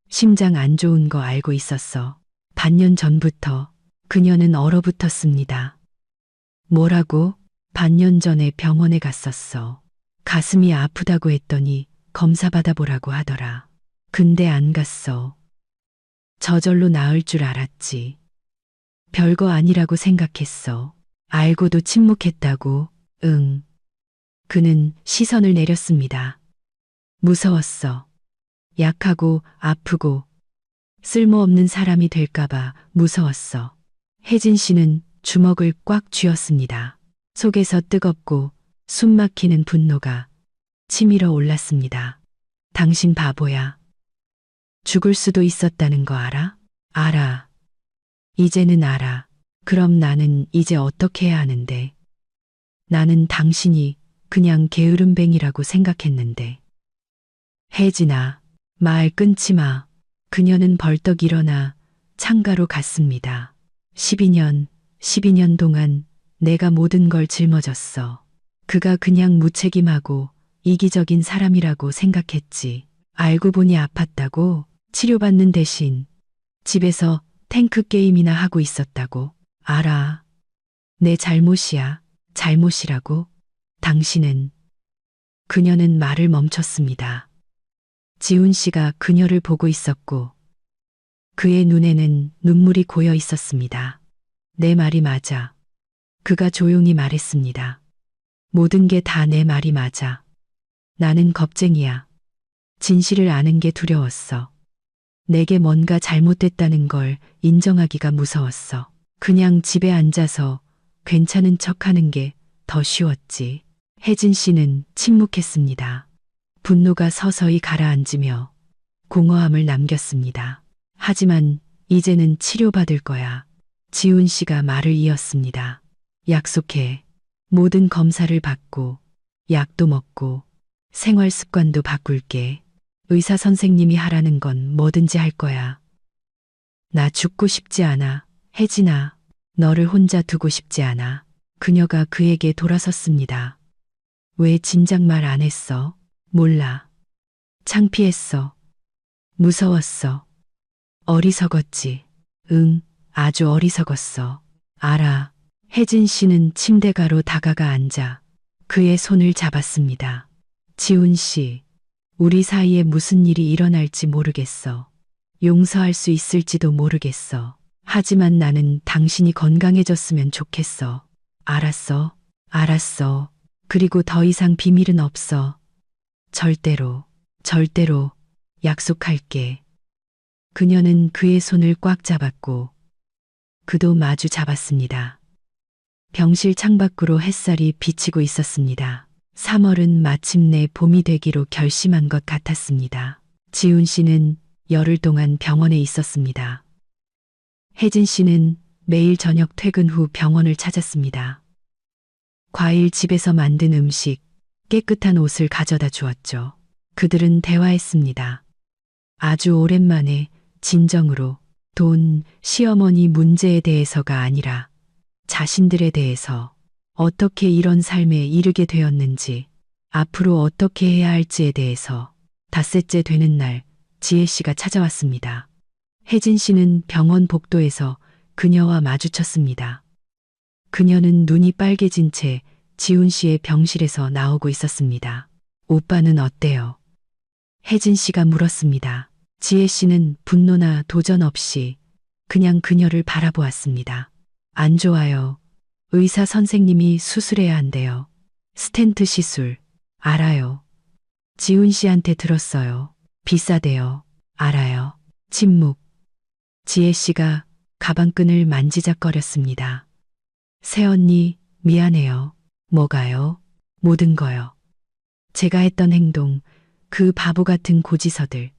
심장 안 좋은 거 알고 있었어. 반년 전부터 그녀는 얼어붙었습니다. 뭐라고? 반년 전에 병원에 갔었어. 가슴이 아프다고 했더니 검사 받아보라고 하더라. 근데 안 갔어. 저절로 나을 줄 알았지. 별거 아니라고 생각했어. 알고도 침묵했다고. 응. 그는 시선을 내렸습니다. 무서웠어. 약하고 아프고 쓸모없는 사람이 될까봐 무서웠어. 혜진 씨는 주먹을 꽉 쥐었습니다. 속에서 뜨겁고 숨 막히는 분노가 치밀어 올랐습니다. 당신 바보야. 죽을 수도 있었다는 거 알아? 알아. 이제는 알아. 그럼 나는 이제 어떻게 해야 하는데? 나는 당신이 그냥 게으름뱅이라고 생각했는데. 혜진아, 말 끊지 마. 그녀는 벌떡 일어나 창가로 갔습니다. 12년 동안 내가 모든 걸 짊어졌어. 그가 그냥 무책임하고 이기적인 사람이라고 생각했지. 알고 보니 아팠다고. 치료받는 대신 집에서 탱크 게임이나 하고 있었다고. 알아. 내 잘못이야. 잘못이라고. 당신은. 그녀는 말을 멈췄습니다. 지훈 씨가 그녀를 보고 있었고 그의 눈에는 눈물이 고여 있었습니다. 내 말이 맞아. 그가 조용히 말했습니다. 모든 게 다 내 말이 맞아. 나는 겁쟁이야. 진실을 아는 게 두려웠어. 내게 뭔가 잘못됐다는 걸 인정하기가 무서웠어. 그냥 집에 앉아서 괜찮은 척하는 게 더 쉬웠지. 혜진 씨는 침묵했습니다. 분노가 서서히 가라앉으며 공허함을 남겼습니다. 하지만 이제는 치료받을 거야. 지훈 씨가 말을 이었습니다. 약속해. 모든 검사를 받고 약도 먹고 생활 습관도 바꿀게. 의사 선생님이 하라는 건 뭐든지 할 거야. 나 죽고 싶지 않아. 혜진아, 너를 혼자 두고 싶지 않아. 그녀가 그에게 돌아섰습니다. 왜 진작 말 안 했어? 몰라. 창피했어. 무서웠어. 어리석었지. 응, 아주 어리석었어. 알아. 혜진 씨는 침대가로 다가가 앉아 그의 손을 잡았습니다. 지훈 씨, 우리 사이에 무슨 일이 일어날지 모르겠어. 용서할 수 있을지도 모르겠어. 하지만 나는 당신이 건강해졌으면 좋겠어. 알았어. 알았어. 그리고 더 이상 비밀은 없어. 절대로, 절대로 약속할게. 그녀는 그의 손을 꽉 잡았고 그도 마주 잡았습니다. 병실 창밖으로 햇살이 비치고 있었습니다. 3월은 마침내 봄이 되기로 결심한 것 같았습니다. 지훈 씨는 열흘 동안 병원에 있었습니다. 혜진 씨는 매일 저녁 퇴근 후 병원을 찾았습니다. 과일, 집에서 만든 음식, 깨끗한 옷을 가져다 주었죠. 그들은 대화했습니다. 아주 오랜만에 진정으로 돈, 시어머니 문제에 대해서가 아니라 자신들에 대해서 어떻게 이런 삶에 이르게 되었는지, 앞으로 어떻게 해야 할지에 대해서 닷새째 되는 날 지혜 씨가 찾아왔습니다. 혜진 씨는 병원 복도에서 그녀와 마주쳤습니다. 그녀는 눈이 빨개진 채 지훈 씨의 병실에서 나오고 있었습니다. 오빠는 어때요? 혜진 씨가 물었습니다. 지혜 씨는 분노나 도전 없이 그냥 그녀를 바라보았습니다. 안 좋아요. 의사 선생님이 수술해야 한대요. 스텐트 시술. 알아요. 지훈 씨한테 들었어요. 비싸대요. 알아요. 침묵. 지혜 씨가 가방끈을 만지작거렸습니다. 새언니, 미안해요. 뭐가요? 모든 거요. 제가 했던 행동, 그 바보 같은 고지서들.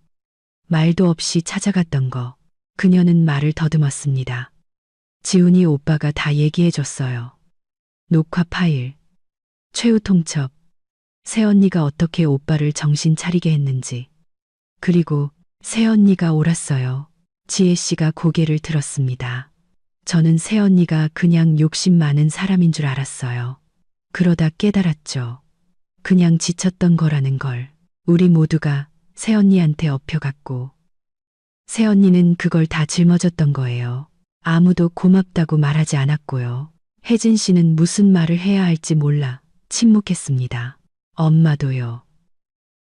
말도 없이 찾아갔던 거. 그녀는 말을 더듬었습니다. 지훈이 오빠가 다 얘기해줬어요. 녹화 파일, 최후 통첩, 새언니가 어떻게 오빠를 정신 차리게 했는지. 그리고 새언니가 옳았어요. 지혜 씨가 고개를 들었습니다. 저는 새언니가 그냥 욕심 많은 사람인 줄 알았어요. 그러다 깨달았죠. 그냥 지쳤던 거라는 걸. 우리 모두가 새언니한테 엎혀갔고, 새언니는 그걸 다 짊어졌던 거예요. 아무도 고맙다고 말하지 않았고요. 혜진 씨는 무슨 말을 해야 할지 몰라 침묵했습니다. 엄마도요.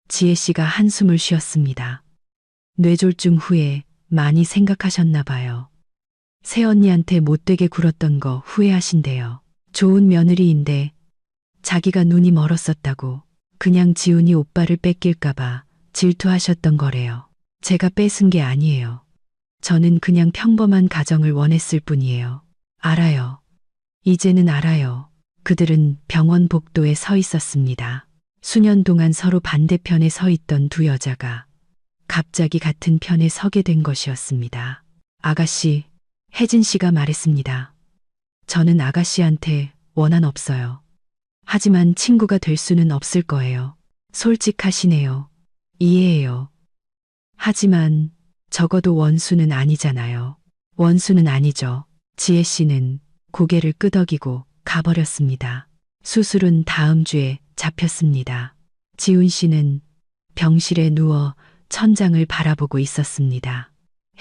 지혜 씨가 한숨을 쉬었습니다. 뇌졸중 후에 많이 생각하셨나 봐요. 새언니한테 못되게 굴었던 거 후회하신대요. 좋은 며느리인데 자기가 눈이 멀었었다고 그냥 지훈이 오빠를 뺏길까봐 질투하셨던 거래요. 제가 뺏은 게 아니에요. 저는 그냥 평범한 가정을 원했을 뿐이에요. 알아요. 이제는 알아요. 그들은 병원 복도에 서 있었습니다. 수년 동안 서로 반대편에 서 있던 두 여자가 갑자기 같은 편에 서게 된 것이었습니다. 아가씨, 혜진 씨가 말했습니다. 저는 아가씨한테 원한 없어요. 하지만 친구가 될 수는 없을 거예요. 솔직하시네요. 이해해요. 하지만 적어도 원수는 아니잖아요. 원수는 아니죠. 지혜 씨는 고개를 끄덕이고 가버렸습니다. 수술은 다음 주에 잡혔습니다. 지훈 씨는 병실에 누워 천장을 바라보고 있었습니다.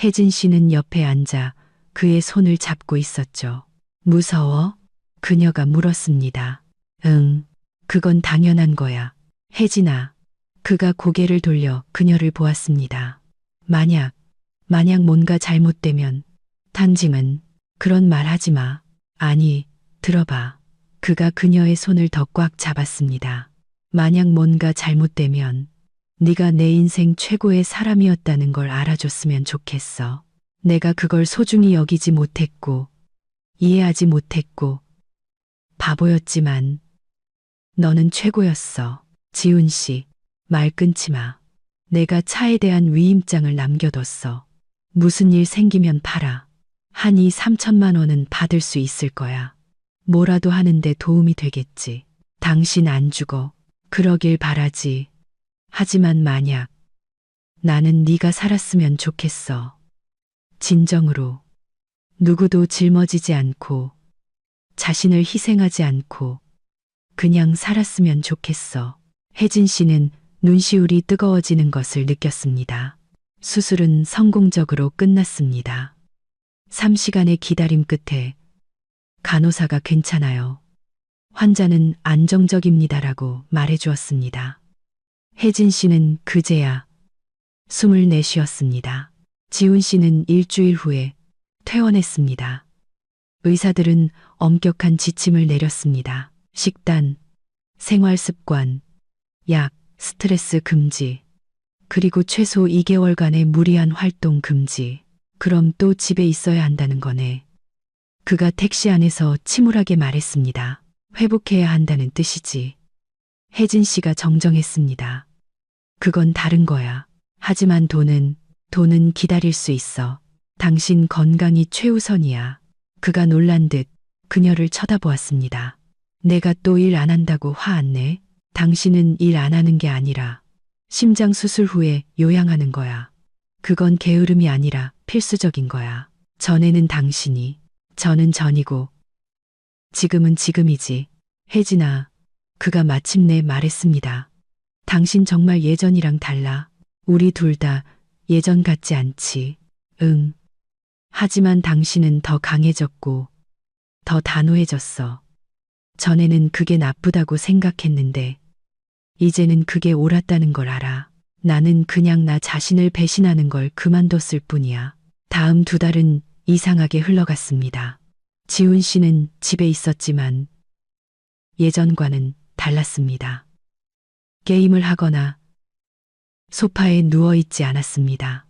혜진 씨는 옆에 앉아 그의 손을 잡고 있었죠. 무서워? 그녀가 물었습니다. 응, 그건 당연한 거야. 혜진아. 그가 고개를 돌려 그녀를 보았습니다. 만약 뭔가 잘못되면, 탄징은 그런 말 하지 마. 아니, 들어봐. 그가 그녀의 손을 더 꽉 잡았습니다. 만약 뭔가 잘못되면 네가 내 인생 최고의 사람이었다는 걸 알아줬으면 좋겠어. 내가 그걸 소중히 여기지 못했고, 이해하지 못했고, 바보였지만 너는 최고였어. 지훈 씨, 말 끊지 마. 내가 차에 대한 위임장을 남겨뒀어. 무슨 일 생기면 팔아. 한 2, 3천만 원은 받을 수 있을 거야. 뭐라도 하는데 도움이 되겠지. 당신 안 죽어. 그러길 바라지. 하지만 만약 나는 네가 살았으면 좋겠어. 진정으로. 누구도 짊어지지 않고 자신을 희생하지 않고 그냥 살았으면 좋겠어. 혜진 씨는 눈시울이 뜨거워지는 것을 느꼈습니다. 수술은 성공적으로 끝났습니다. 3시간의 기다림 끝에 간호사가 괜찮아요. 환자는 안정적입니다라고 말해 주었습니다. 혜진 씨는 그제야 숨을 내쉬었습니다. 지훈 씨는 일주일 후에 퇴원했습니다. 의사들은 엄격한 지침을 내렸습니다. 식단, 생활 습관, 약, 스트레스 금지, 그리고 최소 2개월간의 무리한 활동 금지. 그럼 또 집에 있어야 한다는 거네. 그가 택시 안에서 침울하게 말했습니다. 회복해야 한다는 뜻이지. 혜진 씨가 정정했습니다. 그건 다른 거야. 하지만 돈은 기다릴 수 있어. 당신 건강이 최우선이야. 그가 놀란 듯 그녀를 쳐다보았습니다. 내가 또 일 안 한다고 화 안 내? 당신은 일 안 하는 게 아니라 심장 수술 후에 요양하는 거야. 그건 게으름이 아니라 필수적인 거야. 전에는 당신이, 저는 전이고, 지금은 지금이지. 혜진아, 그가 마침내 말했습니다. 당신 정말 예전이랑 달라. 우리 둘 다 예전 같지 않지. 응. 하지만 당신은 더 강해졌고, 더 단호해졌어. 전에는 그게 나쁘다고 생각했는데, 이제는 그게 옳았다는 걸 알아. 나는 그냥 나 자신을 배신하는 걸 그만뒀을 뿐이야. 다음 2달은 이상하게 흘러갔습니다. 지훈 씨는 집에 있었지만 예전과는 달랐습니다. 게임을 하거나 소파에 누워있지 않았습니다.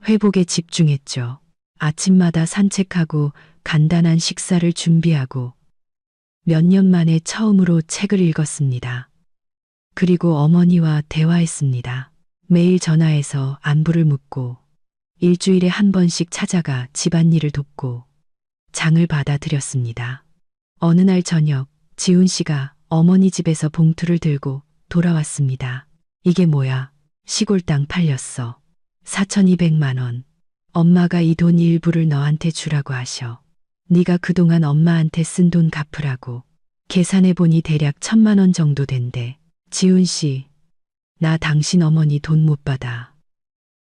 회복에 집중했죠. 아침마다 산책하고 간단한 식사를 준비하고 몇 년 만에 처음으로 책을 읽었습니다. 그리고 어머니와 대화했습니다. 매일 전화해서 안부를 묻고 일주일에 한 번씩 찾아가 집안일을 돕고 장을 받아들였습니다. 어느 날 저녁 지훈 씨가 어머니 집에서 봉투를 들고 돌아왔습니다. 이게 뭐야? 시골 땅 팔렸어. 4,200만 원. 엄마가 이 돈 일부를 너한테 주라고 하셔. 네가 그동안 엄마한테 쓴 돈 갚으라고. 계산해보니 대략 1,000만 원 정도 된대. 지훈 씨, 나 당신 어머니 돈 못 받아.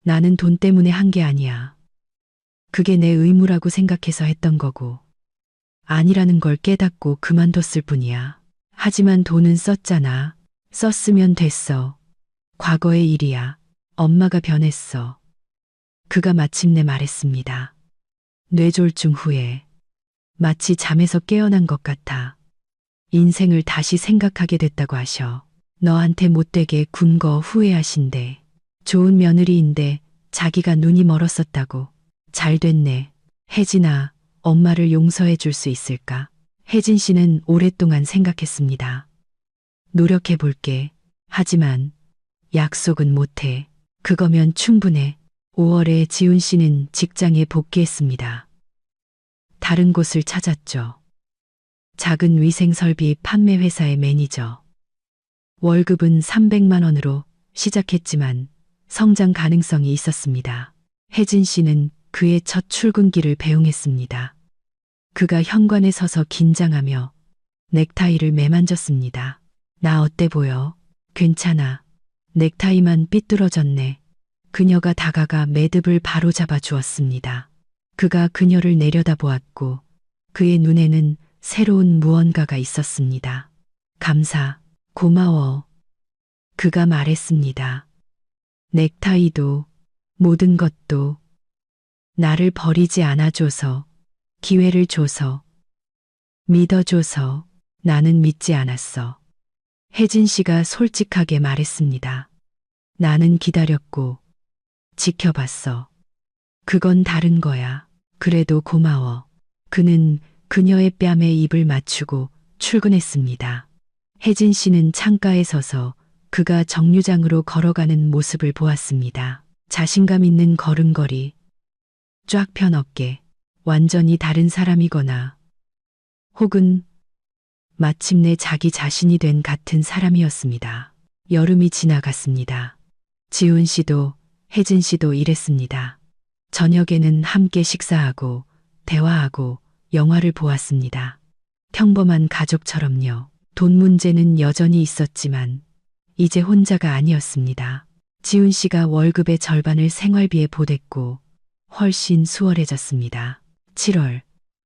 나는 돈 때문에 한 게 아니야. 그게 내 의무라고 생각해서 했던 거고. 아니라는 걸 깨닫고 그만뒀을 뿐이야. 하지만 돈은 썼잖아. 썼으면 됐어. 과거의 일이야. 엄마가 변했어. 그가 마침내 말했습니다. 뇌졸중 후에 마치 잠에서 깨어난 것 같아. 인생을 다시 생각하게 됐다고 하셔. 너한테 못되게 군 거 후회하신대. 좋은 며느리인데 자기가 눈이 멀었었다고. 잘 됐네. 혜진아, 엄마를 용서해 줄 수 있을까? 혜진 씨는 오랫동안 생각했습니다. 노력해 볼게. 하지만 약속은 못해. 그거면 충분해. 5월에 지훈 씨는 직장에 복귀했습니다. 다른 곳을 찾았죠. 작은 위생설비 판매 회사의 매니저. 월급은 300만 원으로 시작했지만 성장 가능성이 있었습니다. 혜진 씨는 그의 첫 출근길을 배웅했습니다. 그가 현관에 서서 긴장하며 넥타이를 매만졌습니다. 나 어때 보여? 괜찮아. 넥타이만 삐뚤어졌네. 그녀가 다가가 매듭을 바로 잡아 주었습니다. 그가 그녀를 내려다보았고 그의 눈에는 새로운 무언가가 있었습니다. 감사, 고마워. 그가 말했습니다. 넥타이도 모든 것도 나를 버리지 않아줘서, 기회를 줘서, 믿어줘서 나는 믿지 않았어. 혜진 씨가 솔직하게 말했습니다. 나는 기다렸고 지켜봤어. 그건 다른 거야. 그래도 고마워. 그는 그녀의 뺨에 입을 맞추고 출근했습니다. 혜진 씨는 창가에 서서 그가 정류장으로 걸어가는 모습을 보았습니다. 자신감 있는 걸음걸이, 쫙 편 어깨, 완전히 다른 사람이거나 혹은 마침내 자기 자신이 된 같은 사람이었습니다. 여름이 지나갔습니다. 지훈 씨도 혜진 씨도 일했습니다. 저녁에는 함께 식사하고 대화하고 영화를 보았습니다. 평범한 가족처럼요. 돈 문제는 여전히 있었지만 이제 혼자가 아니었습니다. 지훈 씨가 월급의 절반을 생활비에 보댔고 훨씬 수월해졌습니다. 7월,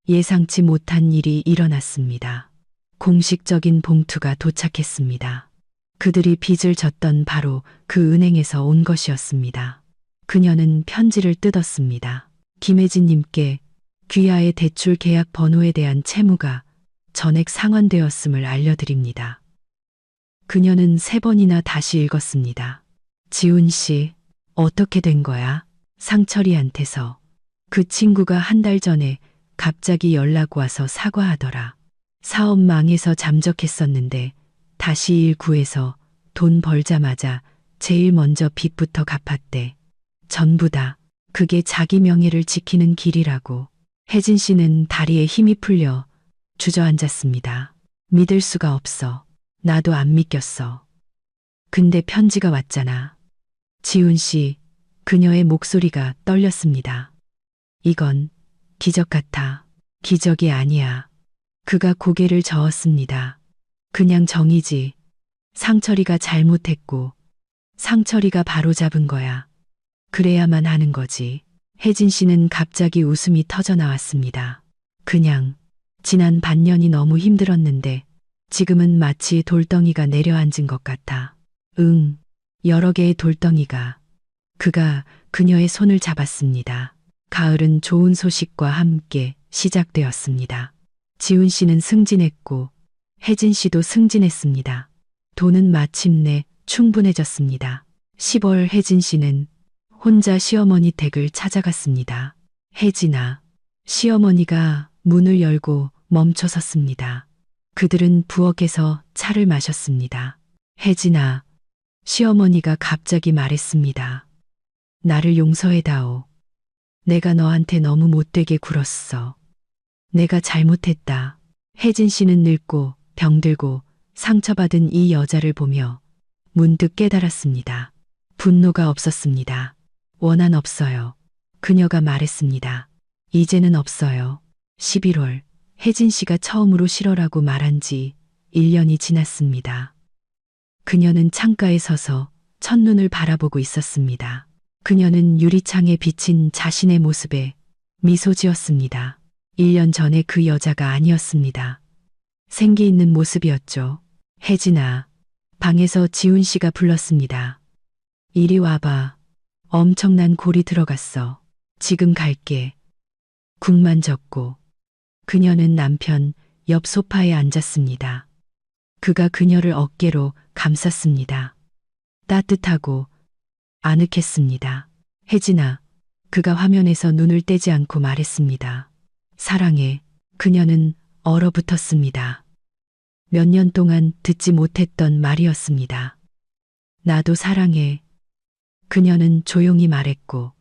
예상치 못한 일이 일어났습니다. 공식적인 봉투가 도착했습니다. 그들이 빚을 졌던 바로 그 은행에서 온 것이었습니다. 그녀는 편지를 뜯었습니다. 김혜진님께 귀하의 대출 계약 번호에 대한 채무가 전액 상환되었음을 알려드립니다. 그녀는 3번이나 다시 읽었습니다. 지훈 씨, 어떻게 된 거야? 상철이한테서. 그 친구가 한 달 전에 갑자기 연락 와서 사과하더라. 사업 망해서 잠적했었는데 다시 일 구해서 돈 벌자마자 제일 먼저 빚부터 갚았대. 전부 다. 그게 자기 명예를 지키는 길이라고. 혜진 씨는 다리에 힘이 풀려 주저앉았습니다. 믿을 수가 없어. 나도 안 믿겼어. 근데 편지가 왔잖아. 지훈 씨, 그녀의 목소리가 떨렸습니다. 이건 기적 같아. 기적이 아니야. 그가 고개를 저었습니다. 그냥 정이지. 상철이가 잘못했고 상철이가 바로잡은 거야. 그래야만 하는 거지. 혜진 씨는 갑자기 웃음이 터져 나왔습니다. 그냥 지난 반년이 너무 힘들었는데 지금은 마치 돌덩이가 내려앉은 것 같아. 응, 여러 개의 돌덩이가. 그가 그녀의 손을 잡았습니다. 가을은 좋은 소식과 함께 시작되었습니다. 지훈 씨는 승진했고 혜진 씨도 승진했습니다. 돈은 마침내 충분해졌습니다. 10월 혜진 씨는 혼자 시어머니 댁을 찾아갔습니다. 혜진아, 시어머니가 문을 열고 멈춰 섰습니다. 그들은 부엌에서 차를 마셨습니다. 혜진아, 시어머니가 갑자기 말했습니다. 나를 용서해다오. 내가 너한테 너무 못되게 굴었어. 내가 잘못했다. 혜진 씨는 늙고 병들고 상처받은 이 여자를 보며 문득 깨달았습니다. 분노가 없었습니다. 원한 없어요. 그녀가 말했습니다. 이제는 없어요. 11월, 혜진 씨가 처음으로 싫어라고 말한 지 1년이 지났습니다. 그녀는 창가에 서서 첫눈을 바라보고 있었습니다. 그녀는 유리창에 비친 자신의 모습에 미소 지었습니다. 1년 전에 그 여자가 아니었습니다. 생기 있는 모습이었죠. 혜진아, 방에서 지훈 씨가 불렀습니다. 이리 와봐. 엄청난 골이 들어갔어. 지금 갈게. 국만 젓고. 그녀는 남편 옆 소파에 앉았습니다. 그가 그녀를 어깨로 감쌌습니다. 따뜻하고 아늑했습니다. 혜진아, 그가 화면에서 눈을 떼지 않고 말했습니다. 사랑해. 그녀는 얼어붙었습니다. 몇 년 동안 듣지 못했던 말이었습니다. 나도 사랑해. 그녀는 조용히 말했고,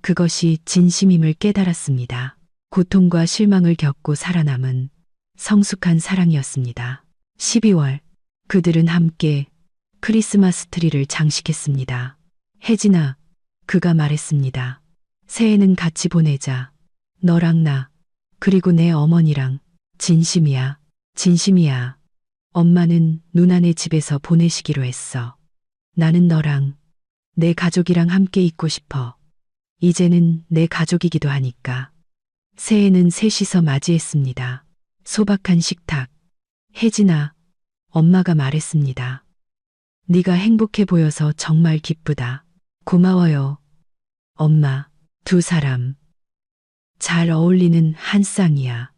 그것이 진심임을 깨달았습니다. 고통과 실망을 겪고 살아남은 성숙한 사랑이었습니다. 12월, 그들은 함께 크리스마스 트리를 장식했습니다. 혜진아, 그가 말했습니다. 새해는 같이 보내자. 너랑 나, 그리고 내 어머니랑. 진심이야. 진심이야. 엄마는 누나네 집에서 보내시기로 했어. 나는 너랑, 내 가족이랑 함께 있고 싶어. 이제는 내 가족이기도 하니까. 새해는 셋이서 맞이했습니다. 소박한 식탁. 혜진아, 엄마가 말했습니다. 네가 행복해 보여서 정말 기쁘다. 고마워요. 엄마, 두 사람. 잘 어울리는 한 쌍이야.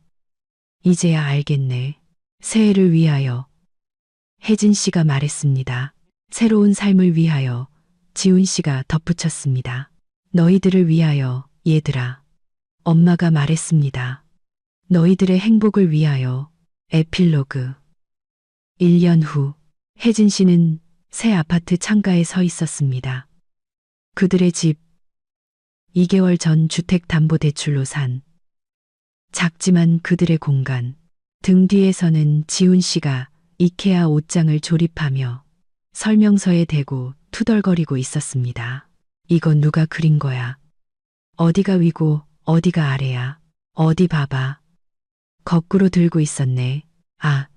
이제야 알겠네. 새해를 위하여. 혜진 씨가 말했습니다. 새로운 삶을 위하여. 지훈 씨가 덧붙였습니다. 너희들을 위하여, 얘들아. 엄마가 말했습니다. 너희들의 행복을 위하여. 에필로그. 1년 후, 혜진 씨는 새 아파트 창가에 서 있었습니다. 그들의 집. 2개월 전 주택담보대출로 산. 작지만 그들의 공간. 등 뒤에서는 지훈 씨가 이케아 옷장을 조립하며 설명서에 대고 투덜거리고 있었습니다. 이건 누가 그린 거야? 어디가 위고 어디가 아래야? 어디 봐봐. 거꾸로 들고 있었네. 아,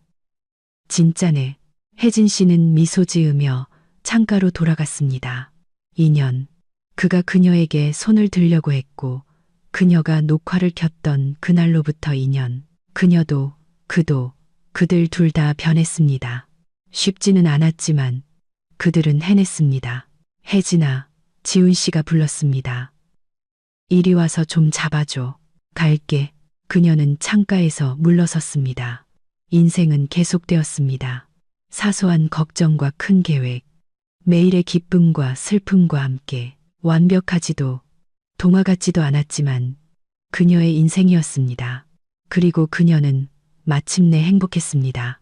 진짜네. 혜진 씨는 미소 지으며 창가로 돌아갔습니다. 2년. 그가 그녀에게 손을 들려고 했고 그녀가 녹화를 켰던 그날로부터 2년. 그녀도 그도 그들 둘 다 변했습니다. 쉽지는 않았지만 그들은 해냈습니다. 혜진아, 지훈 씨가 불렀습니다. 이리 와서 좀 잡아줘. 갈게. 그녀는 창가에서 물러섰습니다. 인생은 계속되었습니다. 사소한 걱정과 큰 계획, 매일의 기쁨과 슬픔과 함께 완벽하지도 동화 같지도 않았지만 그녀의 인생이었습니다. 그리고 그녀는 마침내 행복했습니다.